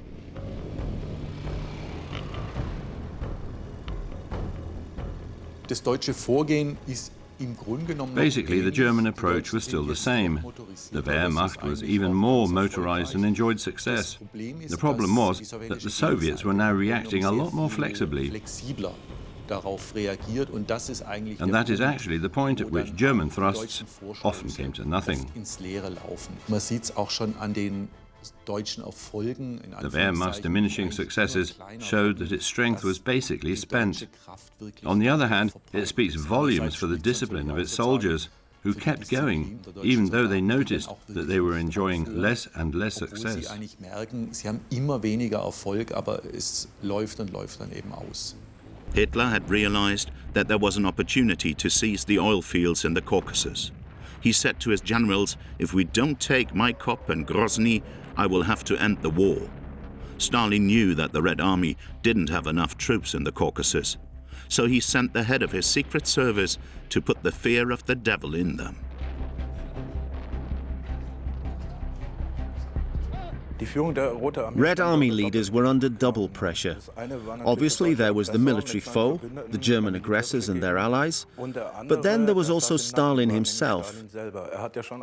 Das deutsche Vorgehen ist Basically, the German approach was still the same. The Wehrmacht was even more motorized and enjoyed success. The problem was that the Soviets were now reacting a lot more flexibly. And that is actually the point at which German thrusts often came to nothing. The Wehrmacht's diminishing successes showed that its strength was basically spent. On the other hand, it speaks volumes for the discipline of its soldiers, who kept going, even though they noticed that they were enjoying less and less success. Hitler had realized that there was an opportunity to seize the oil fields in the Caucasus. He said to his generals, "If we don't take Maikop and Grozny, I will have to end the war." Stalin knew that the Red Army didn't have enough troops in the Caucasus, so he sent the head of his secret service to put the fear of the devil in them. Red Army leaders were under double pressure. Obviously, there was the military foe, the German aggressors and their allies, but then there was also Stalin himself.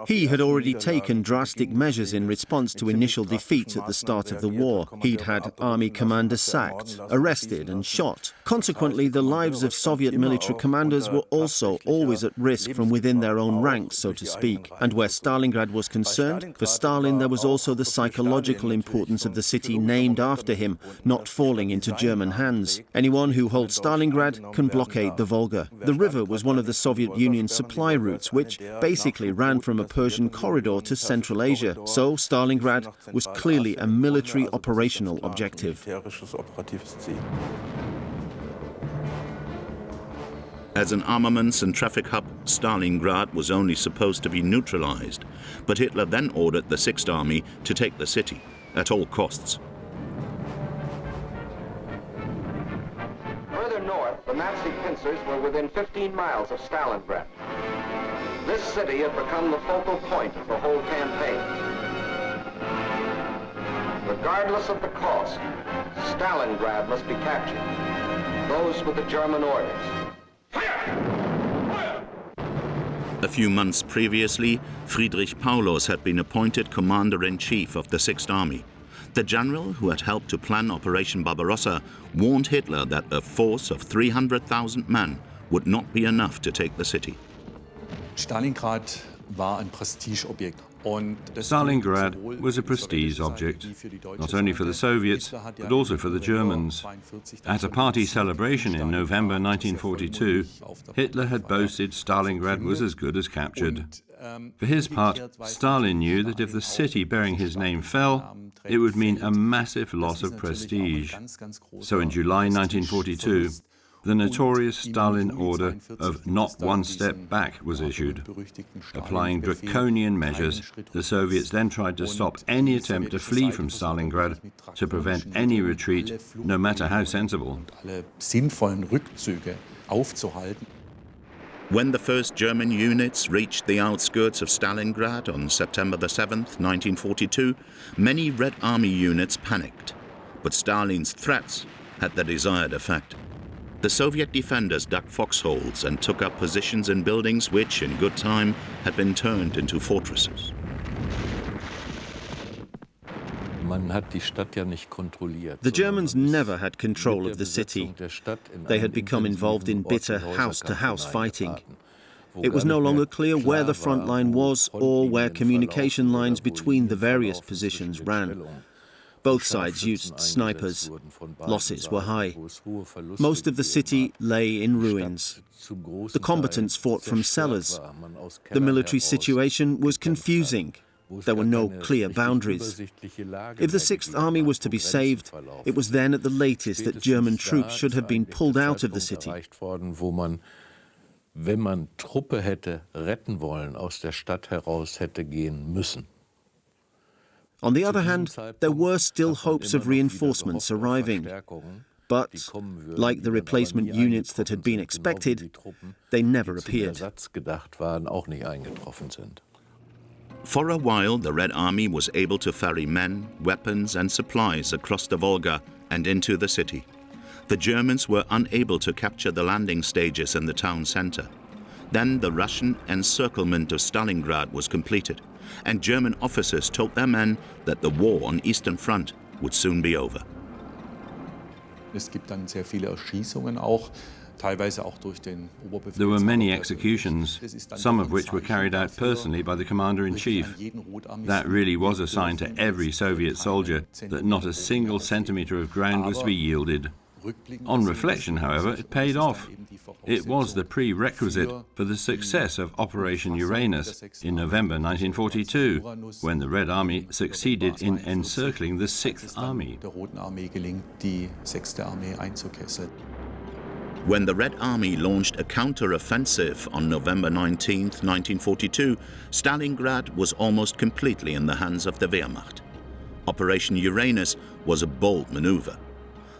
He had already taken drastic measures in response to initial defeats at the start of the war. He'd had army commanders sacked, arrested and shot. Consequently, the lives of Soviet military commanders were also always at risk from within their own ranks, so to speak. And where Stalingrad was concerned, for Stalin there was also the psychological importance of the city named after him not falling into German hands. Anyone who holds Stalingrad can blockade the Volga. The river was one of the Soviet Union's supply routes, which basically ran from a Persian corridor to Central Asia. So Stalingrad was clearly a military operational objective. As an armaments and traffic hub, Stalingrad was only supposed to be neutralized, but Hitler then ordered the Sixth Army to take the city at all costs. Further north, the Nazi pincers were within 15 miles of Stalingrad. This city had become the focal point of the whole campaign. Regardless of the cost, Stalingrad must be captured. Those were the German orders. A few months previously, Friedrich Paulus had been appointed commander-in-chief of the Sixth Army. The general who had helped to plan Operation Barbarossa warned Hitler that a force of 300,000 men would not be enough to take the city. Stalingrad war ein Prestigeobjekt. Stalingrad was a prestige object, not only for the Soviets, but also for the Germans. At a party celebration in November 1942, Hitler had boasted Stalingrad was as good as captured. For his part, Stalin knew that if the city bearing his name fell, it would mean a massive loss of prestige. So in July 1942, the notorious Stalin order of not one step back was issued. Applying draconian measures, the Soviets then tried to stop any attempt to flee from Stalingrad, to prevent any retreat, no matter how sensible. When the first German units reached the outskirts of Stalingrad on September the 7th, 1942, many Red Army units panicked. But Stalin's threats had the desired effect. The Soviet defenders dug foxholes and took up positions in buildings which, in good time, had been turned into fortresses. The Germans never had control of the city. They had become involved in bitter house-to-house fighting. It was no longer clear where the front line was or where communication lines between the various positions ran. Both sides used snipers. Losses were high. Most of the city lay in ruins. The combatants fought from cellars. The military situation was confusing. There were no clear boundaries. If the 6th Army was to be saved, it was then at the latest that German troops should have been pulled out of the city. Wenn man Truppe hätte retten wollen, aus der Stadt heraus hätte gehen müssen. On the other hand, there were still hopes of reinforcements arriving. But, like the replacement units that had been expected, they never appeared. For a while, the Red Army was able to ferry men, weapons and supplies across the Volga and into the city. The Germans were unable to capture the landing stages in the town center. Then the Russian encirclement of Stalingrad was completed, and German officers told their men that the war on Eastern Front would soon be over. Es gibt dann sehr viele Erschießungen auch. There were many executions, some of which were carried out personally by the commander-in-chief. That really was a sign to every Soviet soldier that not a single centimetre of ground was to be yielded. On reflection, however, it paid off. It was the prerequisite for the success of Operation Uranus in November 1942, when the Red Army succeeded in encircling the 6th Army. When the Red Army launched a counter-offensive on November 19, 1942, Stalingrad was almost completely in the hands of the Wehrmacht. Operation Uranus was a bold maneuver.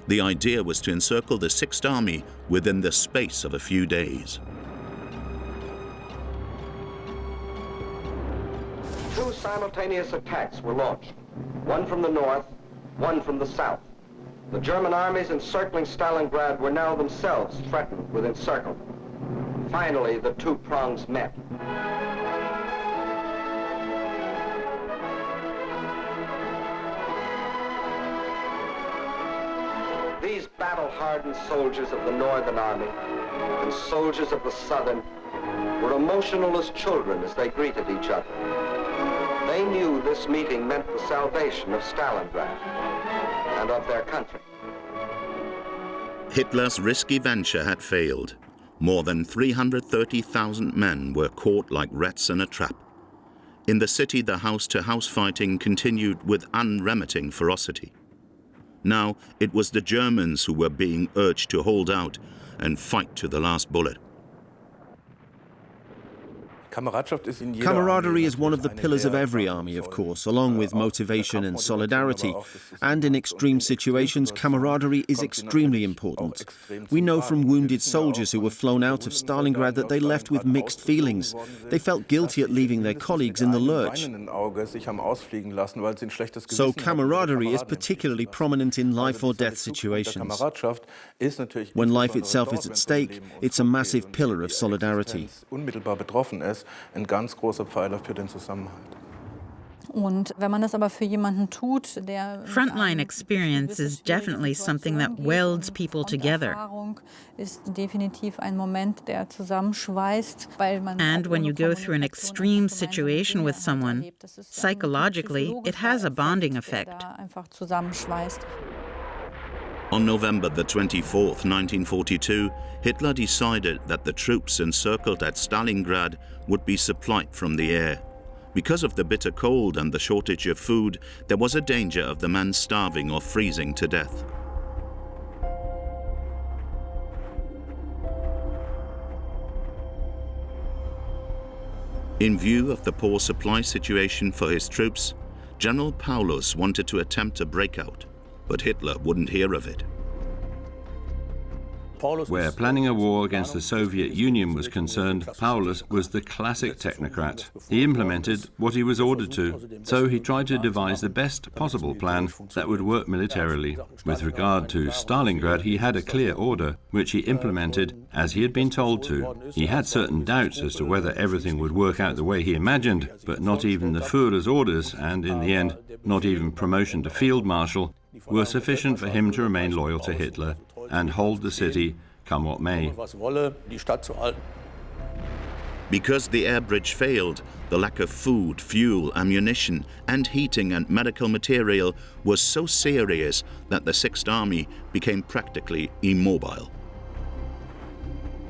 The idea was to encircle the 6th Army within the space of a few days. Two simultaneous attacks were launched, one from the north, one from the south. The German armies encircling Stalingrad were now themselves threatened with encirclement. Finally, the two prongs met. These battle-hardened soldiers of the Northern Army and soldiers of the Southern were emotional as children as they greeted each other. They knew this meeting meant the salvation of Stalingrad and of their country. Hitler's risky venture had failed. More than 330,000 men were caught like rats in a trap. In the city, the house-to-house fighting continued with unremitting ferocity. Now, it was the Germans who were being urged to hold out and fight to the last bullet. Camaraderie is one of the pillars of every army, of course, along with motivation and solidarity. And in extreme situations, camaraderie is extremely important. We know from wounded soldiers who were flown out of Stalingrad that they left with mixed feelings. They felt guilty at leaving their colleagues in the lurch. So camaraderie is particularly prominent in life or death situations. When life itself is at stake, it's a massive pillar of solidarity. Ein ganz großer Pfeiler für den Zusammenhalt. Frontline experience is definitely something that welds people together. And when you go through an extreme situation with someone, psychologically, it has a bonding effect. On November the 24th, 1942, Hitler decided that the troops encircled at Stalingrad would be supplied from the air. Because of the bitter cold and the shortage of food, there was a danger of the men starving or freezing to death. In view of the poor supply situation for his troops, General Paulus wanted to attempt a breakout, but Hitler wouldn't hear of it. Where planning a war against the Soviet Union was concerned, Paulus was the classic technocrat. He implemented what he was ordered to, so he tried to devise the best possible plan that would work militarily. With regard to Stalingrad, he had a clear order, which he implemented as he had been told to. He had certain doubts as to whether everything would work out the way he imagined, but not even the Führer's orders, and in the end, not even promotion to field marshal, were sufficient for him to remain loyal to Hitler and hold the city, come what may. Because the air bridge failed, the lack of food, fuel, ammunition, and heating and medical material was so serious that the Sixth Army became practically immobile.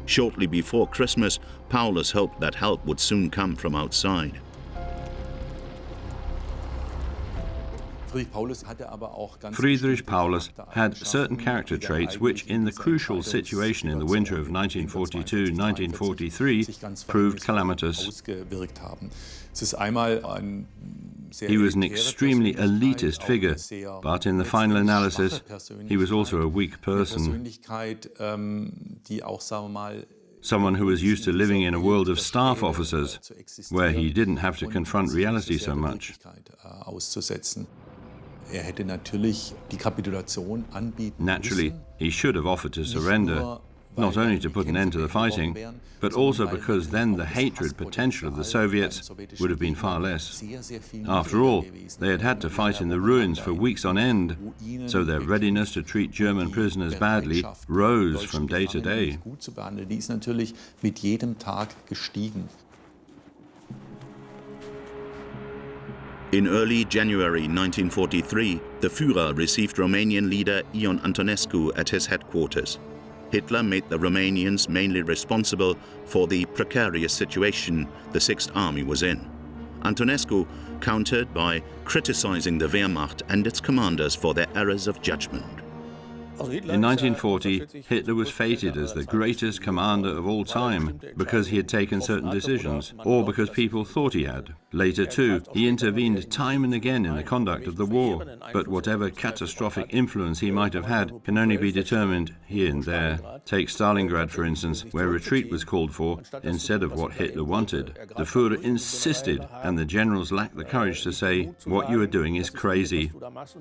Shortly before Christmas, Paulus hoped that help would soon come from outside. Friedrich Paulus had certain character traits which, in the crucial situation in the winter of 1942-1943, proved calamitous. He was an extremely elitist figure, but in the final analysis, he was also a weak person. Someone who was used to living in a world of staff officers, where he didn't have to confront reality so much. Naturally, he should have offered to surrender, not only to put an end to the fighting, but also because then the hatred potential of the Soviets would have been far less. After all, they had had to fight in the ruins for weeks on end, so their readiness to treat German prisoners badly rose from day to day. In early January 1943, the Führer received Romanian leader Ion Antonescu at his headquarters. Hitler made the Romanians mainly responsible for the precarious situation the Sixth Army was in. Antonescu countered by criticizing the Wehrmacht and its commanders for their errors of judgment. In 1940, Hitler was feted as the greatest commander of all time because he had taken certain decisions, or because people thought he had. Later, too, he intervened time and again in the conduct of the war, but whatever catastrophic influence he might have had can only be determined here and there. Take Stalingrad, for instance, where retreat was called for instead of what Hitler wanted. The Führer insisted, and the generals lacked the courage to say, "What you are doing is crazy.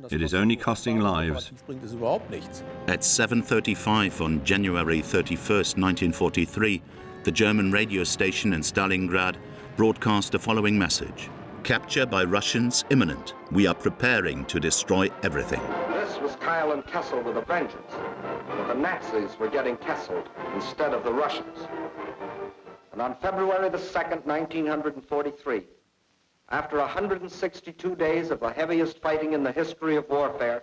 It is only costing lives." At 7:35 on January 31st, 1943, the German radio station in Stalingrad broadcast the following message: "Capture by Russians imminent. We are preparing to destroy everything." This was Kyle and Kessel with a vengeance, but the Nazis were getting Kesseled instead of the Russians. And on February the 2nd, 1943, after 162 days of the heaviest fighting in the history of warfare,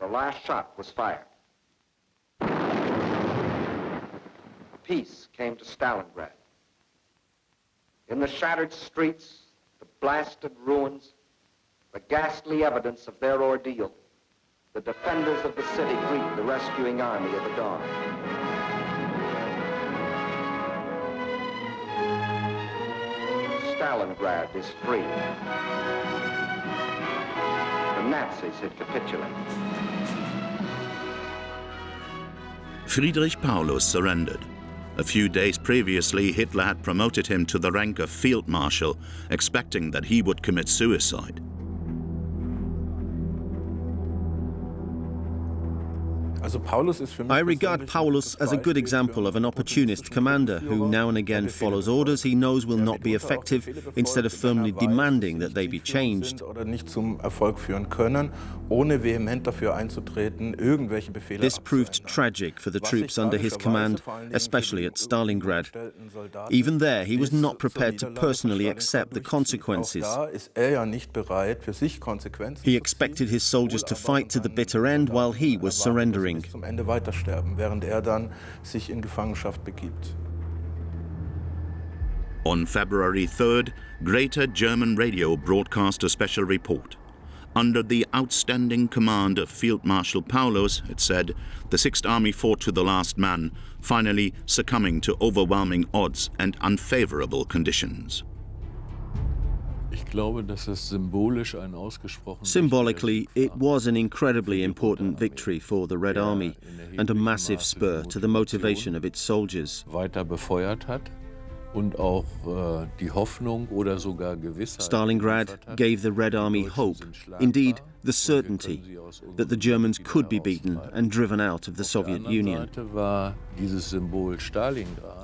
the last shot was fired. Peace came to Stalingrad. In the shattered streets, the blasted ruins, the ghastly evidence of their ordeal, the defenders of the city greet the rescuing army of the dawn. Stalingrad is free. The Nazis had capitulated. Friedrich Paulus surrendered. A few days previously, Hitler had promoted him to the rank of field marshal, expecting that he would commit suicide. I regard Paulus as a good example of an opportunist commander who now and again follows orders he knows will not be effective instead of firmly demanding that they be changed. This proved tragic for the troops under his command, especially at Stalingrad. Even there, he was not prepared to personally accept the consequences. He expected his soldiers to fight to the bitter end while he was surrendering. On February 3rd, Greater German Radio broadcast a special report. Under the outstanding command of Field Marshal Paulus, it said, the Sixth Army fought to the last man, finally succumbing to overwhelming odds and unfavorable conditions. Symbolically, it was an incredibly important victory for the Red Army and a massive spur to the motivation of its soldiers. Stalingrad gave the Red Army hope, indeed the certainty, that the Germans could be beaten and driven out of the Soviet Union.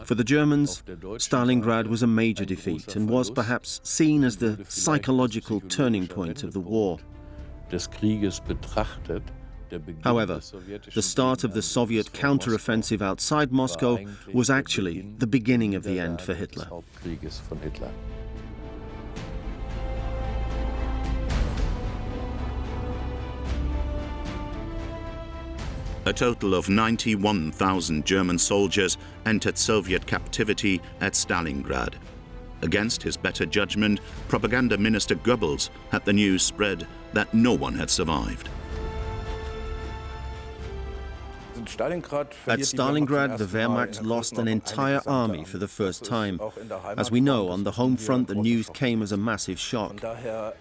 For the Germans, Stalingrad was a major defeat and was perhaps seen as the psychological turning point of the war. However, the start of the Soviet counteroffensive outside Moscow was actually the beginning of the end for Hitler. A total of 91,000 German soldiers entered Soviet captivity at Stalingrad. Against his better judgment, propaganda minister Goebbels had the news spread that no one had survived. At Stalingrad, the Wehrmacht lost an entire army for the first time. As we know, on the home front, the news came as a massive shock.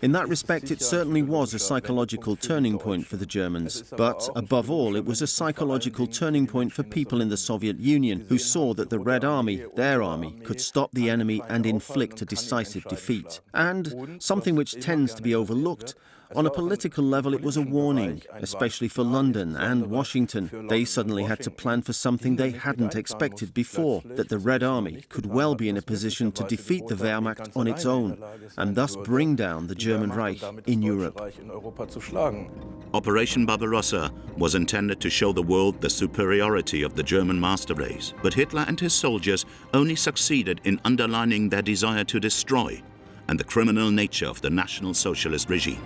In that respect, it certainly was a psychological turning point for the Germans. But, above all, it was a psychological turning point for people in the Soviet Union who saw that the Red Army, their army, could stop the enemy and inflict a decisive defeat. And, something which tends to be overlooked, on a political level, it was a warning, especially for London and Washington. They suddenly had to plan for something they hadn't expected before, that the Red Army could well be in a position to defeat the Wehrmacht on its own, and thus bring down the German Reich in Europe. Operation Barbarossa was intended to show the world the superiority of the German master race, but Hitler and his soldiers only succeeded in underlining their desire to destroy and the criminal nature of the National Socialist regime.